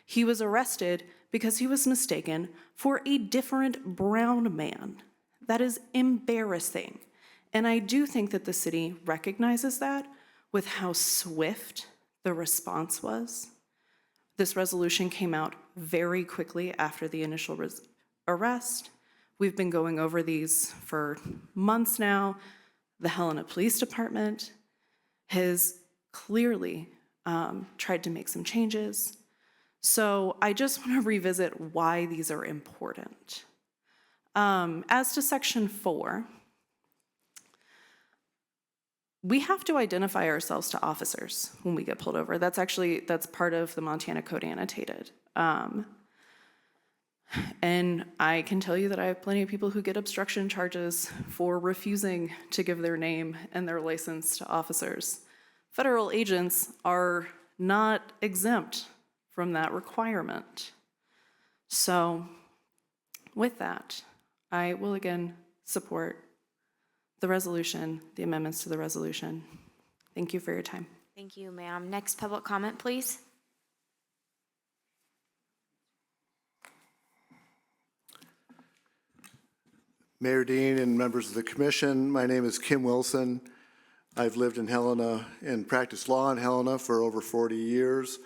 He was arrested because he was mistaken for a different brown man. That is embarrassing. And I do think that the city recognizes that with how swift the response was. This resolution came out very quickly after the initial arrest. We've been going over these for months now. The Helena Police Department has clearly tried to make some changes. So I just want to revisit why these are important. As to Section 4, we have to identify ourselves to officers when we get pulled over. That's part of the Montana Code Annotated. And I can tell you that I have plenty of people who get obstruction charges for refusing to give their name and their license to officers. Federal agents are not exempt from that requirement. So with that, I will again support the resolution, the amendments to the resolution. Thank you for your time. Thank you, ma'am. Next public comment, please. Mayor Dean and members of the commission, my name is Kim Wilson. I've lived in Helena and practiced law in Helena for over 40 years.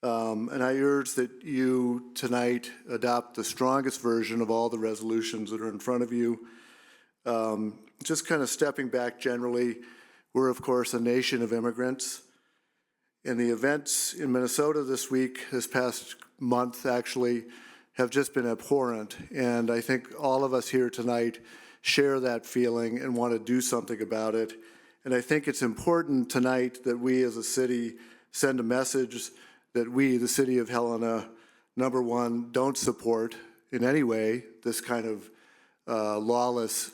And I urge that you tonight adopt the strongest version of all the resolutions that are in front of you. Just kind of stepping back generally, we're of course a nation of immigrants. And the events in Minnesota this past month actually, have just been abhorrent. And I think all of us here tonight share that feeling and want to do something about it. And I think it's important tonight that we as a city send a message that we, the city of Helena, number one, don't support in any way this kind of lawless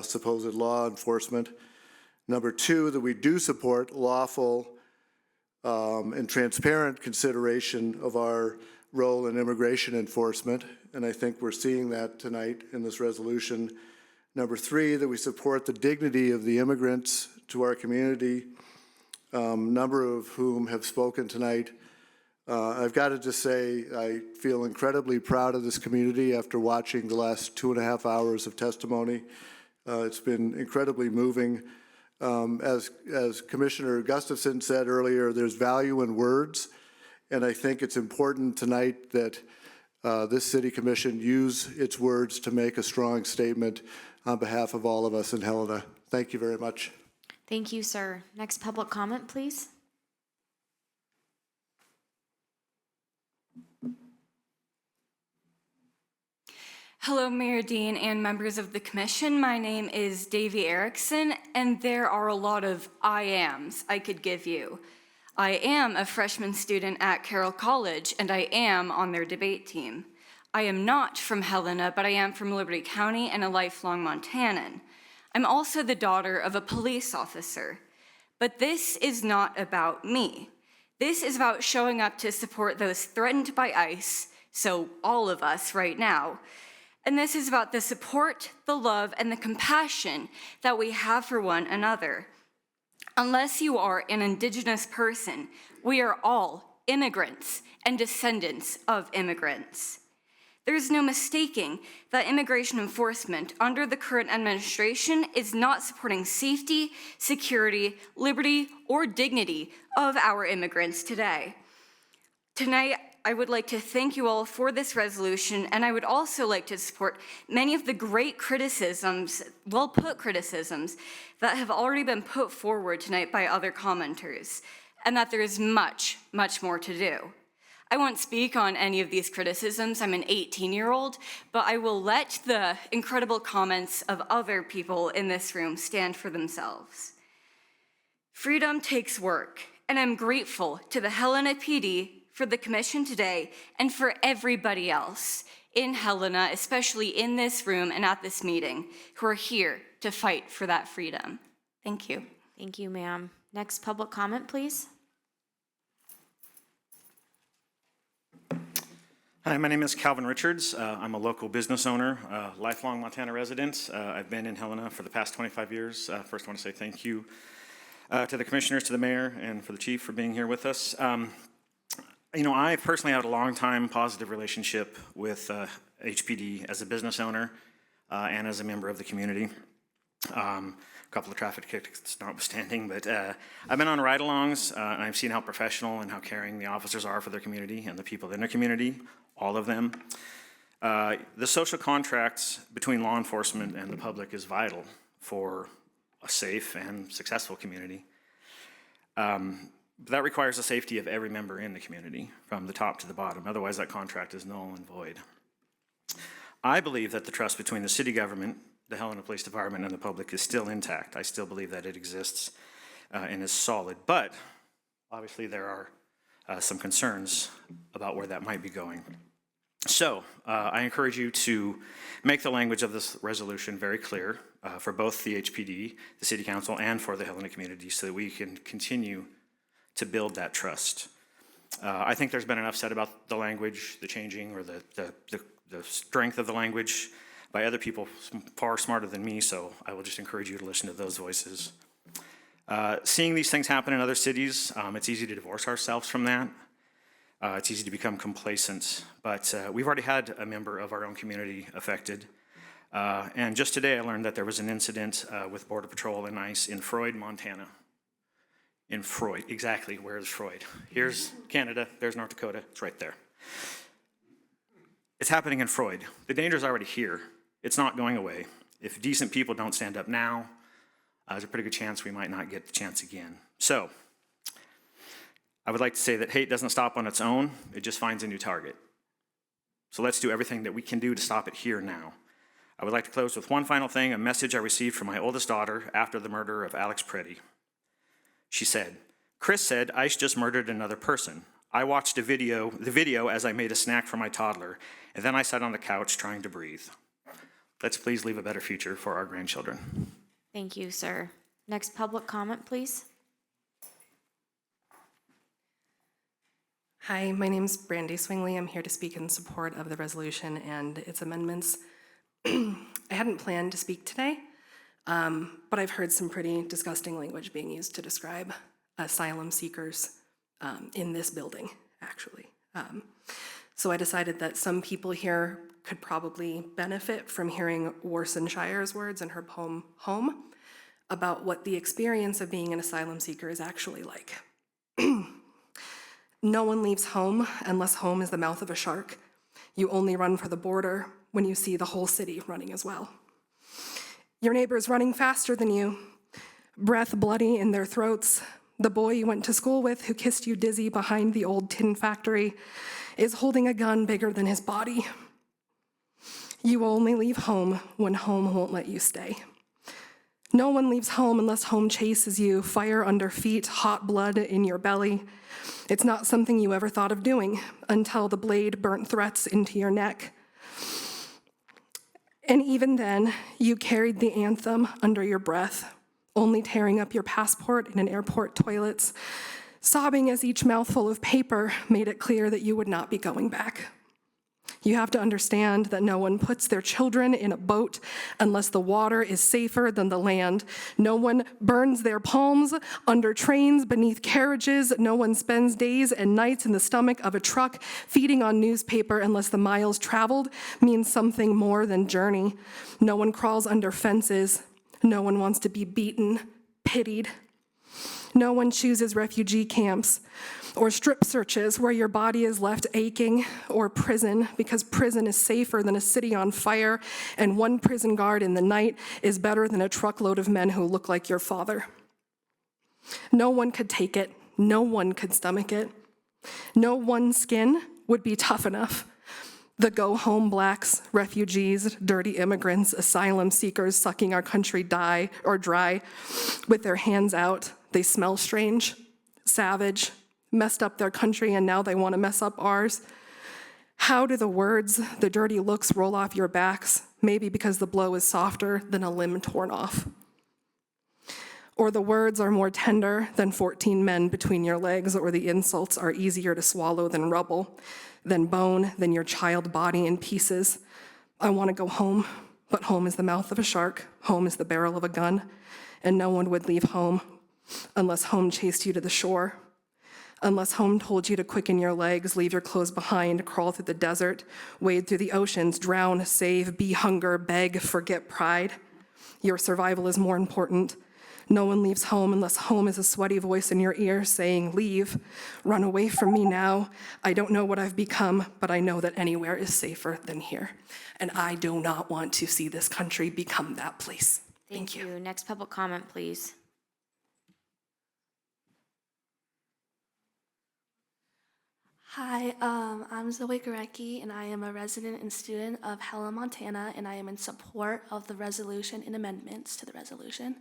supposed law enforcement. Number two, that we do support lawful and transparent consideration of our role in immigration enforcement, and I think we're seeing that tonight in this resolution. Number three, that we support the dignity of the immigrants to our community, number of whom have spoken tonight. I've got to just say, I feel incredibly proud of this community after watching the last 2.5 hours of testimony. It's been incredibly moving. As Commissioner Gustafson said earlier, there's value in words, and I think it's important tonight that this City Commission use its words to make a strong statement on behalf of all of us in Helena. Thank you very much. Thank you, sir. Next public comment, please. Hello, Mayor Dean and members of the commission. My name is Davy Erickson, and there are a lot of I ams I could give you. I am a freshman student at Carroll College, and I am on their debate team. I am not from Helena, but I am from Liberty County and a lifelong Montanan. I'm also the daughter of a police officer. But this is not about me. This is about showing up to support those threatened by ICE, so all of us right now. And this is about the support, the love, and the compassion that we have for one another. Unless you are an Indigenous person, we are all immigrants and descendants of immigrants. There is no mistaking that immigration enforcement under the current administration is not supporting safety, security, liberty, or dignity of our immigrants today. Tonight, I would like to thank you all for this resolution, and I would also like to support many of the great criticisms, well-put criticisms, that have already been put forward tonight by other commenters, and that there is much, much more to do. I won't speak on any of these criticisms. I'm an 18-year-old, but I will let the incredible comments of other people in this room stand for themselves. Freedom takes work, and I'm grateful to the Helena PD for the commission today and for everybody else in Helena, especially in this room and at this meeting, who are here to fight for that freedom. Thank you. Thank you, ma'am. Next public comment, please. Hi, my name is Calvin Richards. I'm a local business owner, lifelong Montana resident. I've been in Helena for the past 25 years. First, I want to say thank you to the commissioners, to the mayor, and for the chief for being here with us. You know, I personally had a long-time positive relationship with HPD as a business owner and as a member of the community. A couple of traffic tickets notwithstanding, but I've been on ride-alongs and I've seen how professional and how caring the officers are for their community and the people in their community, all of them. The social contracts between law enforcement and the public is vital for a safe and successful community. That requires the safety of every member in the community, from the top to the bottom. Otherwise, that contract is null and void. I believe that the trust between the city government, the Helena Police Department, and the public is still intact. I still believe that it exists and is solid. But obviously, there are some concerns about where that might be going. So I encourage you to make the language of this resolution very clear for both the HPD, the City Council, and for the Helena community so that we can continue to build that trust. I think there's been enough said about the language, the changing, or the strength of the language by other people far smarter than me, so I will just encourage you to listen to those voices. Seeing these things happen in other cities, it's easy to divorce ourselves from that. It's easy to become complacent, but we've already had a member of our own community affected. And just today I learned that there was an incident with Border Patrol and ICE in Freud, Montana. In Freud, exactly, where is Freud? Here's Canada, there's North Dakota, it's right there. It's happening in Freud. The danger's already here. It's not going away. If decent people don't stand up now, there's a pretty good chance we might not get the chance again. So, I would like to say that hate doesn't stop on its own, it just finds a new target. So let's do everything that we can do to stop it here now. I would like to close with one final thing, a message I received from my oldest daughter after the murder of Alex Preddy. She said, "Chris said ICE just murdered another person. I watched the video as I made a snack for my toddler, and then I sat on the couch trying to breathe." Let's please leave a better future for our grandchildren. Thank you, sir. Next public comment, please. Hi, my name's Brandy Swingley. I'm here to speak in support of the resolution and its amendments. I hadn't planned to speak today, but I've heard some pretty disgusting language being used to describe asylum seekers in this building, actually. So I decided that some people here could probably benefit from hearing Worsonshire's words in her poem, Home, about what the experience of being an asylum seeker is actually like. No one leaves home unless home is the mouth of a shark. You only run for the border when you see the whole city running as well. Your neighbor's running faster than you, breath bloody in their throats. The boy you went to school with who kissed you dizzy behind the old tin factory is holding a gun bigger than his body. You only leave home when home won't let you stay. No one leaves home unless home chases you, fire under feet, hot blood in your belly. It's not something you ever thought of doing until the blade burnt threats into your neck. And even then, you carried the anthem under your breath, only tearing up your passport in an airport toilets, sobbing as each mouthful of paper made it clear that you would not be going back. You have to understand that no one puts their children in a boat unless the water is safer than the land. No one burns their palms under trains beneath carriages. No one spends days and nights in the stomach of a truck feeding on newspaper unless the miles traveled means something more than journey. No one crawls under fences. No one wants to be beaten, pitied. No one chooses refugee camps or strip searches where your body is left aching, or prison, because prison is safer than a city on fire, and one prison guard in the night is better than a truckload of men who look like your father. No one could take it. No one could stomach it. No one skin would be tough enough. The go-home blacks, refugees, dirty immigrants, asylum seekers sucking our country dry with their hands out. They smell strange, savage, messed up their country, and now they want to mess up ours. How do the words, the dirty looks roll off your backs? Maybe because the blow is softer than a limb torn off. Or the words are more tender than 14 men between your legs, or the insults are easier to swallow than rubble, than bone, than your child body in pieces. I want to go home, but home is the mouth of a shark, home is the barrel of a gun, and no one would leave home unless home chased you to the shore, unless home told you to quicken your legs, leave your clothes behind, crawl through the desert, wade through the oceans, drown, save, be hunger, beg, forget pride. Your survival is more important. No one leaves home unless home is a sweaty voice in your ear saying, leave, run away from me now. I don't know what I've become, but I know that anywhere is safer than here. And I do not want to see this country become that place. Thank you. Next public comment, please. Hi, I'm Zoe Gorecki, and I am a resident and student of Helena, Montana, and I am in support of the resolution and amendments to the resolution.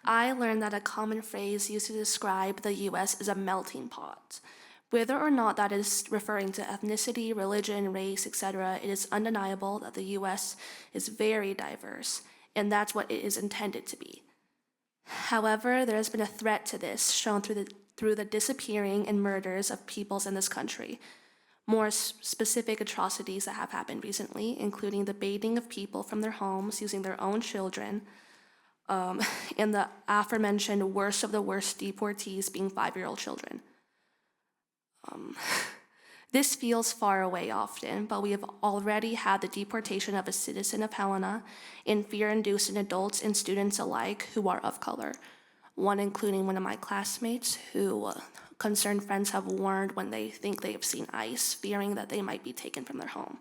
I learned that a common phrase used to describe the U.S. is a melting pot. Whether or not that is referring to ethnicity, religion, race, etc., it is undeniable that the U.S. is very diverse, and that's what it is intended to be. However, there has been a threat to this shown through the disappearing and murders of peoples in this country. More specific atrocities that have happened recently, including the baiting of people from their homes using their own children, and the aforementioned worst of the worst deportees being 5-year-old children. This feels far away often, but we have already had the deportation of a citizen of Helena and fear-induced in adults and students alike who are of color, one including one of my classmates who concerned friends have warned when they think they have seen ICE, fearing that they might be taken from their home.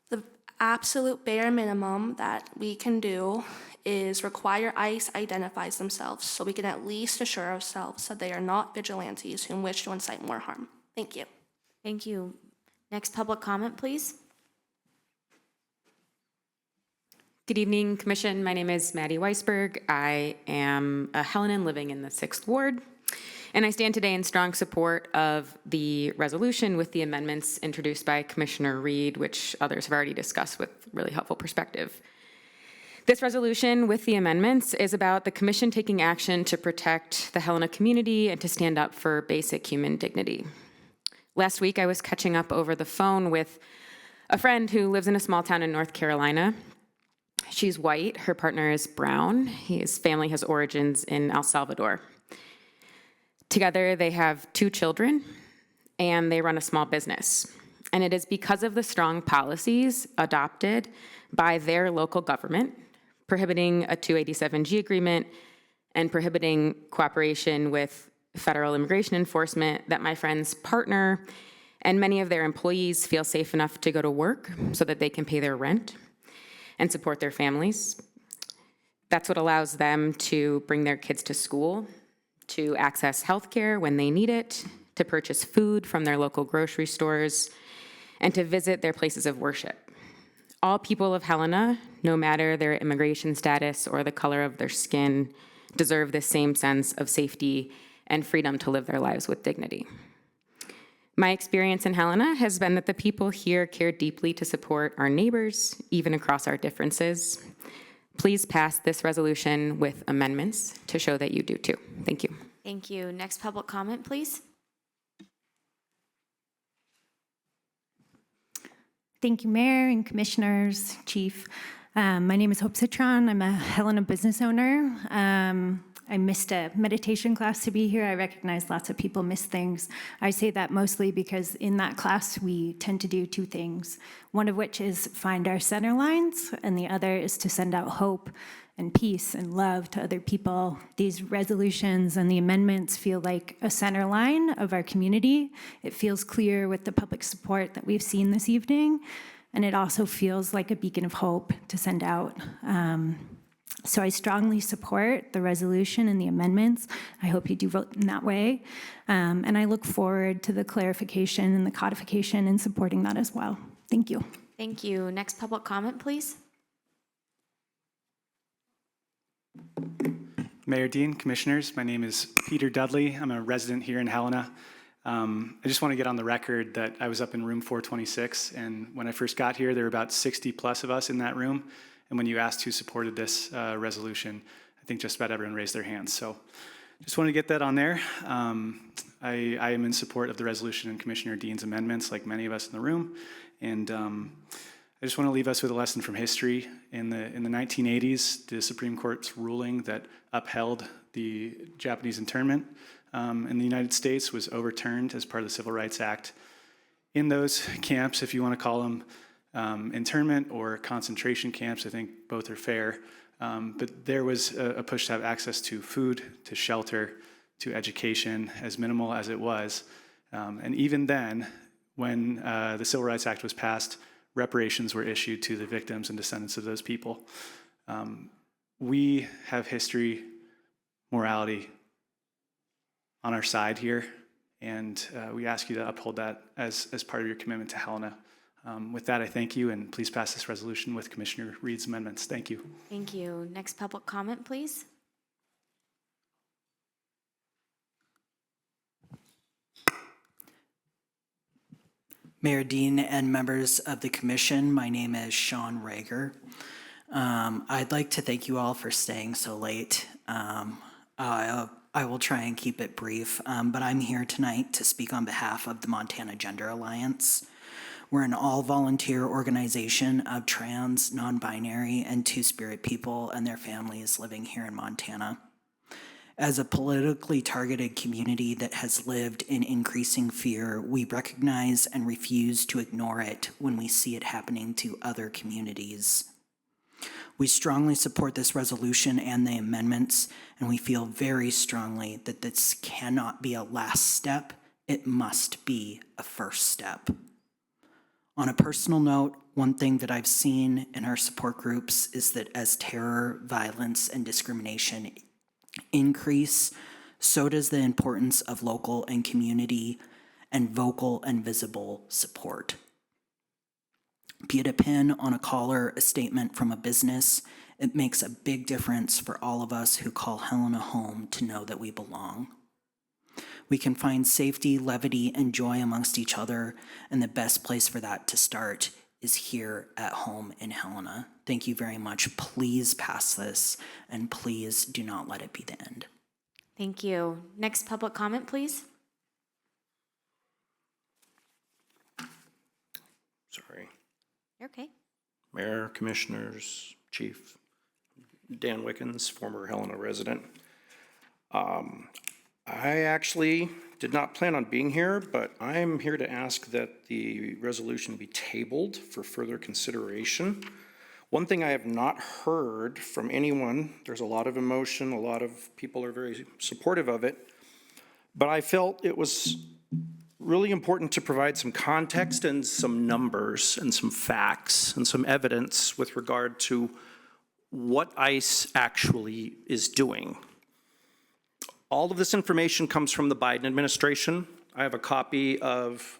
The absolute bare minimum that we can do is require ICE identifies themselves so we can at least assure ourselves that they are not vigilantes who wish to incite more harm. Thank you. Thank you. Next public comment, please. Good evening, Commission. My name is Maddie Weisberg. I am a Helenan living in the 6th Ward, and I stand today in strong support of the resolution with the amendments introduced by Commissioner Reed, which others have already discussed with really helpful perspective. This resolution with the amendments is about the Commission taking action to protect the Helena community and to stand up for basic human dignity. Last week, I was catching up over the phone with a friend who lives in a small town in North Carolina. She's white, her partner is brown. His family has origins in El Salvador. Together, they have 2 children, and they run a small business. And it is because of the strong policies adopted by their local government, prohibiting a 287G agreement and prohibiting cooperation with federal immigration enforcement, that my friend's partner and many of their employees feel safe enough to go to work so that they can pay their rent and support their families. That's what allows them to bring their kids to school, to access healthcare when they need it, to purchase food from their local grocery stores, and to visit their places of worship. All people of Helena, no matter their immigration status or the color of their skin, deserve the same sense of safety and freedom to live their lives with dignity. My experience in Helena has been that the people here care deeply to support our neighbors, even across our differences. Please pass this resolution with amendments to show that you do too. Thank you. Thank you. Next public comment, please. Thank you, Mayor and Commissioners, Chief. My name is Hope Citron. I'm a Helena business owner. I missed a meditation class to be here. I recognize lots of people miss things. I say that mostly because in that class, we tend to do 2 things, one of which is find our center lines, and the other is to send out hope. and peace and love to other people. These resolutions and the amendments feel like a center line of our community. It feels clear with the public support that we've seen this evening, and it also feels like a beacon of hope to send out. So I strongly support the resolution and the amendments. I hope you do vote in that way. And I look forward to the clarification and the codification and supporting that as well. Thank you. Thank you. Next public comment, please. Mayor Dean, Commissioners, my name is Peter Dudley. I'm a resident here in Helena. I just want to get on the record that I was up in room 426, and when I first got here, there were about 60 plus of us in that room. And when you asked who supported this resolution, I think just about everyone raised their hands. So just want to get that on there. I am in support of the resolution and Commissioner Dean's amendments, like many of us in the room. And I just want to leave us with a lesson from history. In the 1980s, the Supreme Court's ruling that upheld the Japanese internment in the United States was overturned as part of the Civil Rights Act. In those camps, if you want to call them internment or concentration camps, I think both are fair. But there was a push to have access to food, to shelter, to education, as minimal as it was. And even then, when the Civil Rights Act was passed, reparations were issued to the victims and descendants of those people. We have history, morality on our side here, and we ask you to uphold that as part of your commitment to Helena. With that, I thank you, and please pass this resolution with Commissioner Reed's amendments. Thank you. Thank you. Next public comment, please. Mayor Dean and members of the commission, my name is Sean Rager. I'd like to thank you all for staying so late. I will try and keep it brief, but I'm here tonight to speak on behalf of the Montana Gender Alliance. We're an all-volunteer organization of trans, non-binary, and two-spirit people and their families living here in Montana. As a politically targeted community that has lived in increasing fear, we recognize and refuse to ignore it when we see it happening to other communities. We strongly support this resolution and the amendments, and we feel very strongly that this cannot be a last step, it must be a first step. On a personal note, one thing that I've seen in our support groups is that as terror, violence, and discrimination increase, so does the importance of local and community and vocal and visible support. Be it a pin on a collar, a statement from a business, it makes a big difference for all of us who call Helena home to know that we belong. We can find safety, levity, and joy amongst each other, and the best place for that to start is here at home in Helena. Thank you very much. Please pass this, and please do not let it be the end. Thank you. Next public comment, please. Sorry. You're okay. Mayor, Commissioners, Chief, Dan Wickens, former Helena resident. I actually did not plan on being here, but I'm here to ask that the resolution be tabled for further consideration. One thing I have not heard from anyone, there's a lot of emotion, a lot of people are very supportive of it, but I felt it was really important to provide some context and some numbers and some facts and some evidence with regard to what ICE actually is doing. All of this information comes from the Biden administration. I have a copy of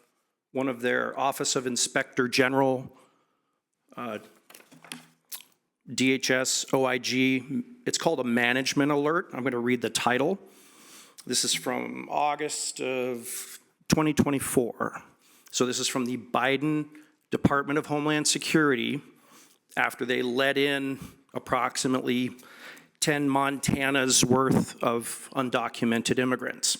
one of their Office of Inspector General, DHS, OIG. It's called a management alert. I'm going to read the title. This is from August of 2024. So this is from the Biden Department of Homeland Security after they let in approximately 10 Montana's worth of undocumented immigrants.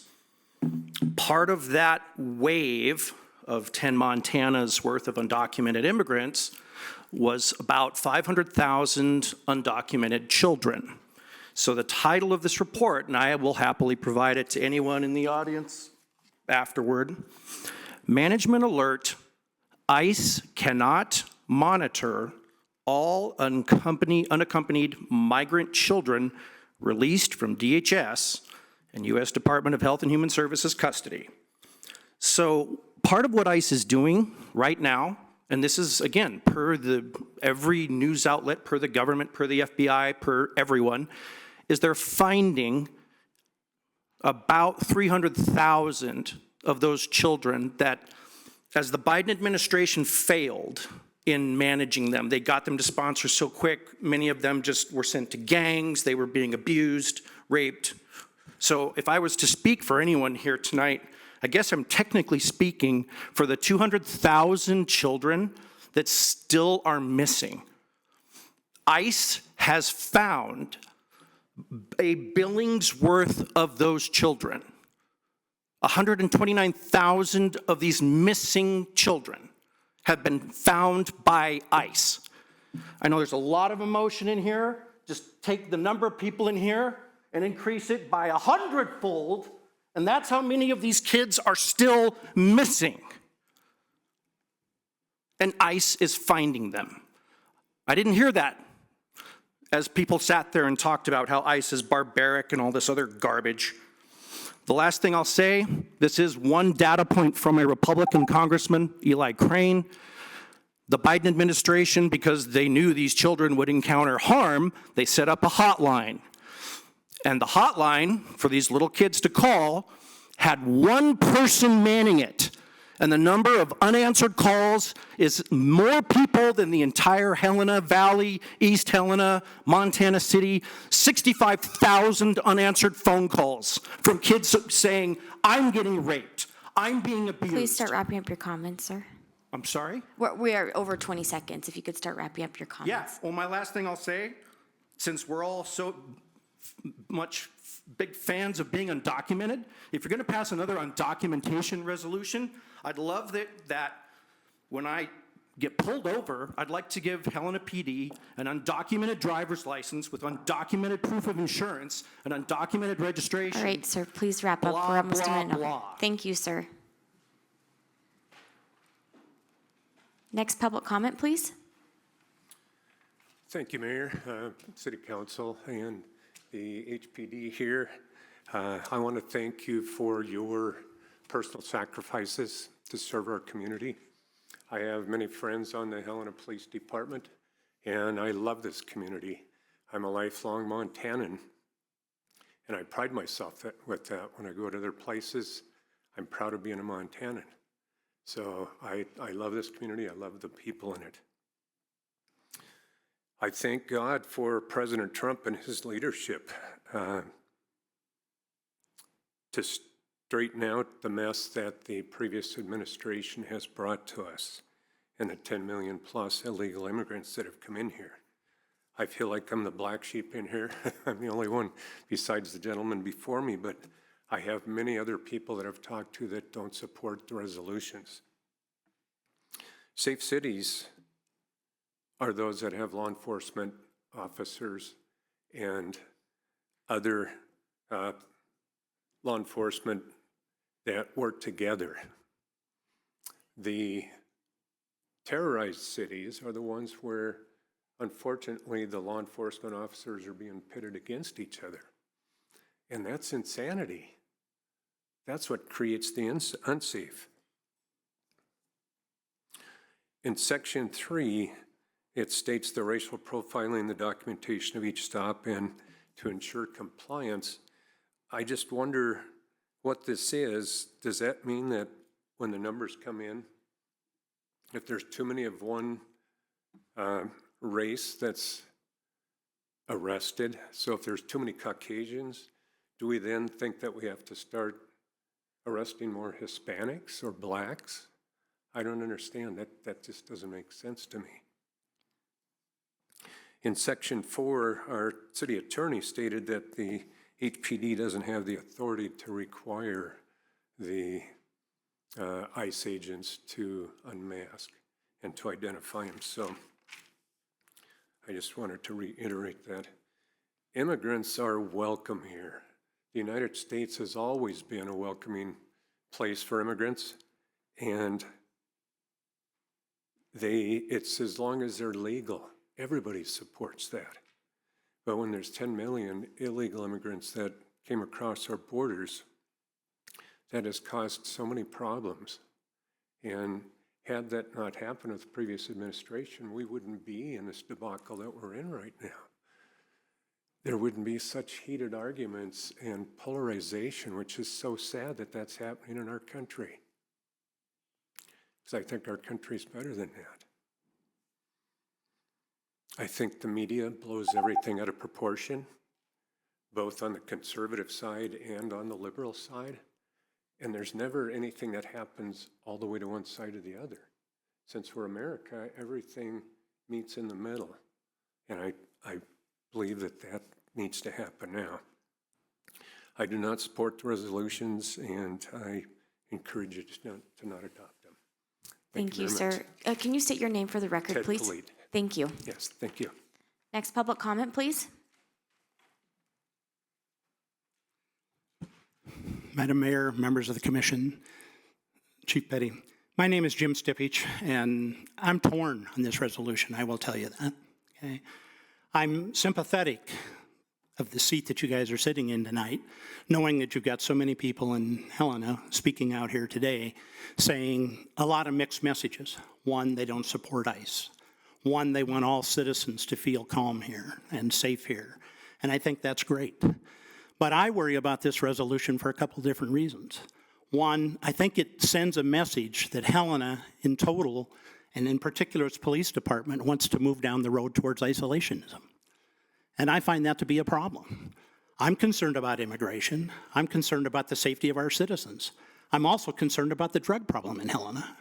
Part of that wave of 10 Montana's worth of undocumented immigrants was about 500,000 undocumented children. So the title of this report, and I will happily provide it to anyone in the audience afterward, Management Alert, ICE cannot monitor all unaccompanied migrant children released from DHS and U.S. Department of Health and Human Services custody. So part of what ICE is doing right now, and this is, again, per every news outlet, per the government, per the FBI, per everyone, is they're finding about 300,000 of those children that, as the Biden administration failed in managing them, they got them to sponsor so quick, many of them just were sent to gangs, they were being abused, raped. So if I was to speak for anyone here tonight, I guess I'm technically speaking for the 200,000 children that still are missing. ICE has found a billing's worth of those children. 129,000 of these missing children have been found by ICE. I know there's a lot of emotion in here. Just take the number of people in here and increase it by 100-fold, and that's how many of these kids are still missing. And ICE is finding them. I didn't hear that as people sat there and talked about how ICE is barbaric and all this other garbage. The last thing I'll say, this is one data point from a Republican Congressman, Eli Crane. The Biden administration, because they knew these children would encounter harm, they set up a hotline. And the hotline for these little kids to call had one person manning it. And the number of unanswered calls is more people than the entire Helena Valley, East Helena, Montana City. 65,000 unanswered phone calls from kids saying, I'm getting raped, I'm being abused. Please start wrapping up your comments, sir. I'm sorry? We are over 20 seconds. If you could start wrapping up your comments. Yeah, well, my last thing I'll say, since we're all so much big fans of being undocumented, if you're going to pass another undocumentation resolution, I'd love that when I get pulled over, I'd like to give Helena PD an undocumented driver's license with undocumented proof of insurance, an undocumented registration. All right, sir, please wrap up. We're almost a minute over. Thank you, sir. Next public comment, please. Thank you, Mayor, City Council, and the HPD here. I want to thank you for your personal sacrifices to serve our community. I have many friends on the Helena Police Department, and I love this community. I'm a lifelong Montanan, and I pride myself with that. When I go to other places, I'm proud of being a Montanan. So I love this community. I love the people in it. I thank God for President Trump and his leadership to straighten out the mess that the previous administration has brought to us and the 10 million plus illegal immigrants that have come in here. I feel like I'm the black sheep in here. I'm the only one besides the gentleman before me, but I have many other people that I've talked to that don't support the resolutions. Safe cities are those that have law enforcement officers and other law enforcement that work together. The terrorized cities are the ones where, unfortunately, the law enforcement officers are being pitted against each other. And that's insanity. That's what creates the unsafe. In Section 3, it states the racial profiling, the documentation of each stop, and to ensure compliance. I just wonder what this is. Does that mean that when the numbers come in, if there's too many of one race that's arrested, so if there's too many Caucasians, do we then think that we have to start arresting more Hispanics or blacks? I don't understand. That just doesn't make sense to me. In Section 4, our city attorney stated that the HPD doesn't have the authority to require the ICE agents to unmask and to identify them. So I just wanted to reiterate that. Immigrants are welcome here. The United States has always been a welcoming place for immigrants, and it's as long as they're legal. Everybody supports that. But when there's 10 million illegal immigrants that came across our borders, that has caused so many problems. And had that not happened with the previous administration, we wouldn't be in this debacle that we're in right now. There wouldn't be such heated arguments and polarization, which is so sad that that's happening in our country. Because I think our country's better than that. I think the media blows everything out of proportion, both on the conservative side and on the liberal side. And there's never anything that happens all the way to one side or the other. Since we're America, everything meets in the middle. And I believe that that needs to happen now. I do not support the resolutions, and I encourage you to not adopt them. Thank you, sir. Can you state your name for the record, Ted please? Khalid. Thank you. Yes, thank you. Next public comment, please. Madam Mayor, members of the commission, Chief Petty. My name is Jim Stipich, and I'm torn on this resolution, I will tell you that. Okay? I'm sympathetic of the seat that you guys are sitting in tonight, knowing that you've got so many people in Helena speaking out here today, saying a lot of mixed messages. One, they don't support ICE. One, they want all citizens to feel calm here and safe here. And I think that's great. But I worry about this resolution for a couple different reasons. One, I think it sends a message that Helena in total, and in particular its police department, wants to move down the road towards isolationism. And I find that to be a problem. I'm concerned about immigration. I'm concerned about the safety of our citizens. I'm also concerned about the drug problem in Helena.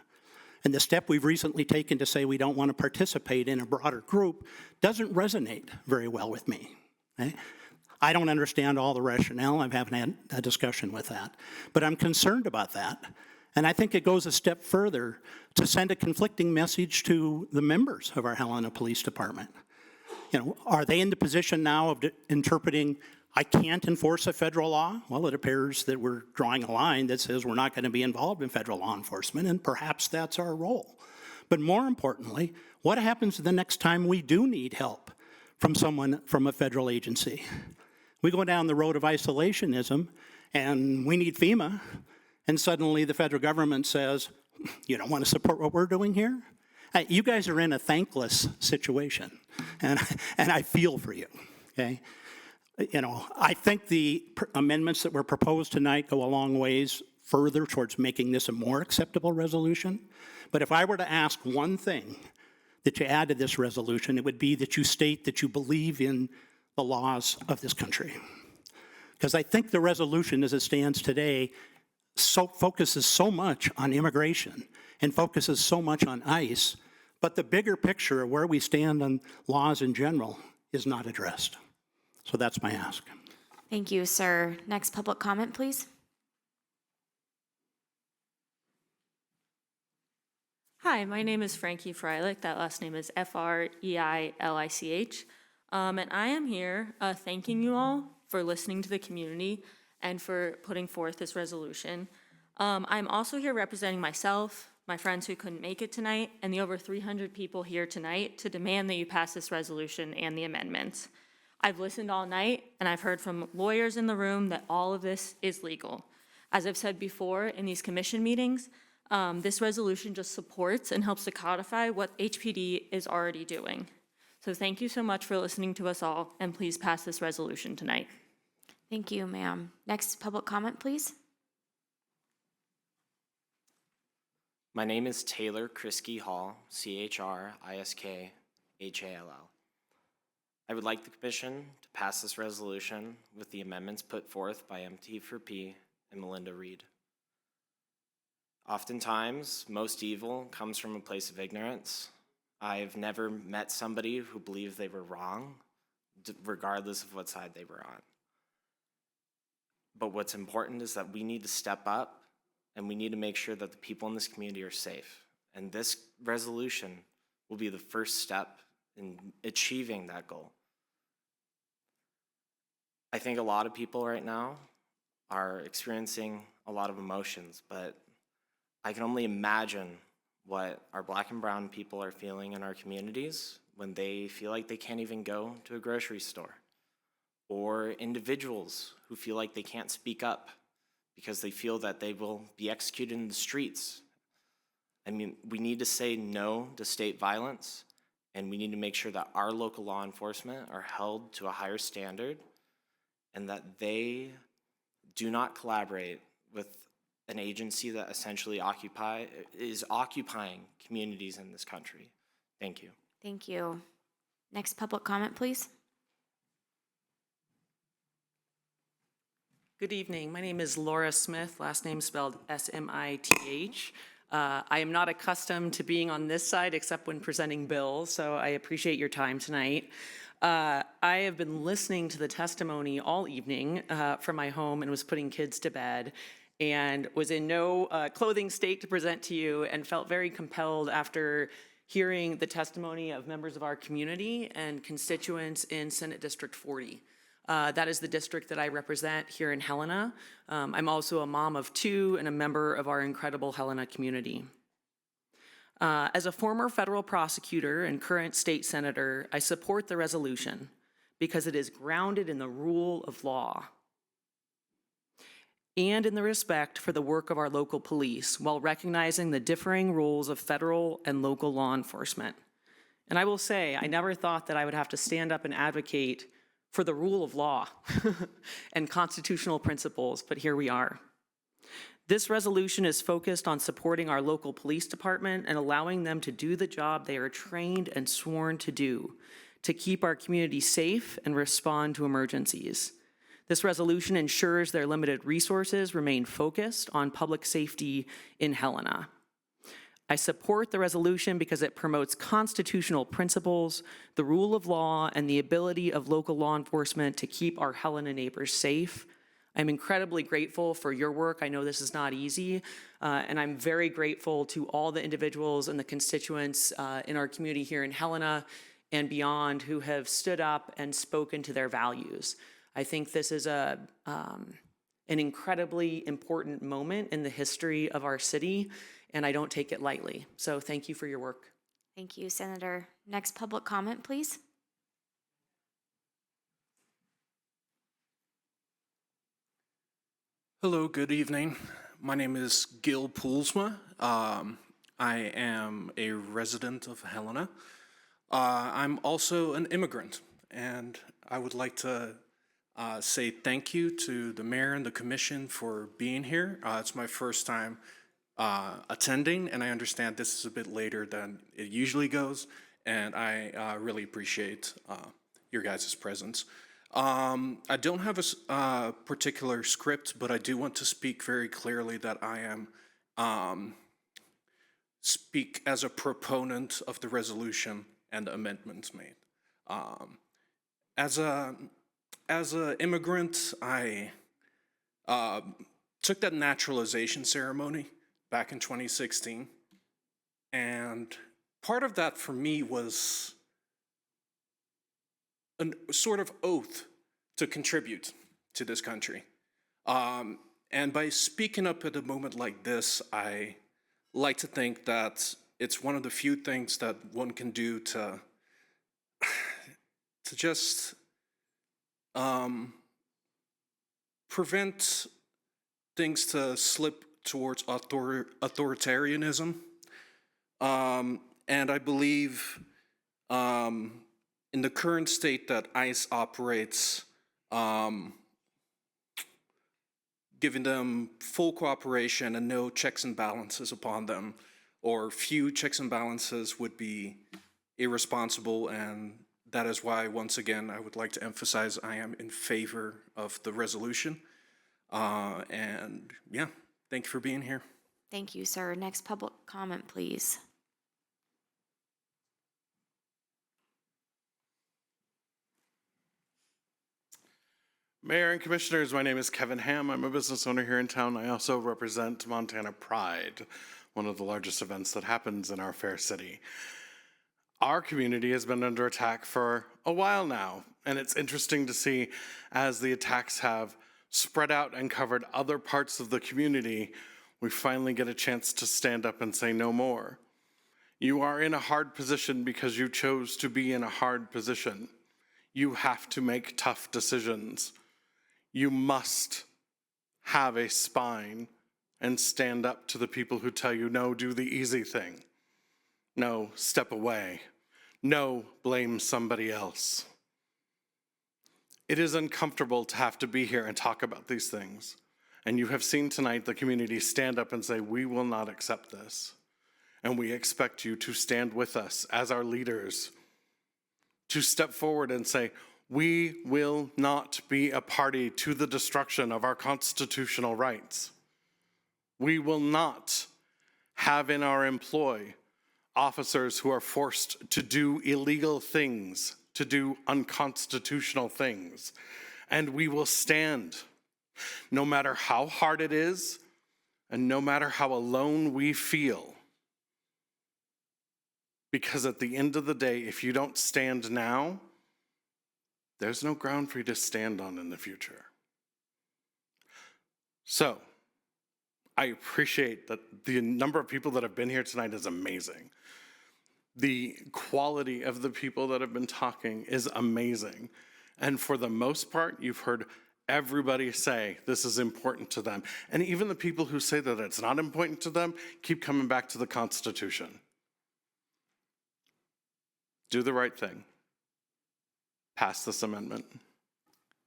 And the step we've recently taken to say we don't want to participate in a broader group doesn't resonate very well with me. Okay? I don't understand all the rationale. I haven't had a discussion with that. But I'm concerned about that. And I think it goes a step further to send a conflicting message to the members of our Helena Police Department. You know, are they in the position now of interpreting, I can't enforce a federal law? Well, it appears that we're drawing a line that says we're not going to be involved in federal law enforcement, and perhaps that's our role. But more importantly, what happens the next time we do need help from someone from a federal agency? We go down the road of isolationism, and we need FEMA, and suddenly the federal government says, you don't want to support what we're doing here? You guys are in a thankless situation, and I feel for you, okay? You know, I think the amendments that were proposed tonight go a long ways further towards making this a more acceptable resolution. But if I were to ask one thing that you add to this resolution, it would be that you state that you believe in the laws of this country. Because I think the resolution as it stands today focuses so much on immigration and focuses so much on ICE, but the bigger picture of where we stand on laws in general is not addressed. So that's my ask. Thank you, sir. Next public comment, please. Hi, my name is Frankie Freilich. That last name is F-R-E-I-L-I-C-H. And I am here thanking you all for listening to the community and for putting forth this resolution. I'm also here representing myself, my friends who couldn't make it tonight, and the over 300 people here tonight to demand that you pass this resolution and the amendments. I've listened all night, and I've heard from lawyers in the room that all of this is legal. As I've said before in these commission meetings, this resolution just supports and helps to codify what HPD is already doing. So thank you so much for listening to us all, and please pass this resolution tonight. Thank you, ma'am. Next public comment, please. My name is Taylor Kriske Hall, C-H-R-I-S-K-H-A-L-L. I would like the commission to pass this resolution with the amendments put forth by MT4P and Melinda Reed. Oftentimes, most evil comes from a place of ignorance. I've never met somebody who believed they were wrong, regardless of what side they were on. But what's important is that we need to step up and we need to make sure that the people in this community are safe. And this resolution will be the first step in achieving that goal. I think a lot of people right now are experiencing a lot of emotions, but I can only imagine what our Black and brown people are feeling in our communities when they feel like they can't even go to a grocery store, or individuals who feel like they can't speak up because they feel that they will be executed in the streets. I mean, we need to say no to state violence, and we need to make sure that our local law enforcement are held to a higher standard and that they do not collaborate with an agency that essentially is occupying communities in this country. Thank you. Thank you. Next public comment, please. Good evening. My name is Laura Smith, last name spelled S-M-I-T-H. I am not accustomed to being on this side except when presenting bills, so I appreciate your time tonight. I have been listening to the testimony all evening from my home and was putting kids to bed and was in no clothing state to present to you and felt very compelled after hearing the testimony of members of our community and constituents in Senate District 40. That is the district that I represent here in Helena. I'm also a mom of 2 and a member of our incredible Helena community. As a former federal prosecutor and current state senator, I support the resolution because it is grounded in the rule of law and in the respect for the work of our local police while recognizing the differing rules of federal and local law enforcement. And I will say, I never thought that I would have to stand up and advocate for the rule of law and constitutional principles, but here we are. This resolution is focused on supporting our local police department and allowing them to do the job they are trained and sworn to do, to keep our community safe and respond to emergencies. This resolution ensures their limited resources remain focused on public safety in Helena. I support the resolution because it promotes constitutional principles, the rule of law, and the ability of local law enforcement to keep our Helena neighbors safe. I'm incredibly grateful for your work. I know this is not easy, and I'm very grateful to all the individuals and the constituents in our community here in Helena and beyond who have stood up and spoken to their values. I think this is an incredibly important moment in the history of our city, and I don't take it lightly. So thank you for your work. Thank you, Senator. Next public comment, please. Hello, good evening. My name is Gil Poolsma. I am a resident of Helena. I'm also an immigrant, and I would like to say thank you to the mayor and the commission for being here. It's my first time attending, and I understand this is a bit later than it usually goes, and I really appreciate your guys' presence. I don't have a particular script, but I do want to speak very clearly that I am speak as a proponent of the resolution and the amendments made. As an immigrant, I took that naturalization ceremony back in 2016, and part of that for me was a sort of oath to contribute to this country. And by speaking up at a moment like this, I like to think that it's one of the few things that one can do to just prevent things to slip towards authoritarianism. And I believe in the current state that ICE operates, giving them full cooperation and no checks and balances upon them, or few checks and balances, would be irresponsible. And that is why, once again, I would like to emphasize I am in favor of the resolution. And yeah, thank you for being here. Thank you, sir. Next public comment, please. Mayor and Commissioners, my name is Kevin Ham. I'm a business owner here in town. I also represent Montana Pride, one of the largest events that happens in our fair city. Our community has been under attack for a while now, and it's interesting to see as the attacks have spread out and covered other parts of the community, we finally get a chance to stand up and say no more. You are in a hard position because you chose to be in a hard position. You have to make tough decisions. You must have a spine and stand up to the people who tell you, no, do the easy thing. No, step away. No, blame somebody else. It is uncomfortable to have to be here and talk about these things. And you have seen tonight the community stand up and say, we will not accept this. And we expect you to stand with us as our leaders, to step forward and say, we will not be a party to the destruction of our constitutional rights. We will not have in our employ officers who are forced to do illegal things, to do unconstitutional things. And we will stand, no matter how hard it is, and no matter how alone we feel. Because at the end of the day, if you don't stand now, there's no ground for you to stand on in the future. So, I appreciate that the number of people that have been here tonight is amazing. The quality of the people that have been talking is amazing. And for the most part, you've heard everybody say this is important to them. And even the people who say that it's not important to them keep coming back to the Constitution. Do the right thing. Pass this amendment.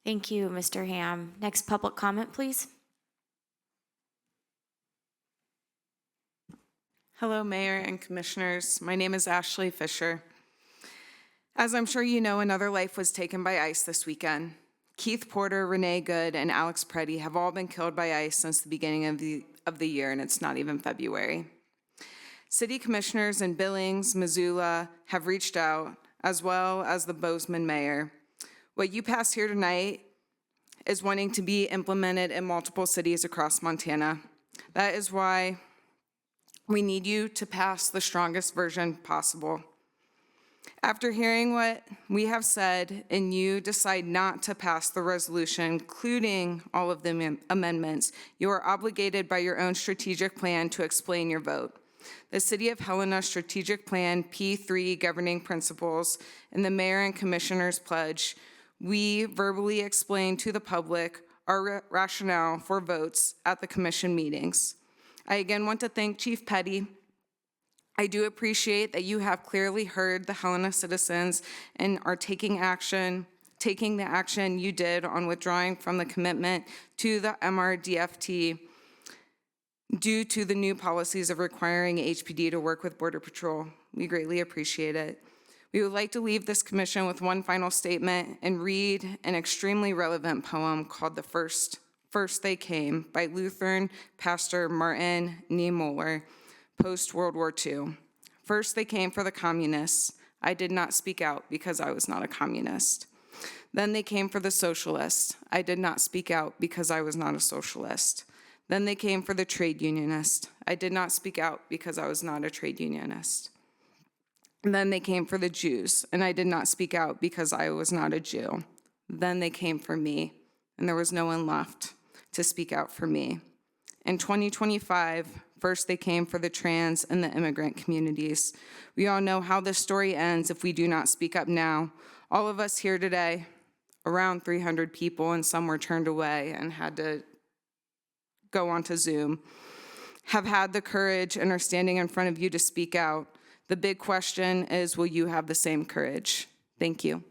Thank you, Mr. Ham. Next public comment, please. Hello, Mayor and Commissioners. My name is Ashley Fisher. As I'm sure you know, another life was taken by ICE this weekend. Keith Porter, Renee Good, and Alex Preddy have all been killed by ICE since the beginning of the year, and it's not even February. City commissioners in Billings, Missoula have reached out, as well as the Bozeman mayor. What you passed here tonight is wanting to be implemented in multiple cities across Montana. That is why we need you to pass the strongest version possible. After hearing what we have said and you decide not to pass the resolution, including all of the amendments, you are obligated by your own strategic plan to explain your vote. The City of Helena Strategic Plan P3 Governing Principles and the Mayor and Commissioner's Pledge, we verbally explain to the public our rationale for votes at the commission meetings. I again want to thank Chief Petty. I do appreciate that you have clearly heard the Helena citizens and are taking the action you did on withdrawing from the commitment to the MRDFT due to the new policies of requiring HPD to work with Border Patrol. We greatly appreciate it. We would like to leave this commission with one final statement and read an extremely relevant poem called The First They Came by Lutheran pastor Martin Niemöller, post-World War II. First they came for the communists. I did not speak out because I was not a communist. Then they came for the socialists. I did not speak out because I was not a socialist. Then they came for the trade unionist. I did not speak out because I was not a trade unionist. And then they came for the Jews, and I did not speak out because I was not a Jew. Then they came for me, and there was no one left to speak out for me. In 2025, first they came for the trans and the immigrant communities. We all know how this story ends if we do not speak up now. All of us here today, around 300 people, and some were turned away and had to go onto Zoom, have had the courage and are standing in front of you to speak out. The big question is, will you have the same courage? Thank you.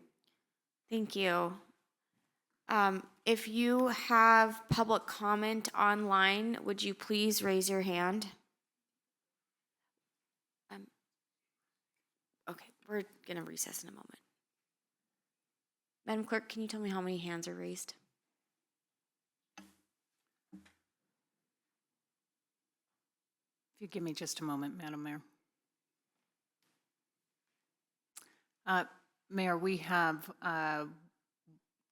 Thank you. If you have public comment online, would you please raise your hand? Okay, we're going to recess in a moment. Madam Clerk, can you tell me how many hands are raised? If you give me just a moment, Madam Mayor. Mayor, we have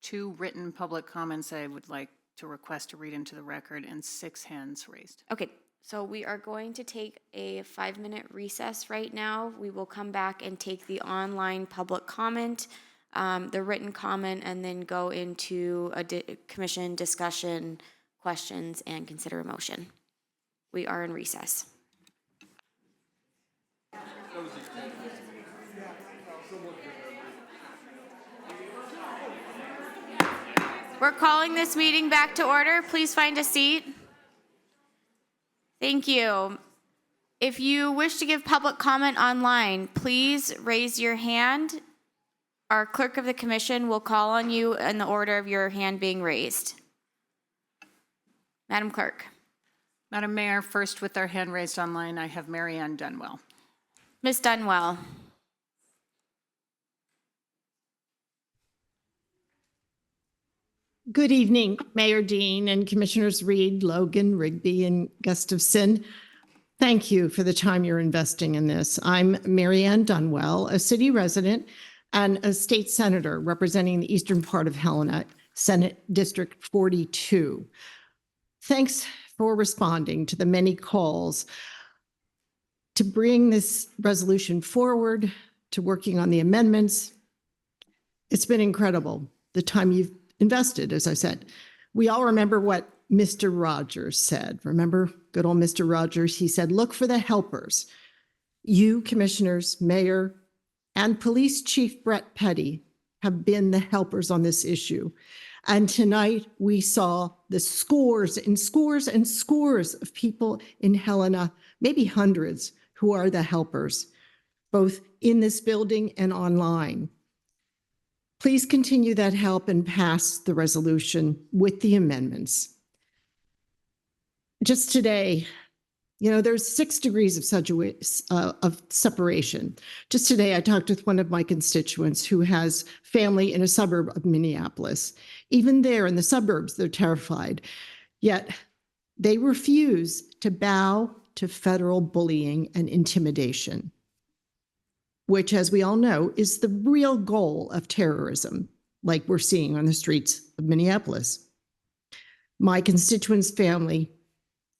2 written public comments I would like to request to read into the record and 6 hands raised. Okay, so we are going to take a 5-minute recess right now. We will come back and take the online public comment, the written comment, and then go into a commission discussion, questions, and consider a motion. We are in recess. We're calling this meeting back to order. Please find a seat. Thank you. If you wish to give public comment online, please raise your hand. Our clerk of the commission will call on you in the order of your hand being raised. Madam Clerk. Madam Mayor, first with our hand raised online, I have Mary Ann Dunwell. Ms. Dunwell. Good evening, Mayor Dean and Commissioners Reed, Logan, Rigby, and Gustafson. Thank you for the time you're investing in this. I'm Mary Ann Dunwell, a city resident and a state senator representing the eastern part of Helena, Senate District 42. Thanks for responding to the many calls to bring this resolution forward, to working on the amendments. It's been incredible, the time you've invested, as I said. We all remember what Mr. Rogers said. Remember good old Mr. Rogers? He said, look for the helpers. You, commissioners, mayor, and police chief Brett Petty have been the helpers on this issue. And tonight we saw the scores and scores and scores of people in Helena, maybe hundreds, who are the helpers, both in this building and online. Please continue that help and pass the resolution with the amendments. Just today, there's 6 degrees of separation. Just today, I talked with one of my constituents who has family in a suburb of Minneapolis. Even there in the suburbs, they're terrified. Yet they refuse to bow to federal bullying and intimidation, which, as we all know, is the real goal of terrorism, like we're seeing on the streets of Minneapolis. My constituents' family,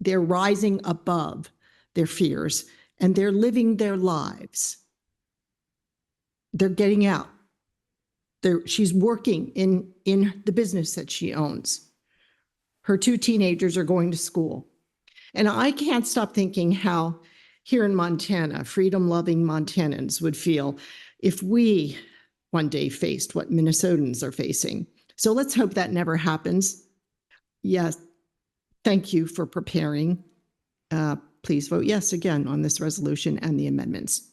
they're rising above their fears and they're living their lives. They're getting out. She's working in the business that she owns. Her 2 teenagers are going to school. And I can't stop thinking how here in Montana, freedom-loving Montanans would feel if we one day faced what Minnesotans are facing. So let's hope that never happens. Yes, thank you for preparing. Please vote yes again on this resolution and the amendments.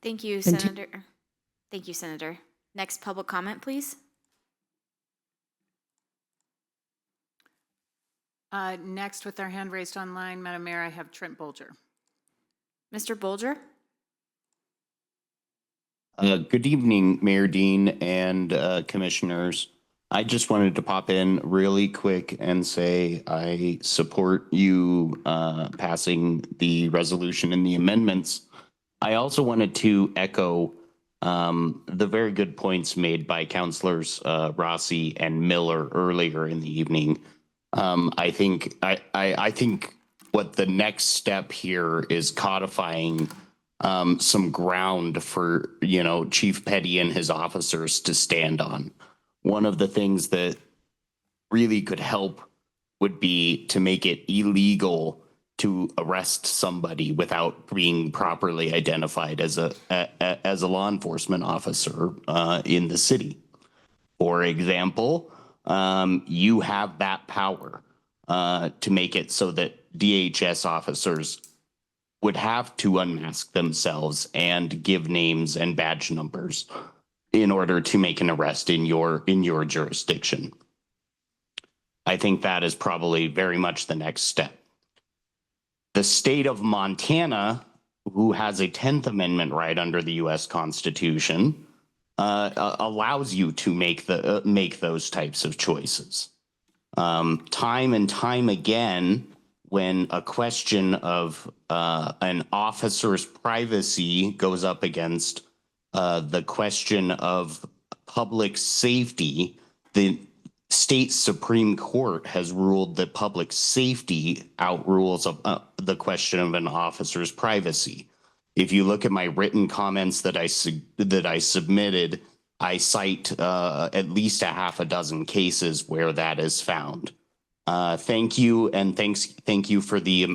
Thank you, Senator. Thank you, Senator. Next public comment, please. Next with our hand raised online, Madam Mayor, I have Trent Bolger. Mr. Bolger? Good evening, Mayor Dean and commissioners. I just wanted to pop in really quick and say I support you passing the resolution and the amendments. I also wanted to echo the very good points made by Councilors Rossi and Miller earlier in the evening. I think what the next step here is codifying some ground for, Chief Petty and his officers to stand on. One of the things that really could help would be to make it illegal to arrest somebody without being properly identified as a law enforcement officer in the city. For example, you have that power to make it so that DHS officers would have to unmask themselves and give names and badge numbers in order to make an arrest in your jurisdiction. I think that is probably very much the next step. The state of Montana, who has a 10th Amendment right under the U.S. Constitution, allows you to make those types of choices. Time and time again, when a question of an officer's privacy goes up against the question of public safety, the state Supreme Court has ruled that public safety outrules the question of an officer's privacy. If you look at my written comments that I submitted, I cite at least a half a dozen cases where that is found. Thank you, and thank you for the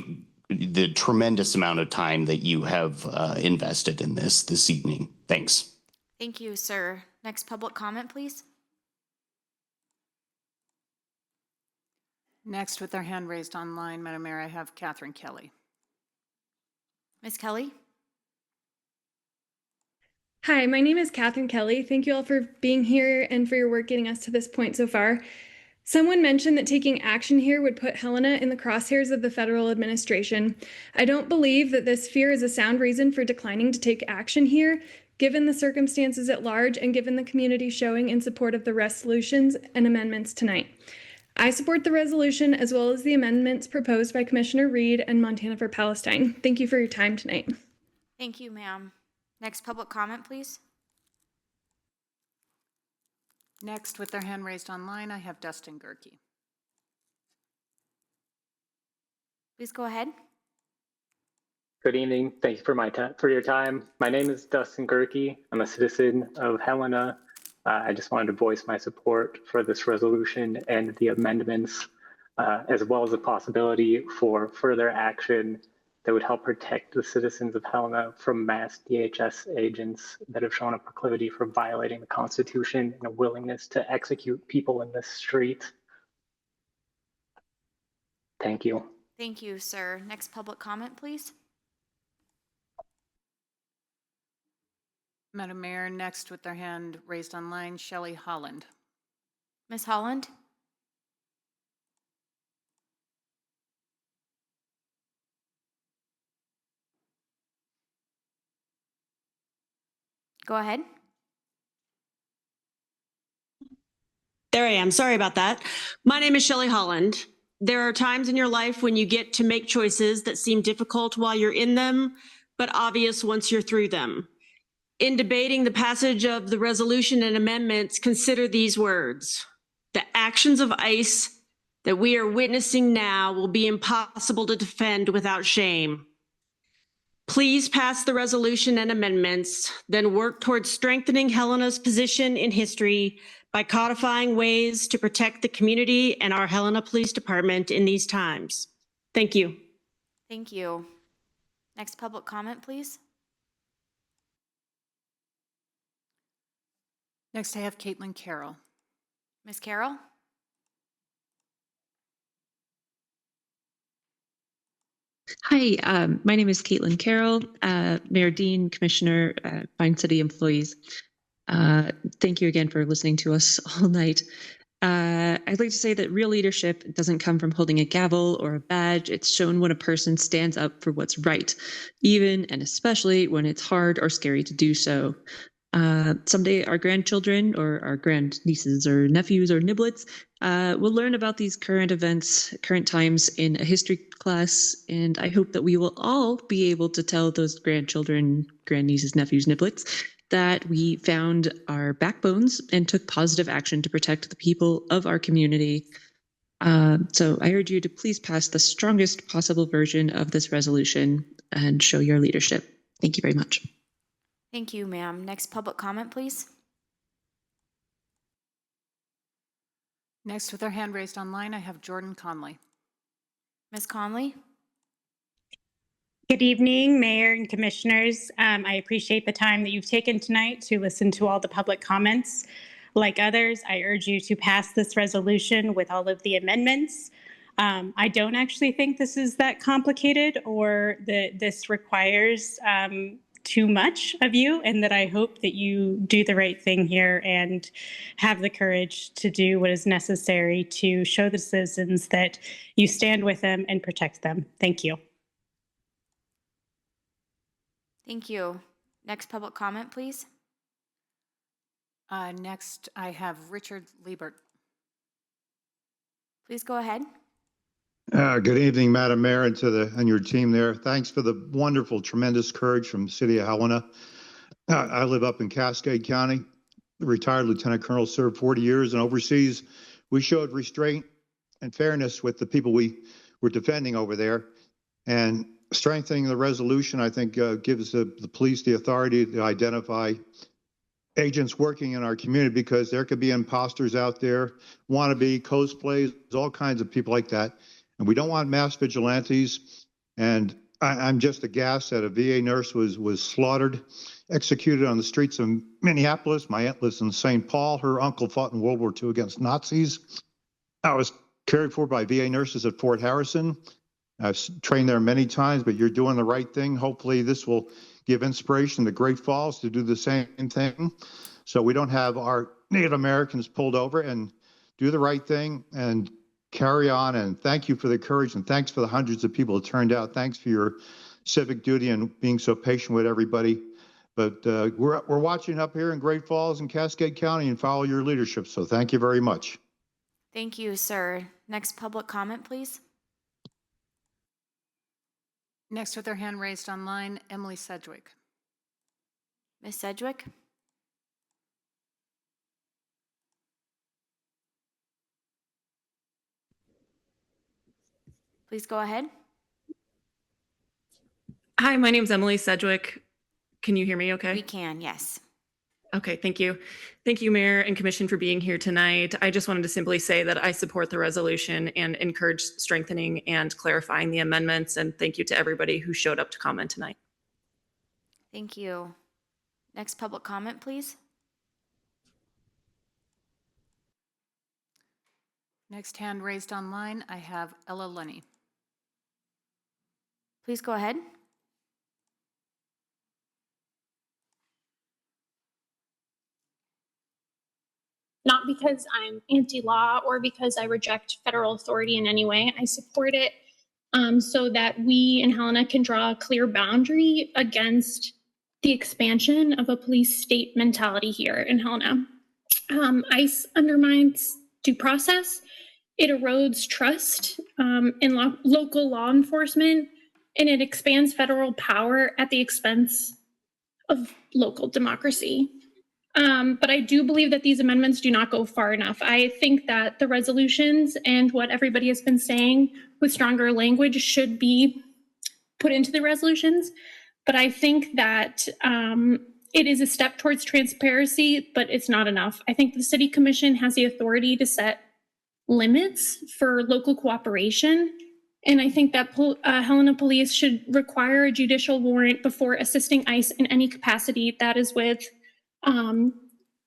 tremendous amount of time that you have invested in this evening. Thanks. Thank you, sir. Next public comment, please. Next, with their hand raised online, Madam Mayor, I have Catherine Kelly. Ms. Kelly? Hi, my name is Catherine Kelly. Thank you all for being here and for your work getting us to this point so far. Someone mentioned that taking action here would put Helena in the crosshairs of the federal administration. I don't believe that this fear is a sound reason for declining to take action here, given the circumstances at large and given the community showing in support of the resolutions and amendments tonight. I support the resolution as well as the amendments proposed by Commissioner Reed and Montana for Palestine. Thank you for your time tonight. Thank you, ma'am. Next public comment, please. Next, with their hand raised online, I have Dustin Gerke. Please go ahead. Good evening. Thank you for your time. My name is Dustin Gerke. I'm a citizen of Helena. I just wanted to voice my support for this resolution and the amendments, as well as the possibility for further action that would help protect the citizens of Helena from mass DHS agents that have shown a proclivity for violating the Constitution and a willingness to execute people in this street. Thank you. Thank you, sir. Next public comment, please. Madam Mayor, next with their hand raised online, Shelley Holland. Ms. Holland? Go ahead. There I am. Sorry about that. My name is Shelley Holland. There are times in your life when you get to make choices that seem difficult while you're in them, but obvious once you're through them. In debating the passage of the resolution and amendments, consider these words. The actions of ICE that we are witnessing now will be impossible to defend without shame. Please pass the resolution and amendments, then work towards strengthening Helena's position in history by codifying ways to protect the community and our Helena Police Department in these times. Thank you. Thank you. Next public comment, please. Next, I have Caitlin Carroll. Ms. Carroll? Hi, my name is Caitlin Carroll, Mayor Dean, Commissioner, fine city employees. Thank you again for listening to us all night. I'd like to say that real leadership doesn't come from holding a gavel or a badge. It's shown when a person stands up for what's right, even and especially when it's hard or scary to do so. Someday our grandchildren or our grandnieces or nephews or niblets will learn about these current events, current times in a history class, and I hope that we will all be able to tell those grandchildren, grandnieces, nephews, niblets that we found our backbones and took positive action to protect the people of our community. So I urge you to please pass the strongest possible version of this resolution and show your leadership. Thank you very much. Thank you, ma'am. Next public comment, please. Next, with their hand raised online, I have Jordan Conley. Ms. Conley? Good evening, Mayor and Commissioners. I appreciate the time that you've taken tonight to listen to all the public comments. Like others, I urge you to pass this resolution with all of the amendments. I don't actually think this is that complicated or that this requires too much of you, and that I hope that you do the right thing here and have the courage to do what is necessary to show the citizens that you stand with them and protect them. Thank you. Thank you. Next public comment, please. Next, I have Richard Liebert. Please go ahead. Good evening, Madam Mayor, and your team there. Thanks for the wonderful, tremendous courage from the city of Helena. I live up in Cascade County. Retired Lieutenant Colonel, served 40 years, and overseas, we showed restraint and fairness with the people we were defending over there. And strengthening the resolution, I think, gives the police the authority to identify agents working in our community, because there could be imposters out there, wannabe cosplays, all kinds of people like that. And we don't want mass vigilantes. And I'm just aghast that a VA nurse was slaughtered, executed on the streets of Minneapolis. My aunt lives in St. Paul. Her uncle fought in World War II against Nazis. I was cared for by VA nurses at Fort Harrison. I've trained there many times, but you're doing the right thing. Hopefully this will give inspiration to Great Falls to do the same thing. So we don't have our Native Americans pulled over, and do the right thing and carry on. And thank you for the courage, and thanks for the hundreds of people that turned out. Thanks for your civic duty and being so patient with everybody. But we're watching up here in Great Falls and Cascade County and follow your leadership. So thank you very much. Thank you, sir. Next public comment, please. Next with her hand raised online, Emily Sedgwick. Ms. Sedgwick? Please go ahead. Hi, my name's Emily Sedgwick. Can you hear me okay? We can, yes. Okay, thank you. Thank you, Mayor and Commission, for being here tonight. I just wanted to simply say that I support the resolution and encourage strengthening and clarifying the amendments, and thank you to everybody who showed up to comment tonight. Thank you. Next public comment, please. Next hand raised online, I have Ella Lunny. Please go ahead. Not because I'm anti-law or because I reject federal authority in any way. I support it so that we in Helena can draw a clear boundary against the expansion of a police state mentality here in Helena. ICE undermines due process. It erodes trust in local law enforcement, and it expands federal power at the expense of local democracy. But I do believe that these amendments do not go far enough. I think that the resolutions and what everybody has been saying with stronger language should be put into the resolutions. But I think that it is a step towards transparency, but it's not enough. I think the City Commission has the authority to set limits for local cooperation. And I think that Helena Police should require a judicial warrant before assisting ICE in any capacity. That is with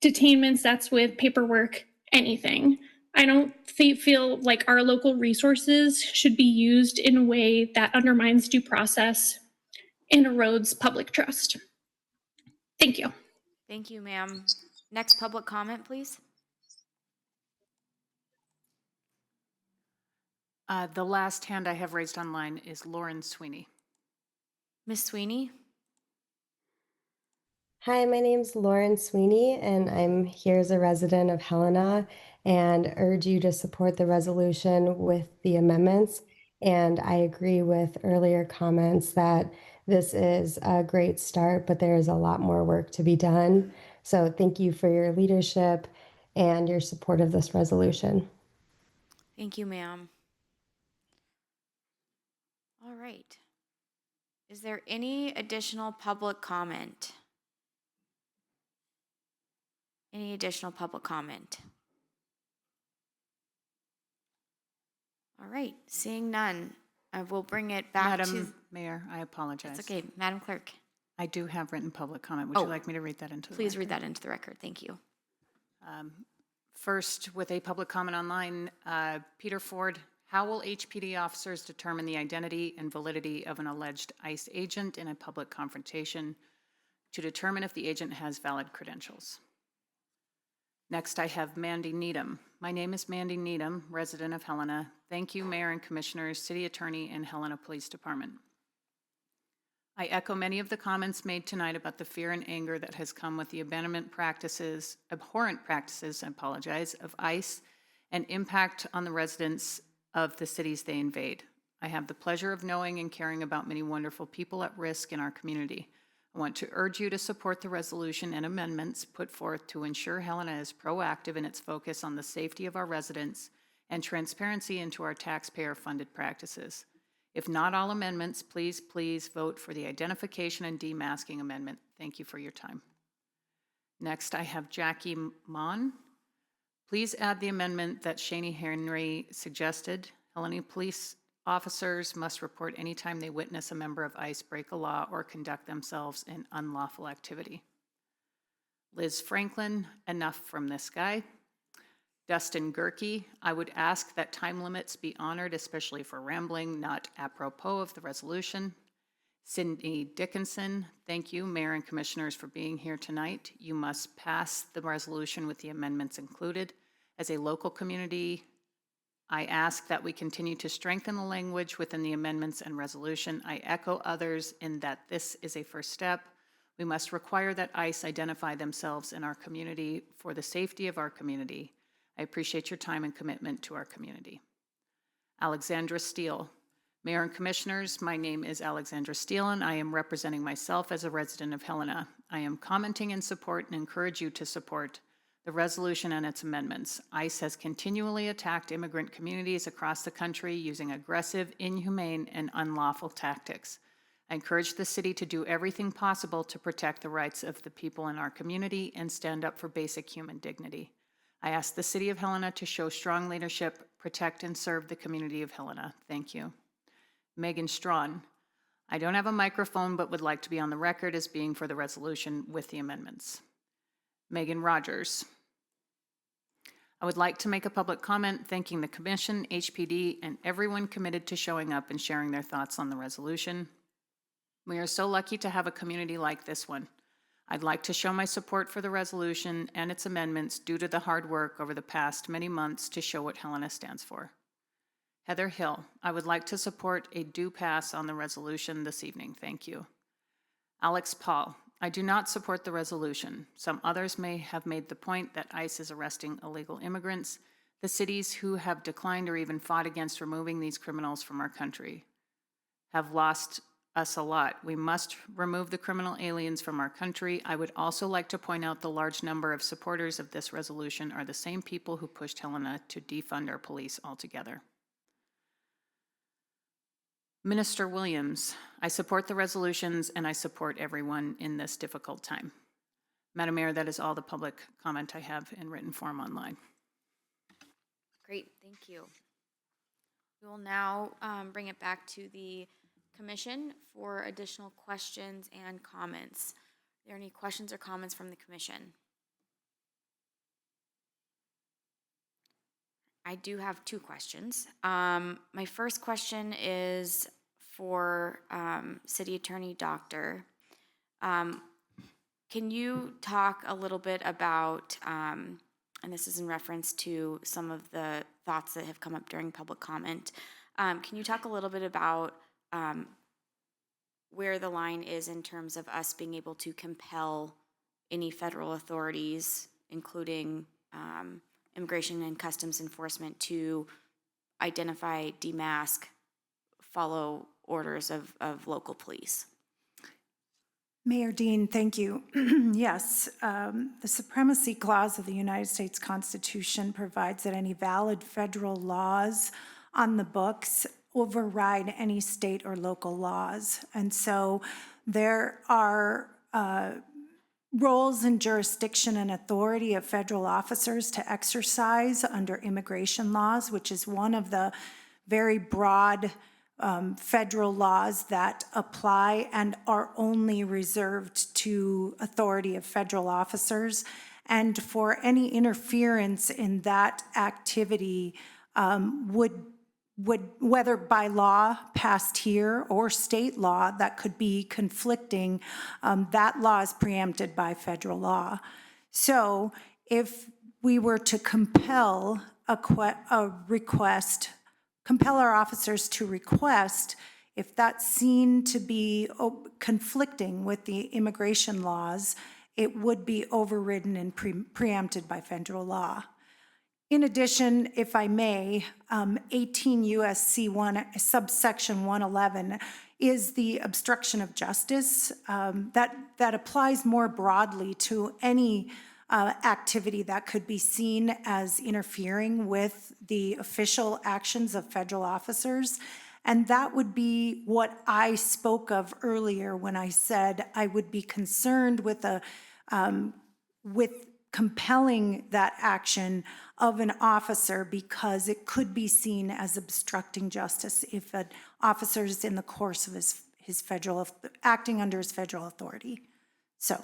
detainments, that's with paperwork, anything. I don't feel like our local resources should be used in a way that undermines due process and erodes public trust. Thank you. Thank you, ma'am. Next public comment, please. The last hand I have raised online is Lauren Sweeney. Ms. Sweeney? Hi, my name's Lauren Sweeney, and I'm here as a resident of Helena, and urge you to support the resolution with the amendments. And I agree with earlier comments that this is a great start, but there is a lot more work to be done. So thank you for your leadership and your support of this resolution. Thank you, ma'am. All right. Is there any additional public comment? Any additional public comment? All right, seeing none, I will bring it back to... Madam Mayor, I apologize. That's okay, Madam Clerk. I do have written public comment. Would you like me to read that into the Please record? read that into the record, thank you. First, with a public comment online, Peter Ford, how will HPD officers determine the identity and validity of an alleged ICE agent in a public confrontation to determine if the agent has valid credentials? Next, I have Mandy Needham. My name is Mandy Needham, resident of Helena. Thank you, Mayor and Commissioners, City Attorney, and Helena Police Department. I echo many of the comments made tonight about the fear and anger that has come with the abhorrent practices, of ICE and impact on the residents of the cities they invade. I have the pleasure of knowing and caring about many wonderful people at risk in our community. I want to urge you to support the resolution and amendments put forth to ensure Helena is proactive in its focus on the safety of our residents and transparency into our taxpayer-funded practices. If not all amendments, please vote for the identification and demasking amendment. Thank you for your time. Next, I have Jackie Mon. Please add the amendment that Shani Henry suggested. Helena Police officers must report anytime they witness a member of ICE break a law or conduct themselves in unlawful activity. Liz Franklin, enough from this guy. Dustin Gerke, I would ask that time limits be honored, especially for rambling, not apropos of the resolution. Cindy Dickinson, thank you, Mayor and Commissioners, for being here tonight. You must pass the resolution with the amendments included. As a local community, I ask that we continue to strengthen the language within the amendments and resolution. I echo others in that this is a first step. We must require that ICE identify themselves in our community for the safety of our community. I appreciate your time and commitment to our community. Alexandra Steele. Mayor and Commissioners, my name is Alexandra Steele, and I am representing myself as a resident of Helena. I am commenting in support and encourage you to support the resolution and its amendments. ICE has continually attacked immigrant communities across the country using aggressive, inhumane, and unlawful tactics. I encourage the city to do everything possible to protect the rights of the people in our community and stand up for basic human dignity. I ask the City of Helena to show strong leadership, protect and serve the community of Helena. Thank you. Megan Strawn. I don't have a microphone, but would like to be on the record as being for the resolution with the amendments. Megan Rogers. I would like to make a public comment thanking the Commission, HPD, and everyone committed to showing up and sharing their thoughts on the resolution. We are so lucky to have a community like this one. I'd like to show my support for the resolution and its amendments due to the hard work over the past many months to show what Helena stands for. Heather Hill, I would like to support a do pass on the resolution this evening. Thank you. Alex Paul, I do not support the resolution. Some others may have made the point that ICE is arresting illegal immigrants. The cities who have declined or even fought against removing these criminals from our country have lost us a lot. We must remove the criminal aliens from our country. I would also like to point out the large number of supporters of this resolution are the same people who pushed Helena to defund our police altogether. Minister Williams, I support the resolutions and I support everyone in this difficult time. Madam Mayor, that is all the public comment I have in written form online. Great, thank you. We will now bring it back to the Commission for additional questions and comments. Are there any questions or comments from the Commission? I do have two questions. My first question is for City Attorney Doctor. Can you talk a little bit about, and this is in reference to some of the thoughts that have come up during public comment, can you talk a little bit about where the line is in terms of us being able to compel any federal authorities, including Immigration and Customs Enforcement, to identify, demask, follow orders of local police? Mayor Dean, thank you. Yes, the Supremacy Clause of the United States Constitution provides that any valid federal laws on the books override any state or local laws. And so there are roles and jurisdiction and authority of federal officers to exercise under immigration laws, which is one of the very broad federal laws that apply and are only reserved to authority of federal officers. And for any interference in that activity would whether by law passed here or state law that could be conflicting, that law is preempted by federal law. So if we were to compel compel our officers to request, if that's seen to be conflicting with the immigration laws, it would be overridden and preempted by federal law. In addition, if I may, 18 U.S.C. 1, subsection 111 is the obstruction of justice that applies more broadly to any activity that could be seen as interfering with the official actions of federal officers. And that would be what I spoke of earlier when I said I would be concerned with compelling that action of an officer because it could be seen as obstructing justice if an officer is in the course of his federal, acting under his federal authority. So.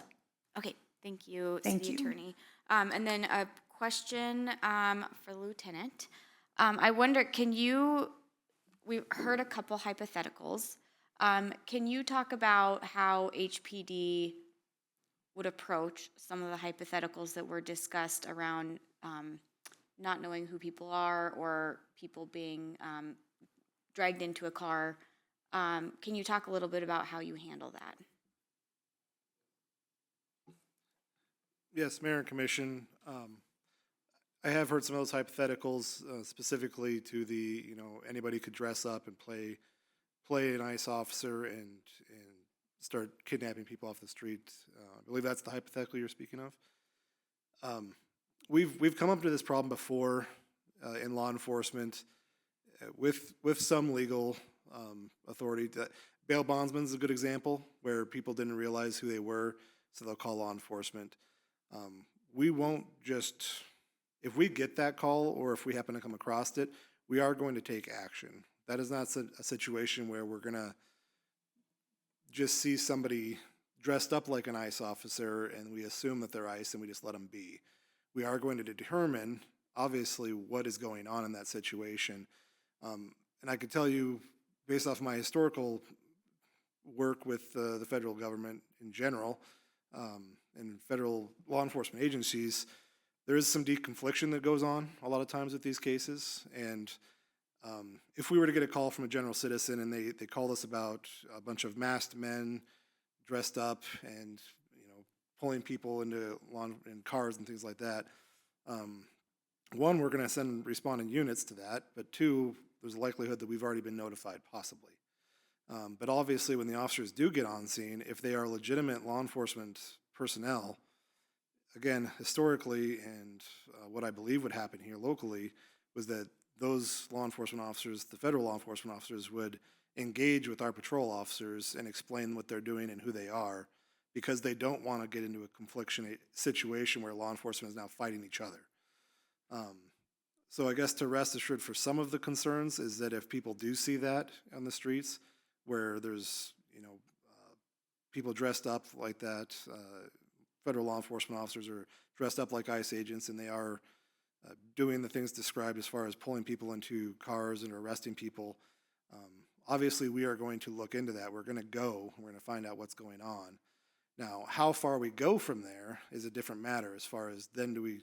Okay, thank you, City Attorney. And then a question for Lieutenant. I wonder, we heard a couple hypotheticals. Can you talk about how HPD would approach some of the hypotheticals that were discussed around not knowing who people are or people being dragged into a car? Can you talk a little bit about how you handle that? Yes, Mayor and Commission. I have heard some of those hypotheticals, specifically to the, anybody could dress up and play an ICE officer and start kidnapping people off the street. I believe that's the hypothetical you're speaking of. We've come up to this problem before in law enforcement with some legal authority. Bail bondsman is a good example where people didn't realize who they were, so they'll call law enforcement. We won't just, if we get that call or if we happen to come across it, we are going to take action. That is not a situation where we're going to just see somebody dressed up like an ICE officer and we assume that they're ICE and we just let them be. We are going to determine, obviously, what is going on in that situation. And I could tell you, based off my historical work with the federal government in general, and federal law enforcement agencies, there is some deconfliction that goes on a lot of times with these cases. And if we were to get a call from a general citizen and they called us about a bunch of masked men dressed up and pulling people into in cars and things like that, one, we're going to send responding units to that, but two, there's a likelihood that we've already been notified, possibly. But obviously, when the officers do get on scene, if they are legitimate law enforcement personnel, again, historically, and what I believe would happen here locally, was that those law enforcement officers, the federal law enforcement officers, would engage with our patrol officers and explain what they're doing and who they are, because they don't want to get into a confliction situation where law enforcement is now fighting each other. So I guess to rest assured for some of the concerns is that if people do see that on the streets, where there's people dressed up like that, federal law enforcement officers are dressed up like ICE agents, and they are doing the things described as far as pulling people into cars and arresting people. Obviously, we are going to look into that. We're going to find out what's going on. Now, how far we go from there is a different matter, as far as then do we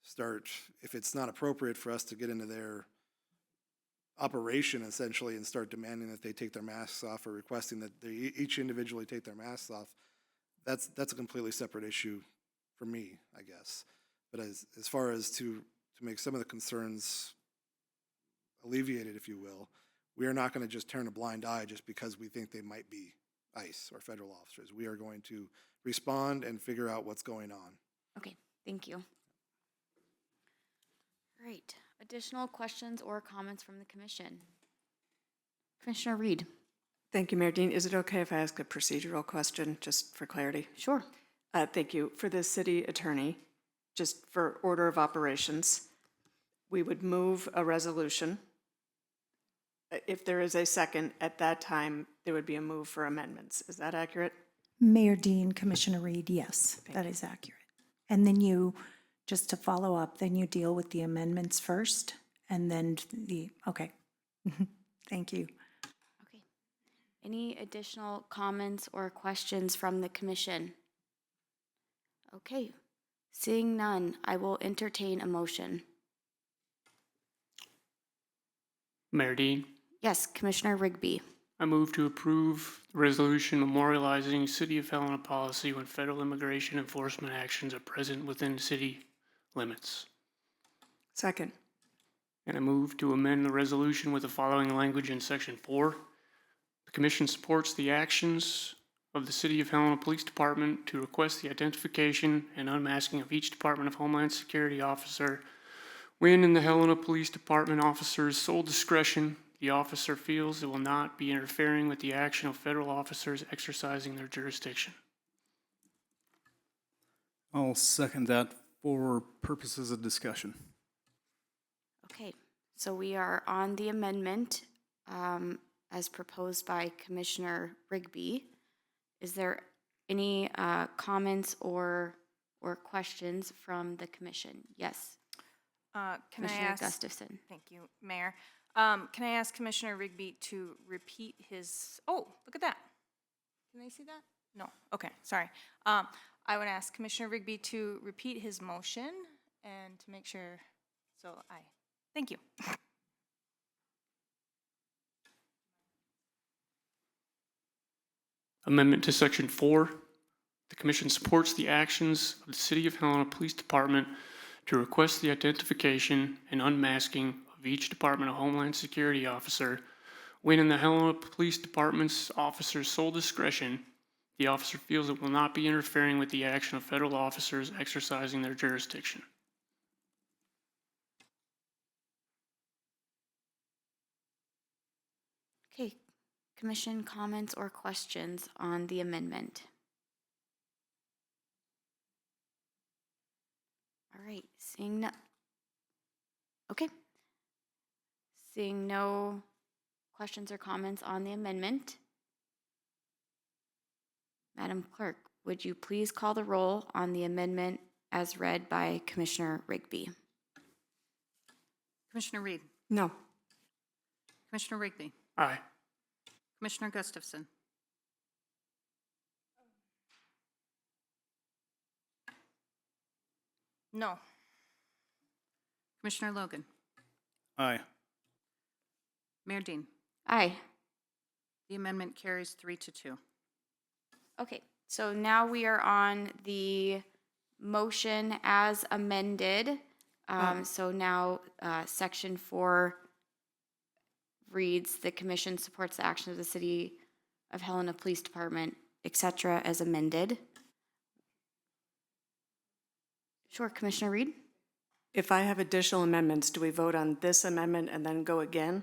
start, if it's not appropriate for us to get into their operation essentially and start demanding that they take their masks off or requesting that they each individually take their masks off, that's a completely separate issue for me, I guess. But as far as to make some of the concerns alleviated, if you will, we are not going to just turn a blind eye just because we think they might be ICE or federal officers. We are going to respond and figure out what's going on. Okay, thank you. All right, additional questions or comments from the commission? Commissioner Reed. Thank you, Mayor Dean. Is it okay if I ask a procedural question, just for clarity? Sure. Thank you. For the city attorney, just for order of operations, we would move a resolution. If there is a second, at that time, there would be a move for amendments. Is that accurate? Mayor Dean, Commissioner Reed, yes, that is accurate. And then you, just to follow up, then you deal with the amendments first, and then okay. Thank you. Okay. Any additional comments or questions from the commission? Okay. Seeing none, I will entertain a motion. Mayor Dean. Yes, Commissioner Rigby. I move to approve the resolution memorializing City of Helena policy when federal immigration enforcement actions are present within city limits. Second. And I move to amend the resolution with the following language in Section 4. The Commission supports the actions of the City of Helena Police Department to request the identification and unmasking of each Department of Homeland Security officer when, in the Helena Police Department officer's sole discretion, the officer feels it will not be interfering with the action of federal officers exercising their jurisdiction. I'll second that for purposes of discussion. Okay, so we are on the amendment as proposed by Commissioner Rigby. Is there any comments or or questions from the commission? Yes. Can I Commissioner ask? Gustafson. Thank you, Mayor. Can I ask Commissioner Rigby to repeat his, oh, look at that. Can they see that? No, okay, sorry. I would ask Commissioner Rigby to repeat his motion and to make sure, thank you. Amendment to Section 4. The Commission supports the actions of the City of Helena Police Department to request the identification and unmasking of each Department of Homeland Security officer when, in the Helena Police Department's officer's sole discretion, the officer feels it will not be interfering with the action of federal officers exercising their jurisdiction. Okay, commission comments or questions on the amendment? All right, seeing no questions or comments on the amendment, Madam Clerk, would you please call the roll on the amendment as read by Commissioner Rigby? Commissioner Reed. No. Commissioner Rigby. Aye. Commissioner Gustafson. No. Commissioner Logan. Aye. Mayor Dean. Aye. The amendment carries 3-2. Okay, so now we are on the motion as amended. So now Section 4 reads, the commission supports the action of the City of Helena Police Department, etc., as amended. Sure, Commissioner Reed? If I have additional amendments, do we vote on this amendment and then go again?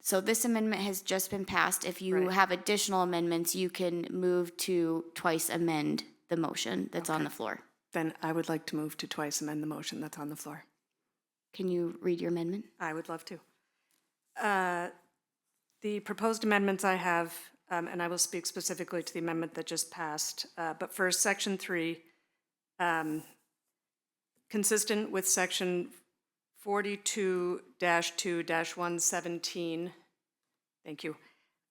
So this amendment has just been passed. If you Right. have additional amendments, you can move to twice amend the motion that's on the floor. Then I would like to move to twice amend the motion that's on the floor. Can you read your amendment? I would love to. The proposed amendments I have, and I will speak specifically to the amendment that just passed, but first, Section 3, consistent with Section 42-2-117, thank you,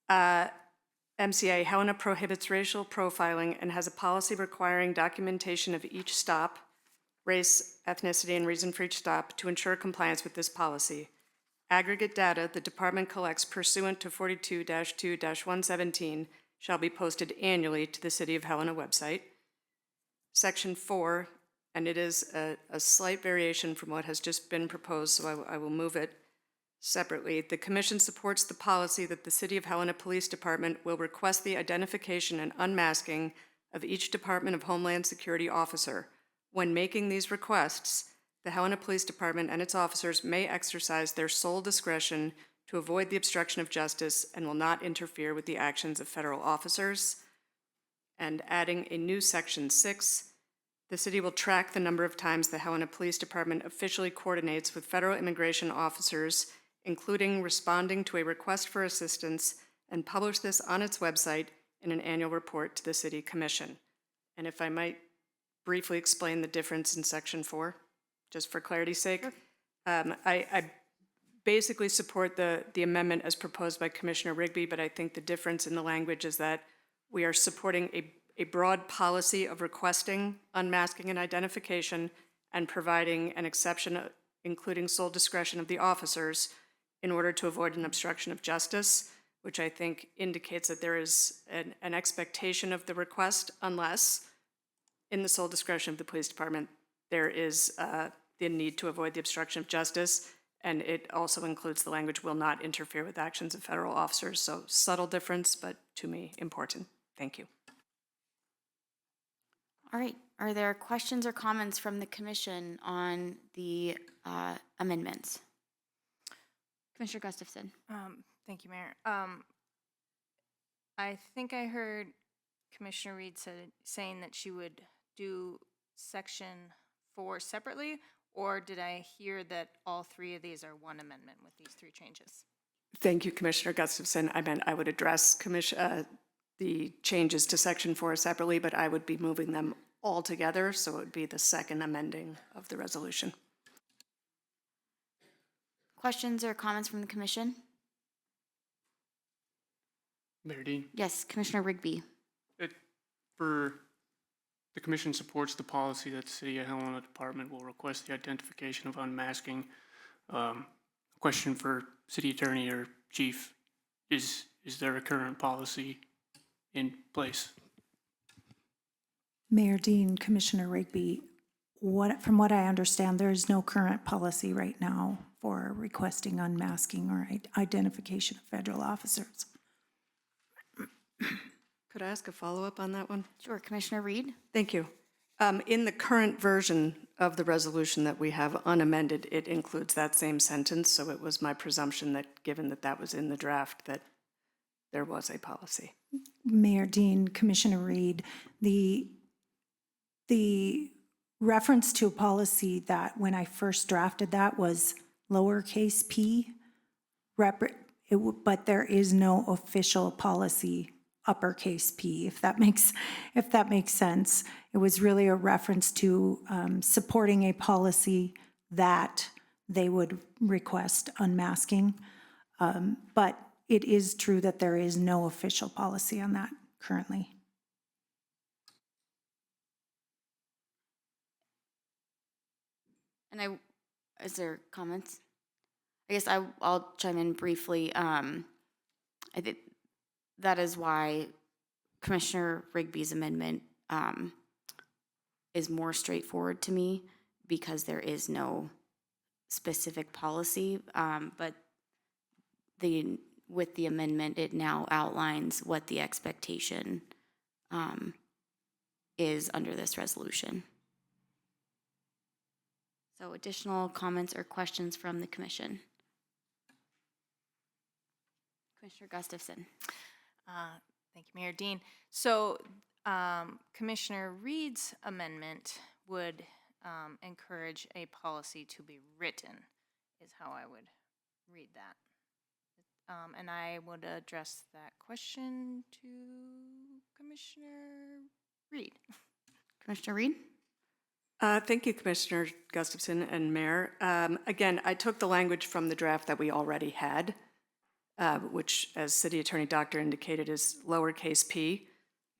MCA, Helena prohibits racial profiling and has a policy requiring documentation of each stop, race, ethnicity, and reason for each stop to ensure compliance with this policy. Aggregate data the department collects pursuant to 42-2-117 shall be posted annually to the City of Helena website. Section 4, and it is a slight variation from what has just been proposed, so I will move it separately. The Commission supports the policy that the City of Helena Police Department will request the identification and unmasking of each Department of Homeland Security officer. When making these requests, the Helena Police Department and its officers may exercise their sole discretion to avoid the obstruction of justice and will not interfere with the actions of federal officers. And adding a new Section 6, the city will track the number of times the Helena Police Department officially coordinates with federal immigration officers, including responding to a request for assistance, and publish this on its website in an annual report to the City Commission. And if I might briefly explain the difference in Section 4, just for clarity's sake. Sure. I basically support the amendment as proposed by Commissioner Rigby, but I think the difference in the language is that we are supporting a broad policy of requesting unmasking and identification and providing an exception, including sole discretion of the officers, in order to avoid an obstruction of justice, which I think indicates that there is an expectation of the request unless, in the sole discretion of the police department, there is the need to avoid the obstruction of justice, and it also includes the language will not interfere with actions of federal officers. So subtle difference, but to me, important. Thank you. All right, are there questions or comments from the commission on the amendments? Commissioner Gustafson. Thank you, Mayor. I think I heard Commissioner Reed saying that she would do Section 4 separately, or did I hear that all three of these are one amendment with these three changes? Thank you, Commissioner Gustafson. I meant I would address the changes to Section 4 separately, but I would be moving them all together, so it would be the second amending of the resolution. Questions or comments from the commission? Mayor Dean, Yes, Commissioner Rigby. the commission supports the policy that the City of Helena Department will request the identification of unmasking. Question for City Attorney or Chief, is there a current policy in place? Mayor Dean, Commissioner Rigby, from what I understand, there is no current policy right now for requesting unmasking or identification of federal officers. Could I ask a follow-up on that one? Sure, Commissioner Reed. Thank you. In the current version of the resolution that we have unamended, it includes that same sentence, so it was my presumption that, given that that was in the draft, that there was a policy. Mayor Dean, Commissioner Reed, the reference to a policy that when I first drafted that was lowercase p, but there is no official policy uppercase p, if that makes sense. It was really a reference to supporting a policy that they would request unmasking. But it is true that there is no official policy on that currently. And is there comments? I guess I'll chime in briefly. I think that is why Commissioner Rigby's amendment is more straightforward to me, because there is no specific policy, but with the amendment, it now outlines what the expectation is under this resolution. So additional comments or questions from the commission? Commissioner Gustafson. Thank you, Mayor Dean. So Commissioner Reed's amendment would encourage a policy to be written, is how I would read that. And I would address that question to Commissioner Reed. Commissioner Reed? Thank you, Commissioner Gustafson and Mayor. Again, I took the language from the draft that we already had, which, as City Attorney Doctor indicated, is lowercase p.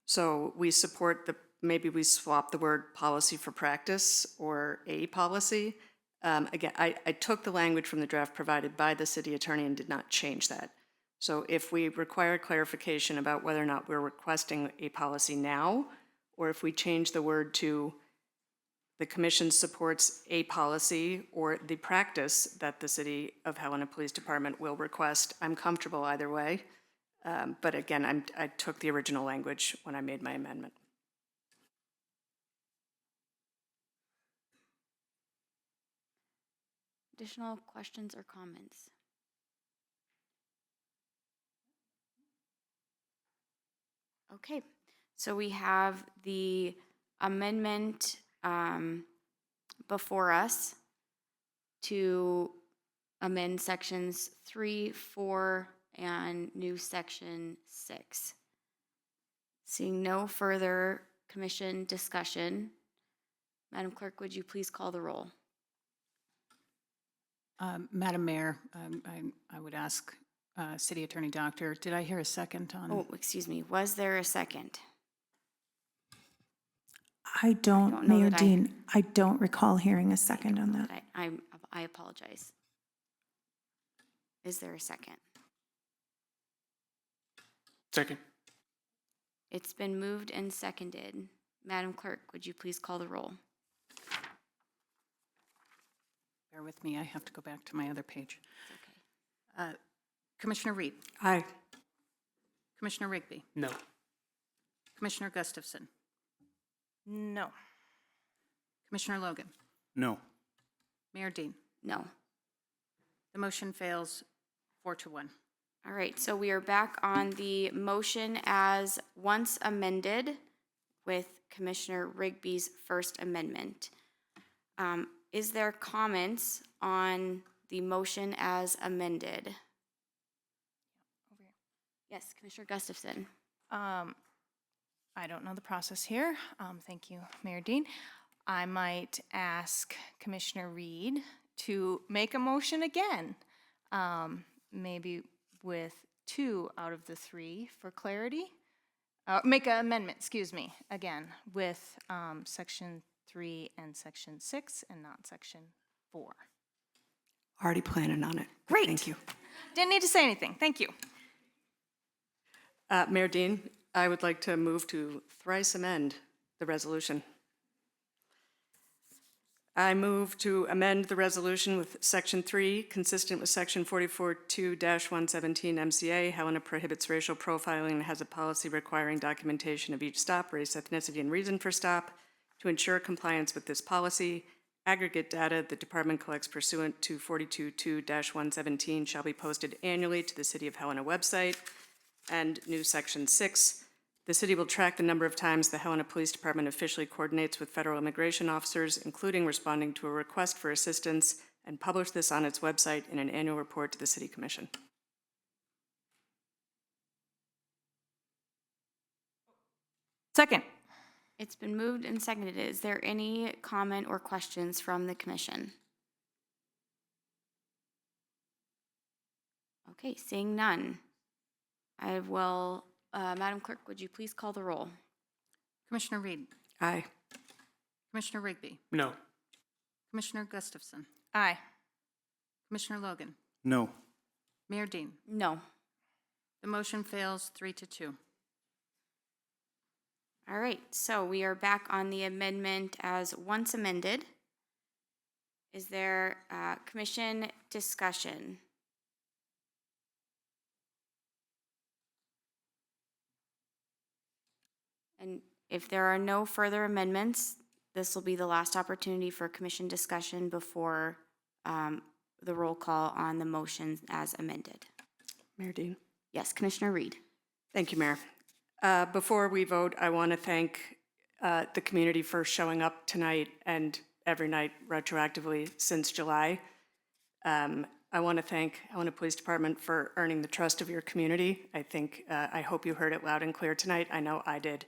So we support maybe we swap the word policy for practice or a policy. Again, I took the language from the draft provided by the City Attorney and did not change that. So if we require clarification about whether or not we're requesting a policy now, or if we change the word to the Commission supports a policy or the practice that the City of Helena Police Department will request, I'm comfortable either way. But again, I took the original language when I made my amendment. Additional questions or comments? Okay, so we have the amendment before us to amend sections 3, 4, and new section 6. Seeing no further commission discussion, Madam Clerk, would you please call the roll? Madam Mayor, I would ask City Attorney Doctor, did I hear a second on? Oh, excuse me, was there a second? I don't, Mayor Dean, I don't recall hearing a second on that. I apologize. Is there a second? Second. It's been moved and seconded. Madam Clerk, would you please call the roll? Bear with me, I have to go back to my other page. Okay. Commissioner Reed? Aye. Commissioner Rigby? No. Commissioner Gustafson? No. Commissioner Logan? No. Mayor Dean? No. The motion fails 4-1. All right, so we are back on the motion as once amended with Commissioner Rigby's first amendment. Is there comments on the motion as amended? Yes, Commissioner Gustafson. I don't know the process here. Thank you, Mayor Dean. I might ask Commissioner Reed to make a motion again, maybe with 2 out of the 3 for clarity. Make an amendment, excuse me, again, with Section 3 and Section 6 and not Section 4. Already planning on it. Great. Thank you. Didn't need to say anything. Thank you. Mayor Dean, I would like to move to thrice amend the resolution. I move to amend the resolution with Section 3, consistent with Section 44.2-117 MCA. Helena prohibits racial profiling and has a policy requiring documentation of each stop, race, ethnicity, and reason for stop. To ensure compliance with this policy, aggregate data the department collects pursuant to 42.2-117 shall be posted annually to the City of Helena website. And new Section 6, the city will track the number of times the Helena Police Department officially coordinates with federal immigration officers, including responding to a request for assistance, and publish this on its website in an annual report to the City Commission. Second. It's been moved and seconded. Is there any comment or questions from the commission? Okay, seeing none. I will, Madam Clerk, would you please call the roll? Commissioner Reed. Aye. Commissioner Rigby. No. Commissioner Gustafson. Aye. Commissioner Logan. No. Mayor Dean. No. The motion fails 3-2. All right, so we are back on the amendment as once amended. Is there commission discussion? And if there are no further amendments, this will be the last opportunity for commission discussion before the roll call on the motion as amended. Mayor Dean. Yes, Commissioner Reed. Thank you, Mayor. Before we vote, I want to thank the community for showing up tonight and every night retroactively since July. I want to thank Helena Police Department for earning the trust of your community. I hope you heard it loud and clear tonight. I know I did.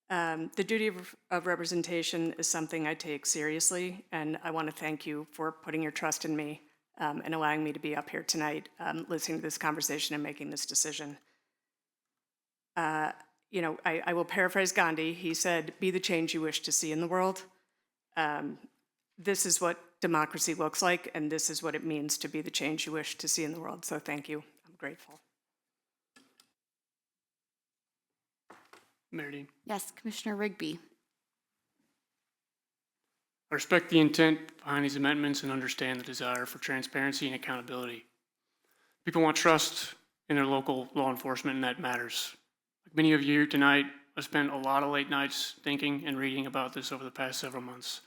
The duty of representation is something I take seriously, and I want to thank you for putting your trust in me and allowing me to be up here tonight, listening to this conversation and making this decision. I will paraphrase Gandhi. He said, "Be the change you wish to see in the world." This is what democracy looks like, and this is what it means to be the change you wish to see in the world. So thank you. I'm grateful. Mayor Dean. Yes, Commissioner Rigby. I respect the intent behind these amendments and understand the desire for transparency and accountability. People want trust in their local law enforcement, and that matters. Like many of you here tonight, I've spent a lot of late nights thinking and reading about this over the past several months.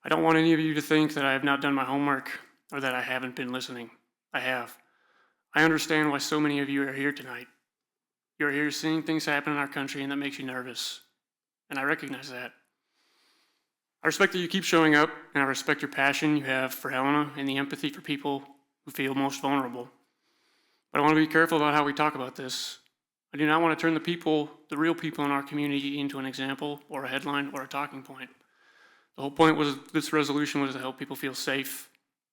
I don't want any of you to think that I have not done my homework or that I haven't been listening. I have. I understand why so many of you are here tonight. You're here seeing things happen in our country, and that makes you nervous. And I recognize that. I respect that you keep showing up, and I respect your passion you have for Helena and the empathy for people who feel most vulnerable. But I want to be careful about how we talk about this. I do not want to turn the real people in our community into an example or a headline or a talking point. The whole point was this resolution was to help people feel safe.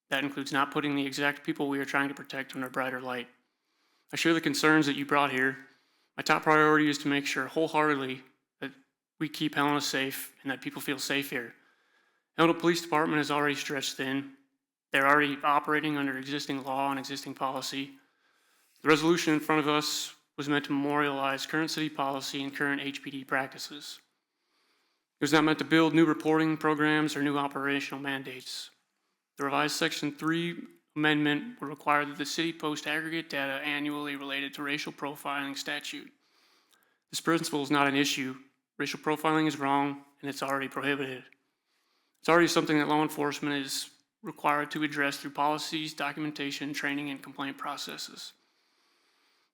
That includes not putting the exact people we are trying to protect under a brighter light. I share the concerns that you brought here. My top priority is to make sure wholeheartedly that we keep Helena safe and that people feel safe here. Helena Police Department is already stretched thin. They're already operating under existing law and existing policy. The resolution in front of us was meant to memorialize current city policy and current HPD practices. It was not meant to build new reporting programs or new operational mandates. The revised Section 3 amendment would require that the city post aggregate data annually related to racial profiling statute. This principle is not an issue. Racial profiling is wrong, and it's already prohibited. It's already something that law enforcement is required to address through policies, documentation, training, and complaint processes.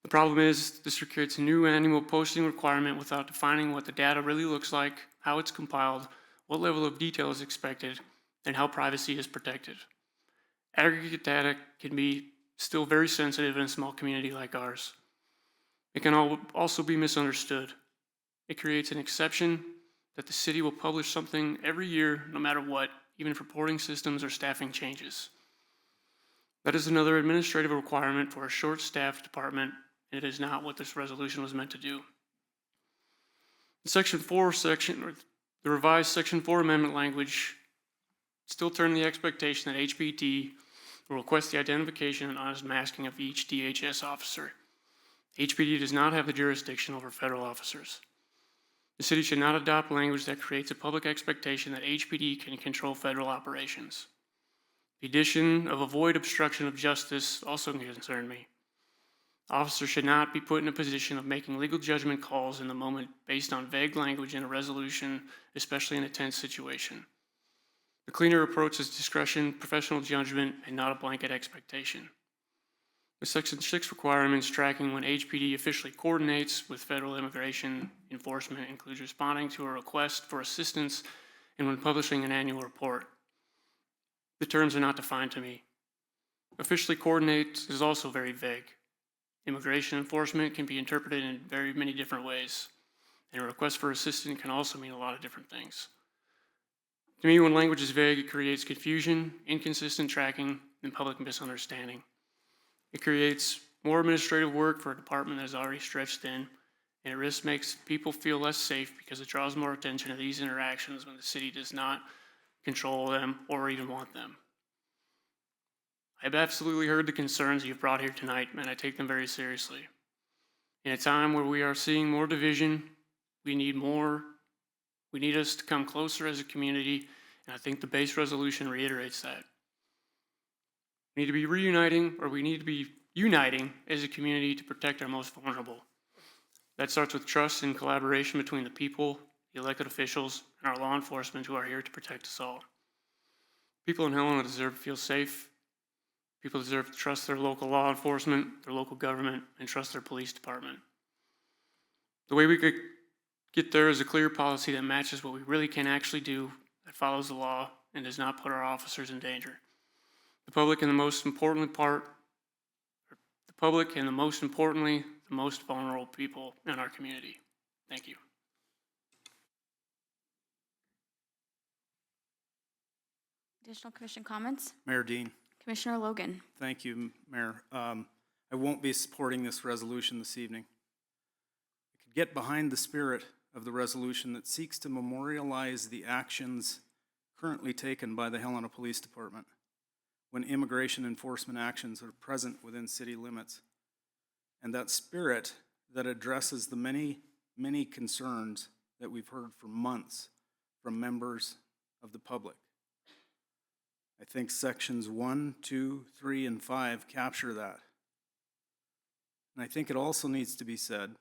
The problem is this creates a new annual posting requirement without defining what the data really looks like, how it's compiled, what level of detail is expected, and how privacy is protected. Aggregate data can be still very sensitive in a small community like ours. It can also be misunderstood. It creates an exception that the city will publish something every year, no matter what, even if reporting systems or staffing changes. That is another administrative requirement for a short-staffed department, and it is not what this resolution was meant to do. The revised Section 4 amendment language still turned the expectation that HPD will request the identification and honest masking of each DHS officer. HPD does not have the jurisdiction over federal officers. The city should not adopt language that creates a public expectation that HPD can control federal operations. The addition of avoid obstruction of justice also concerned me. Officers should not be put in a position of making legal judgment calls in the moment based on vague language in a resolution, especially in a tense situation. The cleaner approach is discretion, professional judgment, and not a blanket expectation. The Section 6 requirements tracking when HPD officially coordinates with federal immigration enforcement includes responding to a request for assistance and when publishing an annual report. The terms are not defined to me. Officially coordinates is also very vague. Immigration enforcement can be interpreted in very many different ways, and a request for assistance can also mean a lot of different things. To me, when language is vague, it creates confusion, inconsistent tracking, and public misunderstanding. It creates more administrative work for a department that is already stretched thin, and it risks makes people feel less safe because it draws more attention to these interactions when the city does not control them or even want them. I've absolutely heard the concerns you've brought here tonight, and I take them very seriously. In a time where we are seeing more division, we need us to come closer as a community, and I think the base resolution reiterates that. We need to be we need to be uniting as a community to protect our most vulnerable. That starts with trust and collaboration between the people, the elected officials, and our law enforcement who are here to protect us all. People in Helena deserve to feel safe. People deserve to trust their local law enforcement, their local government, and trust their police department. The way we could get there is a clear policy that matches what we really can actually do, that follows the law, and does not put our officers in danger. The public and the most importantly, the most vulnerable people in our community. Thank you. Additional commission comments? Mayor Dean. Commissioner Logan. Thank you, Mayor. I won't be supporting this resolution this evening. I could get behind the spirit of the resolution that seeks to memorialize the actions currently taken by the Helena Police Department when immigration enforcement actions are present within city limits, and that spirit that addresses the many, many concerns that we've heard for months from members of the public. I think sections 1, 2, 3, and 5 capture that. And I think it also needs to be said,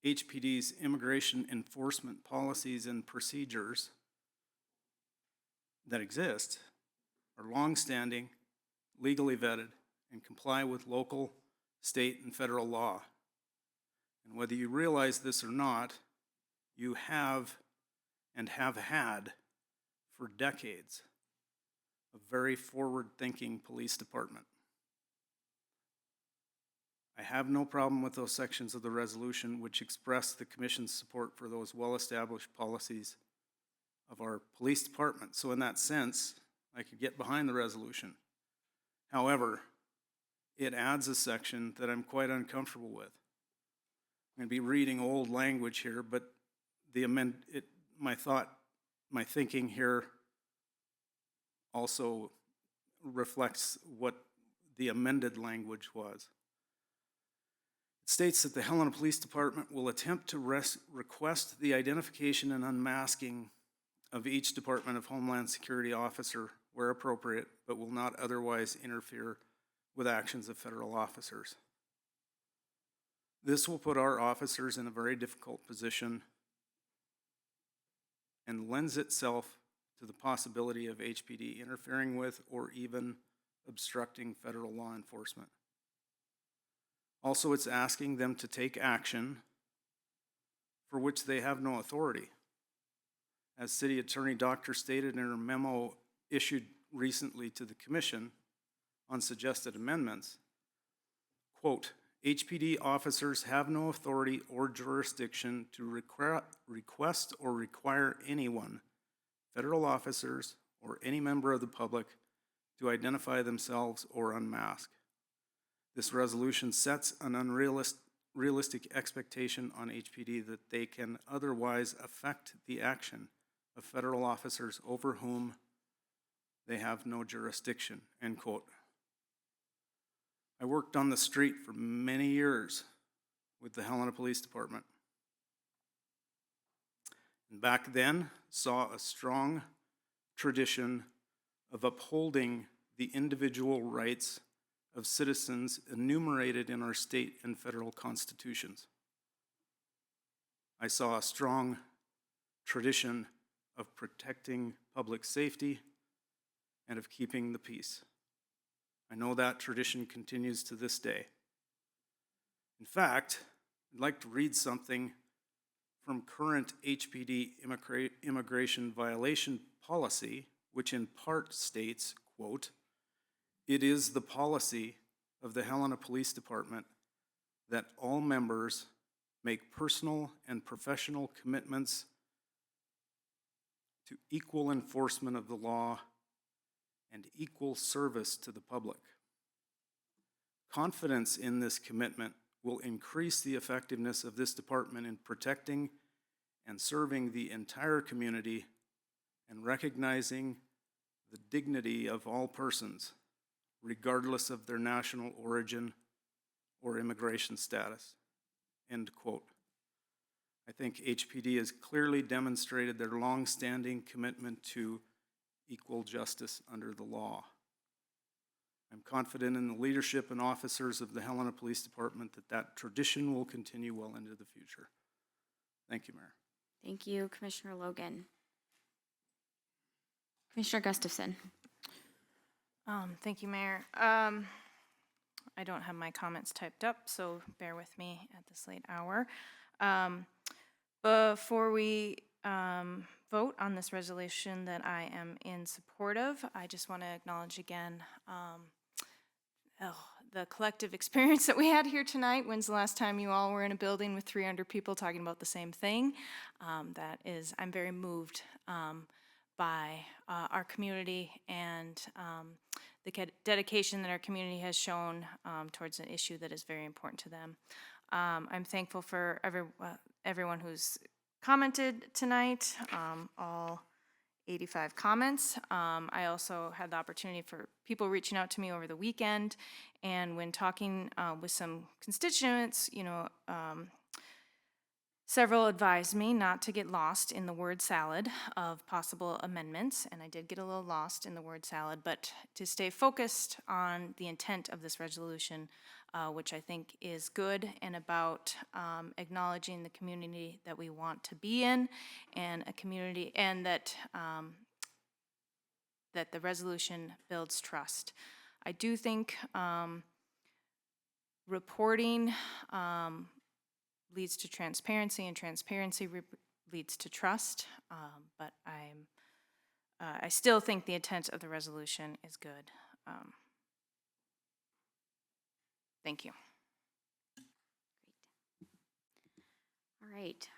HPD's immigration enforcement policies and procedures that exist are longstanding, legally vetted, and comply with local, state, and federal law. And whether you realize this or not, you have and have had for decades a very forward-thinking police department. I have no problem with those sections of the resolution which express the Commission's support for those well-established policies of our police department. So in that sense, I could get behind the resolution. However, it adds a section that I'm quite uncomfortable with. I'm going to be reading old language here, but my thinking here also reflects what the amended language was. It states that the Helena Police Department will attempt to request the identification and unmasking of each Department of Homeland Security officer where appropriate, but will not otherwise interfere with actions of federal officers. This will put our officers in a very difficult position and lends itself to the possibility of HPD interfering with or even obstructing federal law enforcement. Also, it's asking them to take action for which they have no authority. As City Attorney Doctor stated in her memo issued recently to the Commission on suggested amendments, quote, HPD officers have no authority or jurisdiction to request or require anyone, federal officers, or any member of the public to identify themselves or unmask. This resolution sets an unrealistic expectation on HPD that they can otherwise affect the action of federal officers over whom they have no jurisdiction, end quote. I worked on the street for many years with the Helena Police Department. And back then, saw a strong tradition of upholding the individual rights of citizens enumerated in our state and federal constitutions. I saw a strong tradition of protecting public safety and of keeping the peace. I know that tradition continues to this day. In fact, I'd like to read something from current HPD immigration violation policy, which in part states, quote, "It is the policy of the Helena Police Department that all members make personal and professional commitments to equal enforcement of the law and equal service to the public. Confidence in this commitment will increase the effectiveness of this department in protecting and serving the entire community and recognizing the dignity of all persons, regardless of their national origin or immigration status," end quote. I think HPD has clearly demonstrated their long-standing commitment to equal justice under the law. I'm confident in the leadership and officers of the Helena Police Department that that tradition will continue well into the future. Thank you, Mayor. Thank you, Commissioner Logan. Commissioner Gustafson. Thank you, Mayor. I don't have my comments typed up, so bear with me at this late hour. Before we vote on this resolution that I am in support of, I just want to acknowledge again the collective experience that we had here tonight. When's the last time you all were in a building with 300 people talking about the same thing? I'm very moved by our community and the dedication that our community has shown towards an issue that is very important to them. I'm thankful for everyone who's commented tonight, all 85 comments. I also had the opportunity for people reaching out to me over the weekend, and when talking with some constituents, several advised me not to get lost in the word salad of possible amendments, and I did get a little lost in the word salad, but to stay focused on the intent of this resolution, which I think is good and about acknowledging the community that we want to be in, and a community, and that that the resolution builds trust. I do think reporting leads to transparency, and transparency leads to trust, but I still think the intent of the resolution is good. Thank you. All right.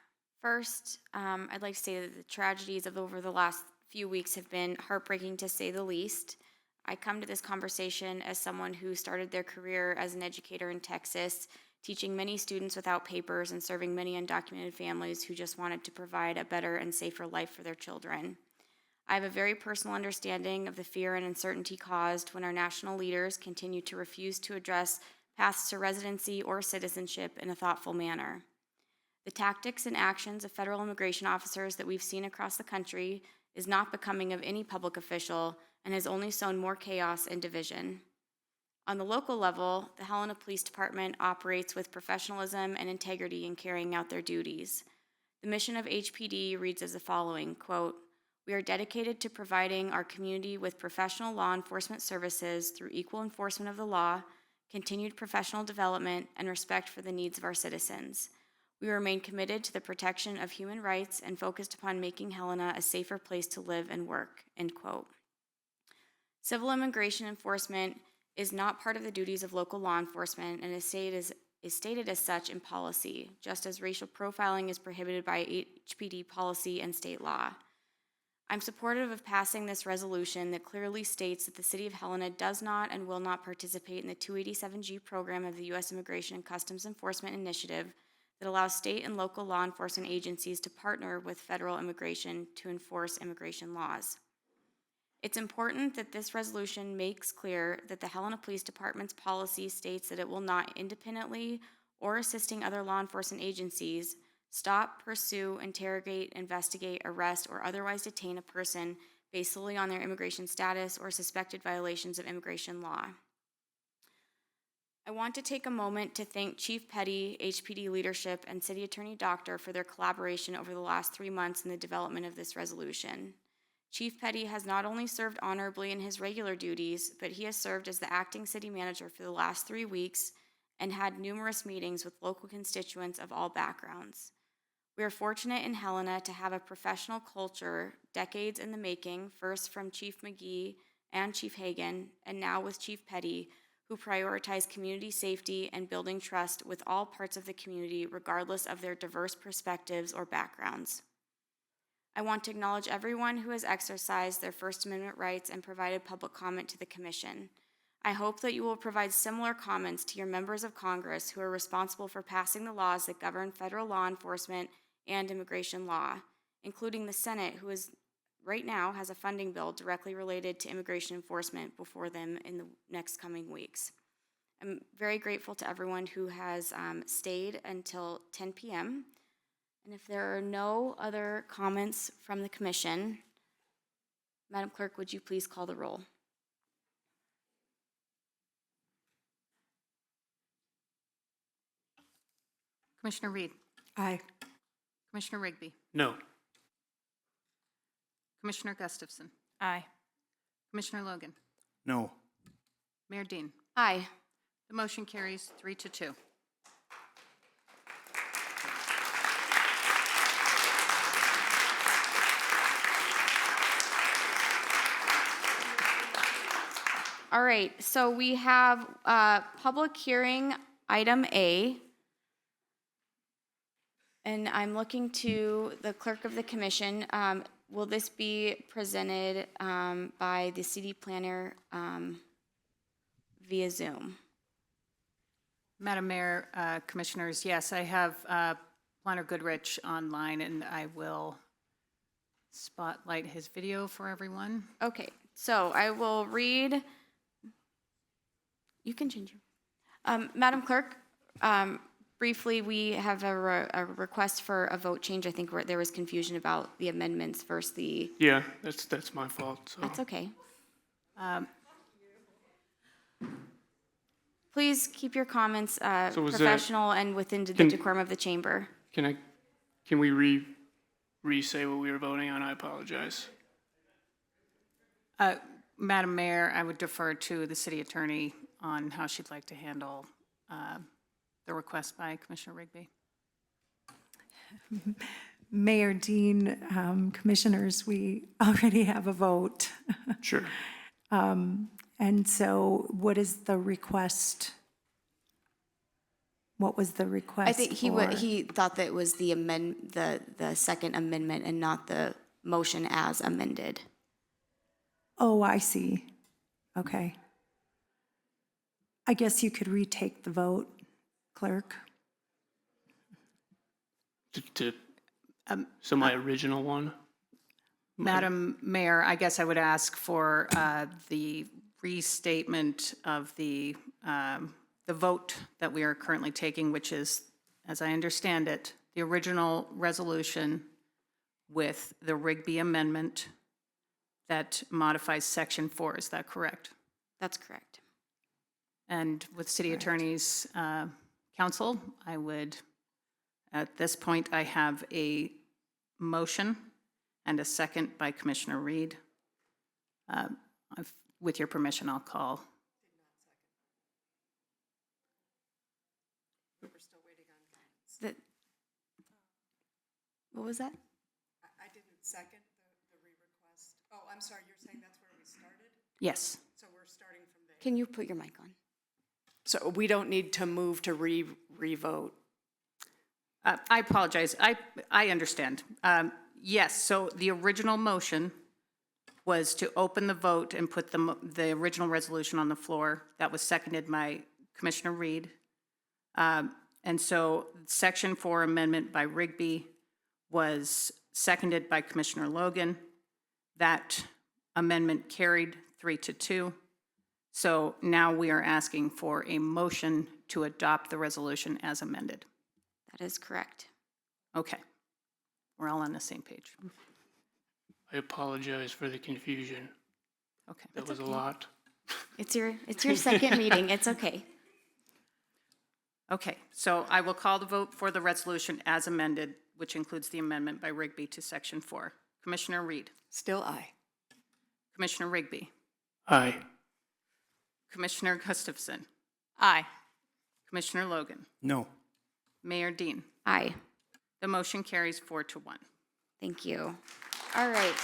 First, I'd like to say that the tragedies of over the last few weeks have been heartbreaking, to say the least. I come to this conversation as someone who started their career as an educator in Texas, teaching many students without papers and serving many undocumented families who just wanted to provide a better and safer life for their children. I have a very personal understanding of the fear and uncertainty caused when our national leaders continue to refuse to address paths to residency or citizenship in a thoughtful manner. The tactics and actions of federal immigration officers that we've seen across the country is not becoming of any public official and has only sown more chaos and division. On the local level, the Helena Police Department operates with professionalism and integrity in carrying out their duties. The mission of HPD reads as the following, quote, "We are dedicated to providing our community with professional law enforcement services through equal enforcement of the law, continued professional development, and respect for the needs of our citizens. We remain committed to the protection of human rights and focused upon making Helena a safer place to live and work," end quote. Civil immigration enforcement is not part of the duties of local law enforcement, and as stated is stated as such in policy, just as racial profiling is prohibited by HPD policy and state law. I'm supportive of passing this resolution that clearly states that the City of Helena does not and will not participate in the 287G program of the U.S. Immigration and Customs Enforcement Initiative that allows state and local law enforcement agencies to partner with federal immigration to enforce immigration laws. It's important that this resolution makes clear that the Helena Police Department's policy states that it will not independently or assisting other law enforcement agencies stop, pursue, interrogate, investigate, arrest, or otherwise detain a person based solely on their immigration status or suspected violations of immigration law. I want to take a moment to thank Chief Petty, HPD leadership, and City Attorney Doctor for their collaboration over the last 3 months in the development of this resolution. Chief Petty has not only served honorably in his regular duties, but he has served as the acting city manager for the last 3 weeks and had numerous meetings with local constituents of all backgrounds. We are fortunate in Helena to have a professional culture, decades in the making, first from Chief McGee and Chief Hagan, and now with Chief Petty, who prioritize community safety and building trust with all parts of the community, regardless of their diverse perspectives or backgrounds. I want to acknowledge everyone who has exercised their First Amendment rights and provided public comment to the Commission. I hope that you will provide similar comments to your members of Congress who are responsible for passing the laws that govern federal law enforcement and immigration law, including the Senate, who is right now has a funding bill directly related to immigration enforcement before them in the next coming weeks. I'm very grateful to everyone who has stayed until 10 p.m. And if there are no other comments from the Commission, Madam Clerk, would you please call the roll? Commissioner Reed. Aye. Commissioner Rigby. No. Commissioner Gustafson. Aye. Commissioner Logan. No. Mayor Dean. Aye. The motion carries 3-2. All right, so we have public hearing item A. And I'm looking to the clerk of the commission. Will this be presented by the city planner via Zoom? Madam Mayor, Commissioners, yes, I have Planner Goodrich online, and I will spotlight his video for everyone. Okay, so I will read. You can change your. Madam Clerk, briefly, we have a request for a vote change. I think there was confusion about the amendments versus the. Yeah, that's my fault. So. That's okay. Please keep your comments professional and within the decorum of the chamber. Can we re-say what we were voting on? I apologize. Madam Mayor, I would defer to the city attorney on how she'd like to handle the request by Commissioner Rigby. Mayor Dean, commissioners, we already have a vote. Sure. And so what is the request? What was the request? I think he thought that it was the second amendment and not the motion as amended. Oh, I see. Okay. I guess you could retake the vote, clerk. So my original one? Madam Mayor, I guess I would ask for the restatement of the vote that we are currently taking, which is, as I understand it, the original resolution with the Rigby amendment that modifies Section 4. Is that correct? That's correct. And with City Attorney's counsel, I would, at this point, I have a motion and a second by Commissioner Reed. With your permission, I'll call. We're still waiting on comments. What was that? I didn't second the re-request. Oh, I'm sorry, you're saying that's where we started? Yes. So we're starting from there. Can you put your mic on? So we don't need to move to revote. I apologize. I understand. Yes, so the original motion was to open the vote and put the original resolution on the floor. That was seconded by Commissioner Reed. And so Section 4 amendment by Rigby was seconded by Commissioner Logan. That amendment carried 3-2. So now we are asking for a motion to adopt the resolution as amended. That is correct. Okay. We're all on the same page. I apologize for the confusion. Okay. That was a lot. It's your second meeting. It's okay. Okay, so I will call the vote for the resolution as amended, which includes the amendment by Rigby to Section 4. Commissioner Reed. Still aye. Commissioner Rigby. Aye. Commissioner Gustafson. Aye. Commissioner Logan. No. Mayor Dean. Aye. The motion carries 4-1. Thank you. All right.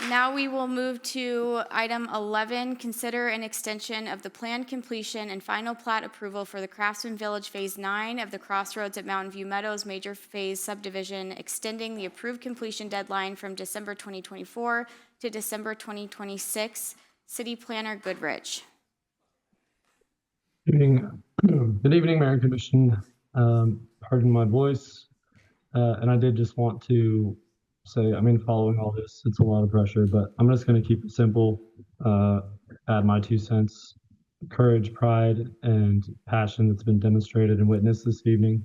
Now we will move to item 11, consider an extension of the planned completion and final plat approval for the Craftsman Village Phase 9 of the Crossroads at Mountain View Meadows Major Phase Subdivision, extending the approved completion deadline from December 2024 to December 2026. City Planner Goodrich. Good evening, Mayor and Commission. Pardon my voice. And I did just want to say, following all this, it's a lot of pressure, but I'm just going to keep it simple, add my 2 cents. Courage, pride, and passion that's been demonstrated and witnessed this evening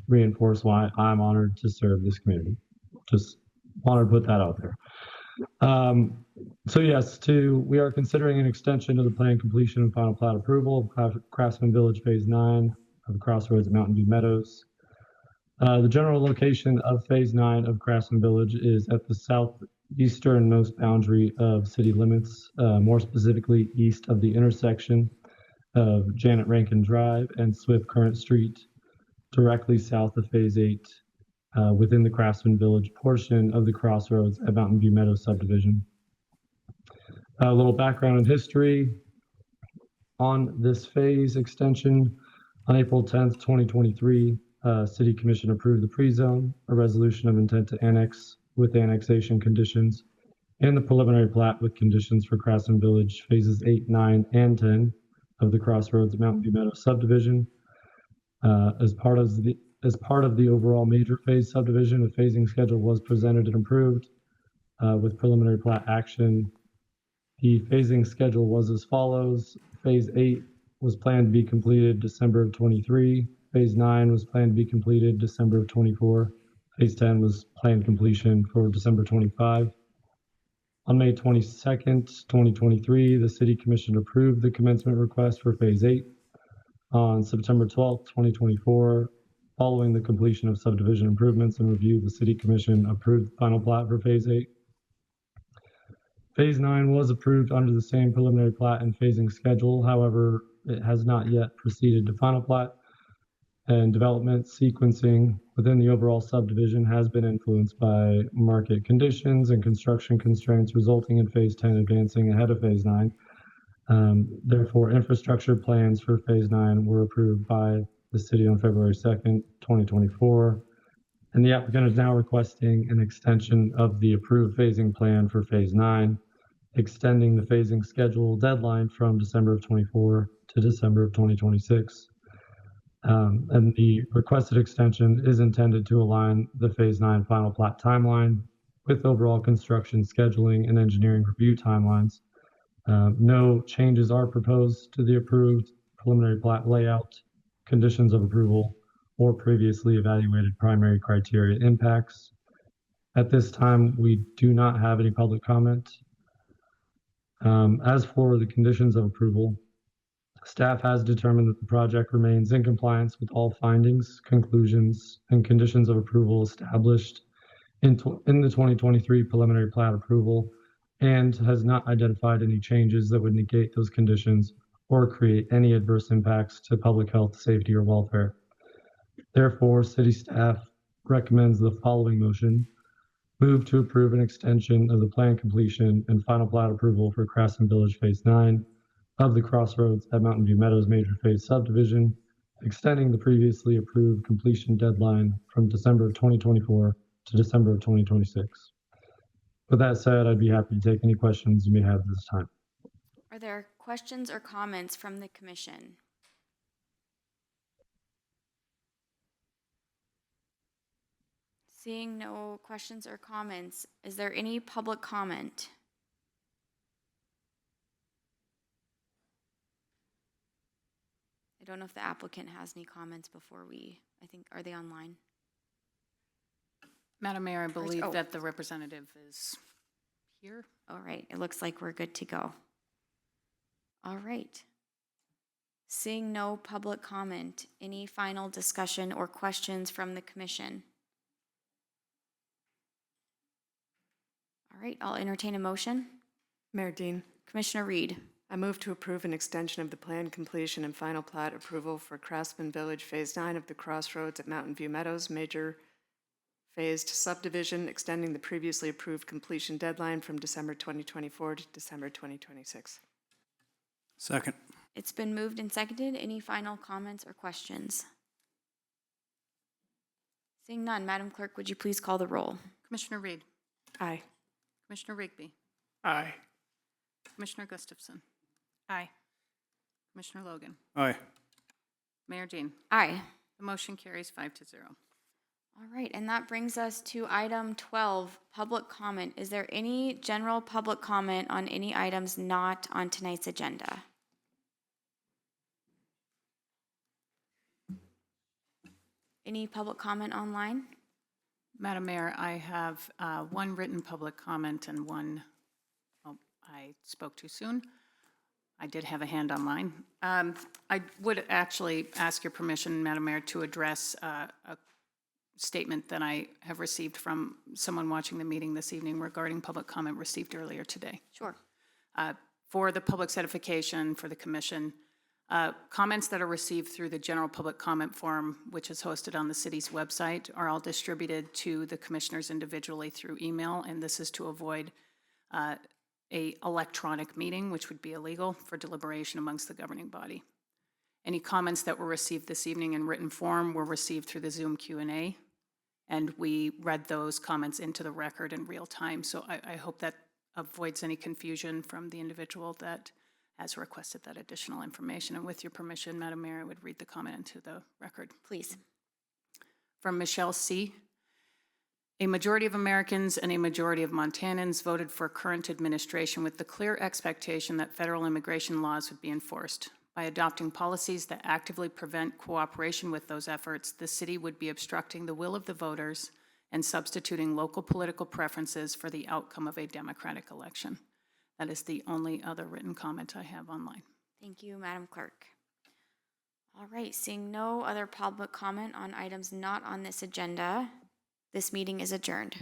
reinforce why I'm honored to serve this community. Just wanted to put that out there. So yes, we are considering an extension of the plan completion and final plat approval of Craftsman Village Phase 9 of the Crossroads at Mountain View Meadows. The general location of Phase 9 of Craftsman Village is at the southeasternmost boundary of city limits, more specifically east of the intersection of Janet Rankin Drive and Swift Current Street, directly south of Phase 8, within the Craftsman Village portion of the Crossroads at Mountain View Meadows subdivision. A little background and history on this phase extension. On April 10th, 2023, City Commission approved the pre-zone, a resolution of intent to annex with annexation conditions, and the preliminary plat with conditions for Craftsman Village Phases 8, 9, and 10 of the Crossroads Mountain View Meadows subdivision. As part of the overall major phase subdivision, a phasing schedule was presented and approved with preliminary plat action. The phasing schedule was as follows. Phase 8 was planned to be completed December of 23. Phase 9 was planned to be completed December of 24. Phase 10 was planned completion for December 25. On May 22nd, 2023, the City Commission approved the commencement request for Phase 8. On September 12th, 2024, following the completion of subdivision improvements and review, the City Commission approved the final plat for Phase 8. Phase 9 was approved under the same preliminary plat and phasing schedule. However, it has not yet proceeded to final plat, and development sequencing within the overall subdivision has been influenced by market conditions and construction constraints, resulting in Phase 10 advancing ahead of Phase 9. Therefore, infrastructure plans for Phase 9 were approved by the city on February 2nd, 2024. And the applicant is now requesting an extension of the approved phasing plan for Phase 9, extending the phasing schedule deadline from December of 24 to December of 2026. And the requested extension is intended to align the Phase 9 final plat timeline with overall construction scheduling and engineering review timelines. No changes are proposed to the approved preliminary plat layout, conditions of approval, or previously evaluated primary criteria impacts. At this time, we do not have any public comment. As for the conditions of approval, staff has determined that the project remains in compliance with all findings, conclusions, and conditions of approval established in the 2023 preliminary plat approval, and has not identified any changes that would negate those conditions or create any adverse impacts to public health, safety, or welfare. Therefore, city staff recommends the following motion. Move to approve an extension of the plan completion and final plat approval for Craftsman Village Phase 9 of the crossroads at Mountain View Meadows Major Phase subdivision, extending the previously approved completion deadline from December of 2024 to December of 2026. With that said, I'd be happy to take any questions you may have this time. Are there questions or comments from the commission? Seeing no questions or comments, is there any public comment? I don't know if the applicant has any comments before are they online? Madam Mayor, I believe oh. that the representative is here. All right, it looks like we're good to go. All right. Seeing no public comment, any final discussion or questions from the commission? All right, I'll entertain a motion. Mayor Dean, Commissioner Reed. I move to approve an extension of the plan completion and final plat approval for Craftsman Village Phase 9 of the Crossroads at Mountain View Meadows Major Phased subdivision, extending the previously approved completion deadline from December 2024 to December 2026. Second. It's been moved and seconded. Any final comments or questions? Seeing none, Madam Clerk, would you please call the roll? Commissioner Reed. Aye. Commissioner Rigby. Aye. Commissioner Gustafson. Aye. Commissioner Logan. Aye. Mayor Dean. Aye. The motion carries 5-0. All right, and that brings us to item 12, public comment. Is there any general public comment on any items not on tonight's agenda? Any public comment online? Madam Mayor, I have one written public comment and one, I spoke too soon. I did have a hand online. I would actually ask your permission, Madam Mayor, to address a statement that I have received from someone watching the meeting this evening regarding public comment received earlier today. Sure. For the public's edification, for the commission, comments that are received through the general public comment forum, which is hosted on the city's website, are all distributed to the commissioners individually through email, and this is to avoid a electronic meeting, which would be illegal for deliberation amongst the governing body. Any comments that were received this evening in written form were received through the Zoom Q&A, and we read those comments into the record in real time. So I hope that avoids any confusion from the individual that has requested that additional information. And with your permission, Madam Mayor, I would read the comment into the record. Please. From Michelle C. A majority of Americans and a majority of Montanans voted for current administration with the clear expectation that federal immigration laws would be enforced. By adopting policies that actively prevent cooperation with those efforts, the city would be obstructing the will of the voters and substituting local political preferences for the outcome of a democratic election. That is the only other written comment I have online. Thank you, Madam Clerk. All right, seeing no other public comment on items not on this agenda, this meeting is adjourned.